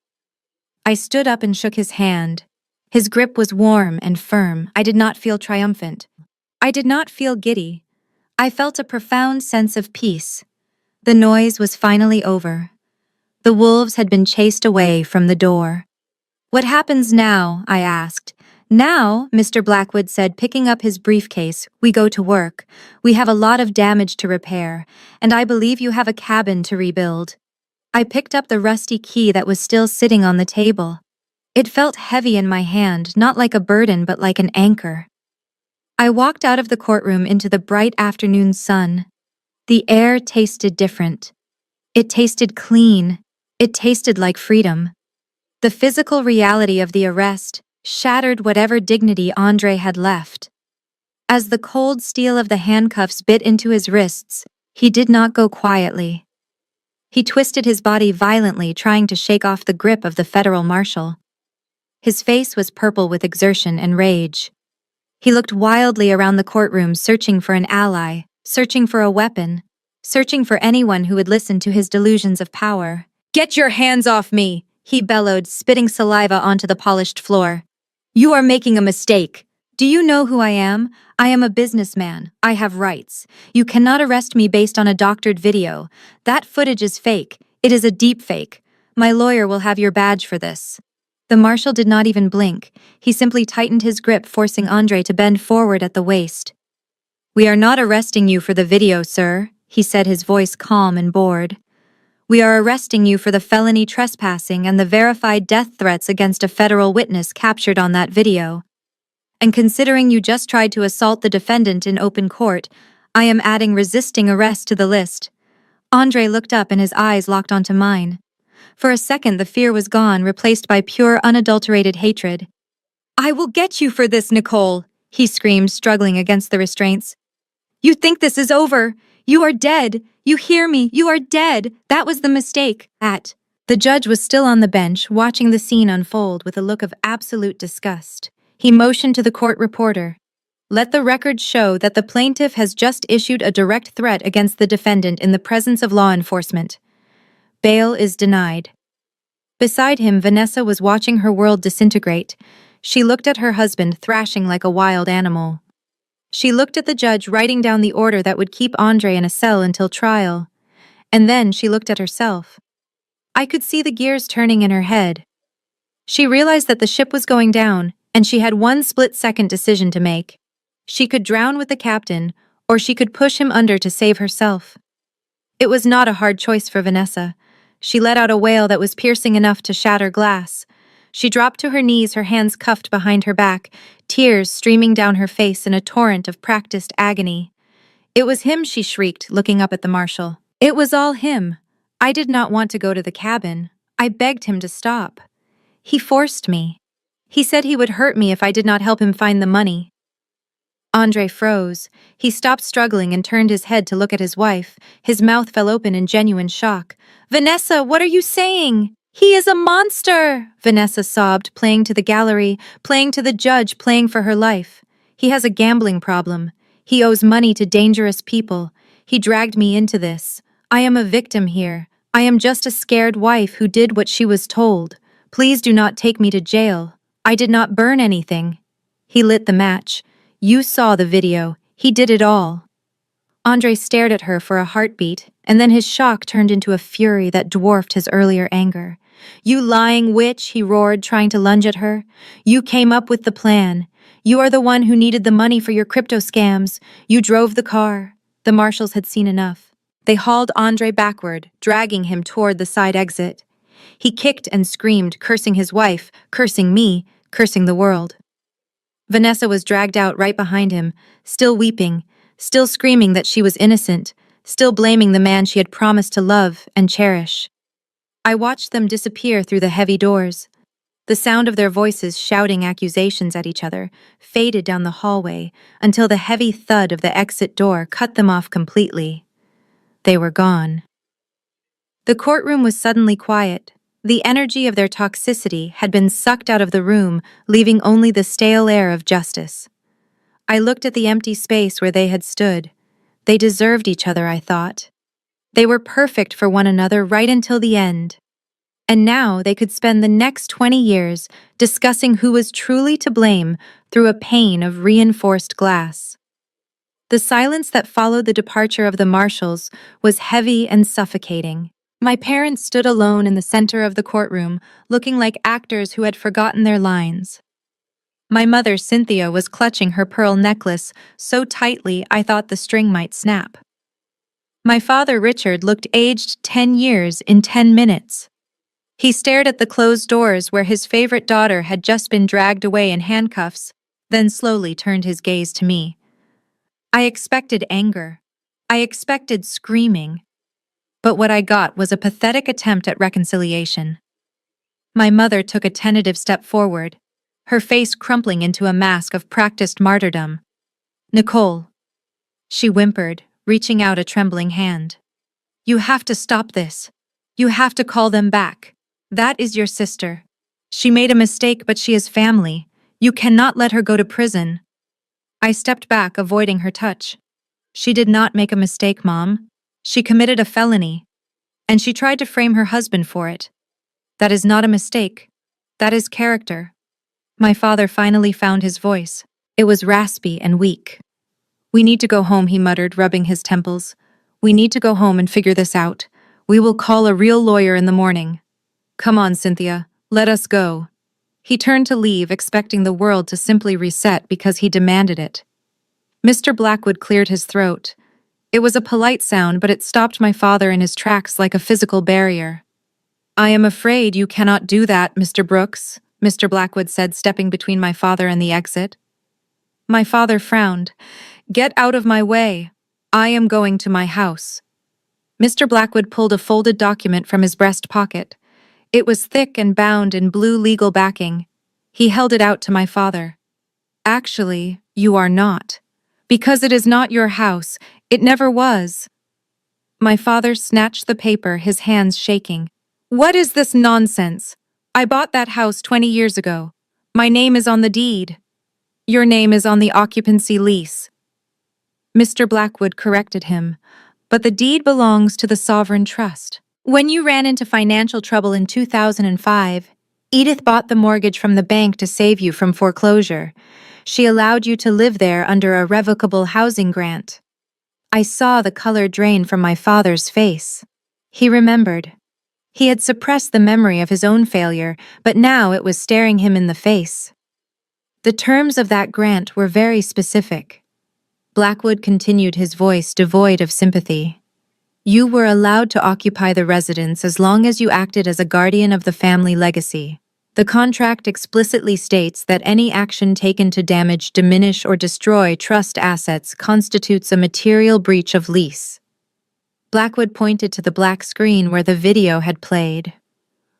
I stood up and shook his hand. His grip was warm and firm. I did not feel triumphant. I did not feel giddy. I felt a profound sense of peace. The noise was finally over. The wolves had been chased away from the door. What happens now? I asked. Now, Mr. Blackwood said, picking up his briefcase, we go to work. We have a lot of damage to repair, and I believe you have a cabin to rebuild. I picked up the rusty key that was still sitting on the table. It felt heavy in my hand, not like a burden but like an anchor. I walked out of the courtroom into the bright afternoon sun. The air tasted different. It tasted clean. It tasted like freedom. The physical reality of the arrest shattered whatever dignity Andre had left. As the cold steel of the handcuffs bit into his wrists, he did not go quietly. He twisted his body violently, trying to shake off the grip of the federal marshal. His face was purple with exertion and rage. He looked wildly around the courtroom, searching for an ally, searching for a weapon, searching for anyone who would listen to his delusions of power. "Get your hands off me!" he bellowed, spitting saliva onto the polished floor. "You are making a mistake. Do you know who I am? I am a businessman. I have rights. You cannot arrest me based on a doctored video. That footage is fake. It is a deep fake. My lawyer will have your badge for this." The marshal did not even blink. He simply tightened his grip, forcing Andre to bend forward at the waist. "We are not arresting you for the video, sir," he said, his voice calm and bored. "We are arresting you for the felony trespassing and the verified death threats against a federal witness captured on that video. And considering you just tried to assault the defendant in open court, I am adding resisting arrest to the list." Andre looked up and his eyes locked onto mine. For a second, the fear was gone, replaced by pure, unadulterated hatred. "I will get you for this, Nicole," he screamed, struggling against the restraints. "You think this is over? You are dead. You hear me? You are dead. That was the mistake." The judge was still on the bench, watching the scene unfold with a look of absolute disgust. He motioned to the court reporter. "Let the record show that the plaintiff has just issued a direct threat against the defendant in the presence of law enforcement. Bail is denied." Beside him, Vanessa was watching her world disintegrate. She looked at her husband, thrashing like a wild animal. She looked at the judge, writing down the order that would keep Andre in a cell until trial. And then she looked at herself. I could see the gears turning in her head. She realized that the ship was going down, and she had one split-second decision to make. She could drown with the captain, or she could push him under to save herself. It was not a hard choice for Vanessa. She let out a wail that was piercing enough to shatter glass. She dropped to her knees, her hands cuffed behind her back, tears streaming down her face in a torrent of practiced agony. It was him, she shrieked, looking up at the marshal. It was all him. I did not want to go to the cabin. I begged him to stop. He forced me. He said he would hurt me if I did not help him find the money. Andre froze. He stopped struggling and turned his head to look at his wife. His mouth fell open in genuine shock. Vanessa, what are you saying? He is a monster! Vanessa sobbed, playing to the gallery, playing to the judge, playing for her life. He has a gambling problem. He owes money to dangerous people. He dragged me into this. I am a victim here. I am just a scared wife who did what she was told. Please do not take me to jail. I did not burn anything. He lit the match. You saw the video. He did it all. Andre stared at her for a heartbeat, and then his shock turned into a fury that dwarfed his earlier anger. You lying witch, he roared, trying to lunge at her. You came up with the plan. You are the one who needed the money for your crypto scams. You drove the car. The marshals had seen enough. They hauled Andre backward, dragging him toward the side exit. He kicked and screamed, cursing his wife, cursing me, cursing the world. Vanessa was dragged out right behind him, still weeping, still screaming that she was innocent, still blaming the man she had promised to love and cherish. I watched them disappear through the heavy doors. The sound of their voices shouting accusations at each other faded down the hallway until the heavy thud of the exit door cut them off completely. They were gone. The courtroom was suddenly quiet. The energy of their toxicity had been sucked out of the room, leaving only the stale air of justice. I looked at the empty space where they had stood. They deserved each other, I thought. They were perfect for one another right until the end. And now they could spend the next 20 years discussing who was truly to blame through a pane of reinforced glass. The silence that followed the departure of the marshals was heavy and suffocating. My parents stood alone in the center of the courtroom, looking like actors who had forgotten their lines. My mother, Cynthia, was clutching her pearl necklace so tightly I thought the string might snap. My father, Richard, looked aged 10 years in 10 minutes. He stared at the closed doors where his favorite daughter had just been dragged away in handcuffs, then slowly turned his gaze to me. I expected anger. I expected screaming. But what I got was a pathetic attempt at reconciliation. My mother took a tentative step forward, her face crumpling into a mask of practiced martyrdom. Nicole, she whimpered, reaching out a trembling hand. You have to stop this. You have to call them back. That is your sister. She made a mistake, but she is family. You cannot let her go to prison. I stepped back, avoiding her touch. She did not make a mistake, Mom. She committed a felony. And she tried to frame her husband for it. That is not a mistake. That is character. My father finally found his voice. It was raspy and weak. We need to go home, he muttered, rubbing his temples. We need to go home and figure this out. We will call a real lawyer in the morning. Come on, Cynthia. Let us go. He turned to leave, expecting the world to simply reset because he demanded it. Mr. Blackwood cleared his throat. It was a polite sound, but it stopped my father in his tracks like a physical barrier. I am afraid you cannot do that, Mr. Brooks, Mr. Blackwood said, stepping between my father and the exit. My father frowned. Get out of my way. I am going to my house. Mr. Blackwood pulled a folded document from his breast pocket. It was thick and bound in blue legal backing. He held it out to my father. Actually, you are not. Because it is not your house. It never was. My father snatched the paper, his hands shaking. What is this nonsense? I bought that house 20 years ago. My name is on the deed. Your name is on the occupancy lease. Mr. Blackwood corrected him. But the deed belongs to the Sovereign Trust. When you ran into financial trouble in 2005, Edith bought the mortgage from the bank to save you from foreclosure. She allowed you to live there under a revocable housing grant. I saw the color drain from my father's face. He remembered. He had suppressed the memory of his own failure, but now it was staring him in the face. The terms of that grant were very specific. Blackwood continued, his voice devoid of sympathy. You were allowed to occupy the residence as long as you acted as a guardian of the family legacy. The contract explicitly states that any action taken to damage, diminish, or destroy trust assets constitutes a material breach of lease. Blackwood pointed to the black screen where the video had played.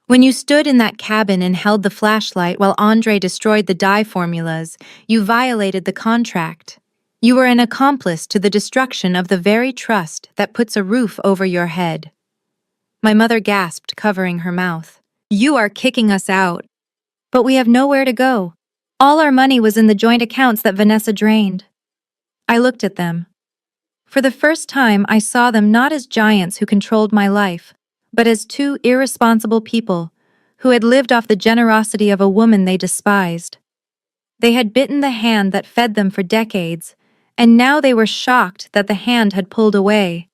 When you stood in that cabin and held the flashlight while Andre destroyed the dye formulas, you violated the contract. You were an accomplice to the destruction of the very trust that puts a roof over your head. My mother gasped, covering her mouth. You are kicking us out. But we have nowhere to go. All our money was in the joint accounts that Vanessa drained. I looked at them. For the first time, I saw them not as giants who controlled my life, but as two irresponsible people who had lived off the generosity of a woman they despised. They had bitten the hand that fed them for decades, and now they were shocked that the hand had pulled away.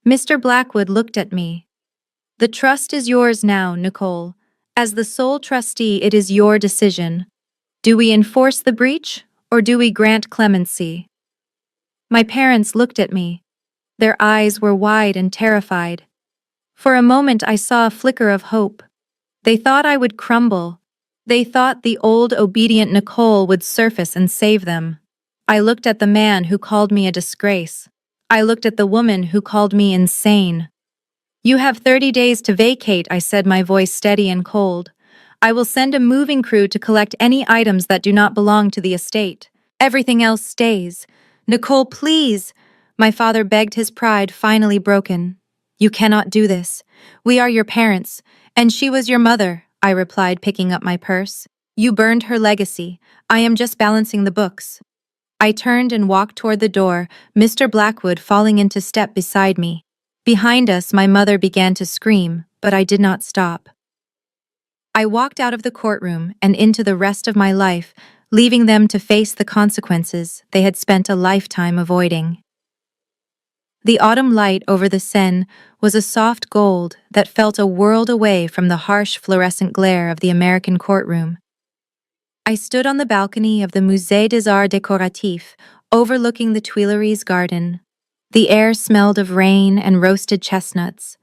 Mr. Blackwood looked at me. The trust is yours now, Nicole. As the sole trustee, it is your decision. Do we enforce the breach, or do we grant clemency? My parents looked at me. Their eyes were wide and terrified. For a moment I saw a flicker of hope. They thought I would crumble. They thought the old obedient Nicole would surface and save them. I looked at the man who called me a disgrace. I looked at the woman who called me insane. You have 30 days to vacate, I said, my voice steady and cold. I will send a moving crew to collect any items that do not belong to the estate. Everything else stays. Nicole, please! My father begged, his pride finally broken. You cannot do this. We are your parents, and she was your mother, I replied, picking up my purse. You burned her legacy. I am just balancing the books. I turned and walked toward the door, Mr. Blackwood falling into step beside me. Behind us, my mother began to scream, but I did not stop. I walked out of the courtroom and into the rest of my life, leaving them to face the consequences they had spent a lifetime avoiding. The autumn light over the Seine was a soft gold that felt a world away from the harsh fluorescent glare of the American courtroom. I stood on the balcony of the Musée des Arts Décoratifs, overlooking the Tuileries garden. The air smelled of rain and roasted chestnuts.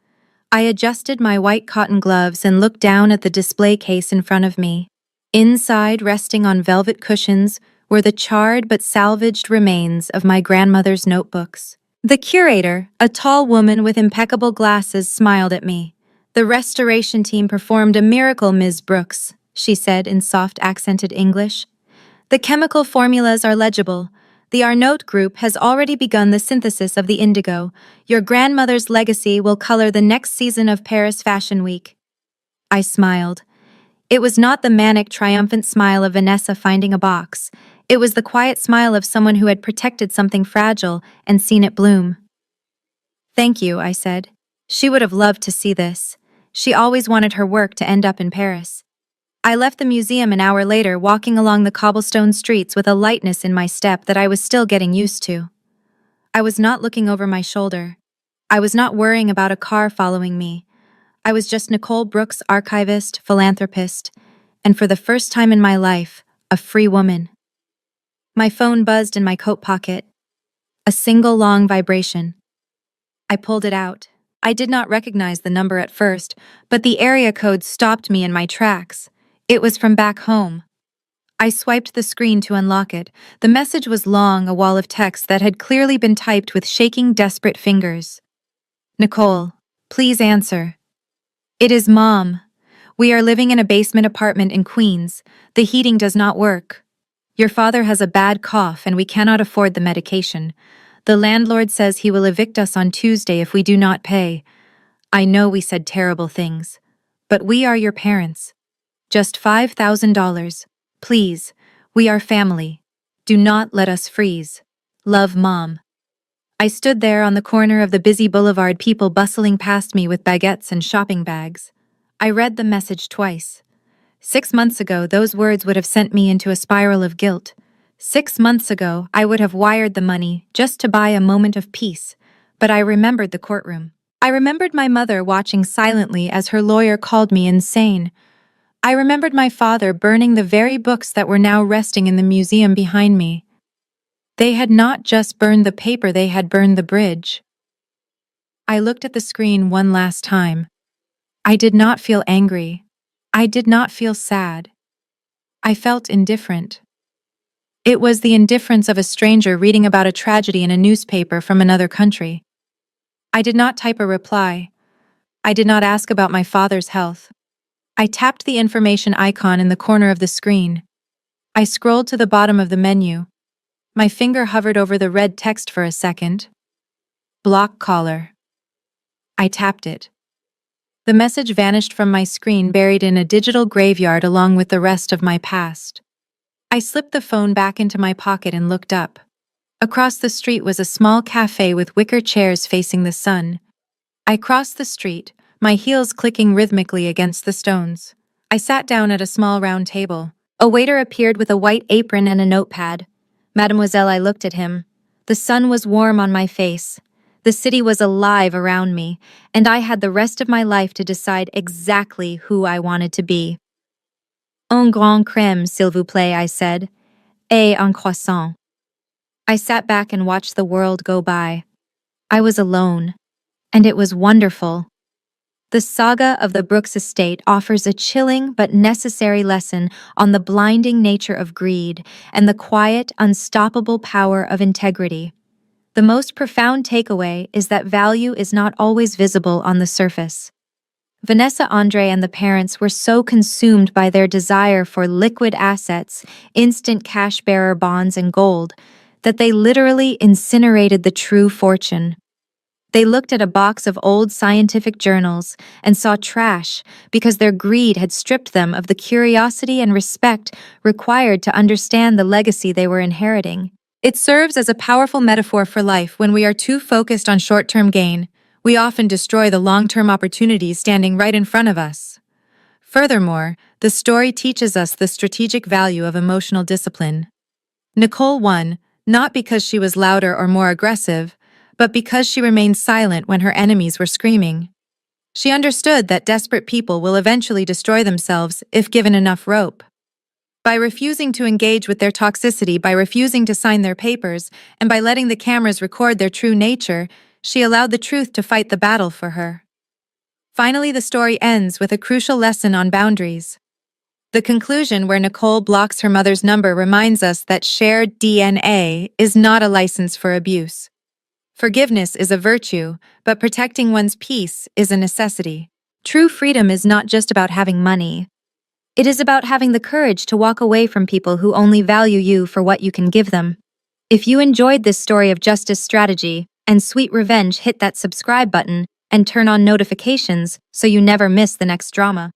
I adjusted my white cotton gloves and looked down at the display case in front of me. Inside, resting on velvet cushions, were the charred but salvaged remains of my grandmother's notebooks. The curator, a tall woman with impeccable glasses, smiled at me. The restoration team performed a miracle, Ms. Brooks, she said in soft accented English. The chemical formulas are legible. The Arnault group has already begun the synthesis of the indigo. Your grandmother's legacy will color the next season of Paris Fashion Week. I smiled. It was not the manic, triumphant smile of Vanessa finding a box. It was the quiet smile of someone who had protected something fragile and seen it bloom. Thank you, I said. She would have loved to see this. She always wanted her work to end up in Paris. I left the museum an hour later, walking along the cobblestone streets with a lightness in my step that I was still getting used to. I was not looking over my shoulder. I was not worrying about a car following me. I was just Nicole Brooks, archivist, philanthropist, and for the first time in my life, a free woman. My phone buzzed in my coat pocket. A single long vibration. I pulled it out. I did not recognize the number at first, but the area code stopped me in my tracks. It was from back home. I swiped the screen to unlock it. The message was long, a wall of text that had clearly been typed with shaking, desperate fingers. Nicole, please answer. It is Mom. We are living in a basement apartment in Queens. The heating does not work. Your father has a bad cough and we cannot afford the medication. The landlord says he will evict us on Tuesday if we do not pay. I know we said terrible things, but we are your parents. Just $5,000. Please, we are family. Do not let us freeze. Love, Mom. I stood there on the corner of the busy boulevard, people bustling past me with baguettes and shopping bags. I read the message twice. 6 months ago, those words would have sent me into a spiral of guilt. 6 months ago, I would have wired the money just to buy a moment of peace, but I remembered the courtroom. I remembered my mother watching silently as her lawyer called me insane. I remembered my father burning the very books that were now resting in the museum behind me. They had not just burned the paper, they had burned the bridge. I looked at the screen one last time. I did not feel angry. I did not feel sad. I felt indifferent. It was the indifference of a stranger reading about a tragedy in a newspaper from another country. I did not type a reply. I did not ask about my father's health. I tapped the information icon in the corner of the screen. I scrolled to the bottom of the menu. My finger hovered over the red text for a second. Block caller. I tapped it. The message vanished from my screen, buried in a digital graveyard along with the rest of my past. I slipped the phone back into my pocket and looked up. Across the street was a small cafe with wicker chairs facing the sun. I crossed the street, my heels clicking rhythmically against the stones. I sat down at a small round table. A waiter appeared with a white apron and a notepad. Mademoiselle, I looked at him. The sun was warm on my face. The city was alive around me, and I had the rest of my life to decide exactly who I wanted to be. Un grand crème, s'il vous plaît, I said. Et un croissant. I sat back and watched the world go by. I was alone, and it was wonderful. The saga of the Brooks estate offers a chilling but necessary lesson on the blinding nature of greed and the quiet, unstoppable power of integrity. The most profound takeaway is that value is not always visible on the surface. Vanessa Andre and the parents were so consumed by their desire for liquid assets, instant cash-bearer bonds and gold, that they literally incinerated the true fortune. They looked at a box of old scientific journals and saw trash because their greed had stripped them of the curiosity and respect required to understand the legacy they were inheriting. It serves as a powerful metaphor for life. When we are too focused on short-term gain, we often destroy the long-term opportunities standing right in front of us. Furthermore, the story teaches us the strategic value of emotional discipline. Nicole won, not because she was louder or more aggressive, but because she remained silent when her enemies were screaming. She understood that desperate people will eventually destroy themselves if given enough rope. By refusing to engage with their toxicity, by refusing to sign their papers, and by letting the cameras record their true nature, she allowed the truth to fight the battle for her. Finally, the story ends with a crucial lesson on boundaries. The conclusion, where Nicole blocks her mother's number, reminds us that shared DNA is not a license for abuse. Forgiveness is a virtue, but protecting one's peace is a necessity. True freedom is not just about having money. It is about having the courage to walk away from people who only value you for what you can give them. If you enjoyed this story of justice, strategy, and sweet revenge, hit that subscribe button and turn on notifications so you never miss the next drama.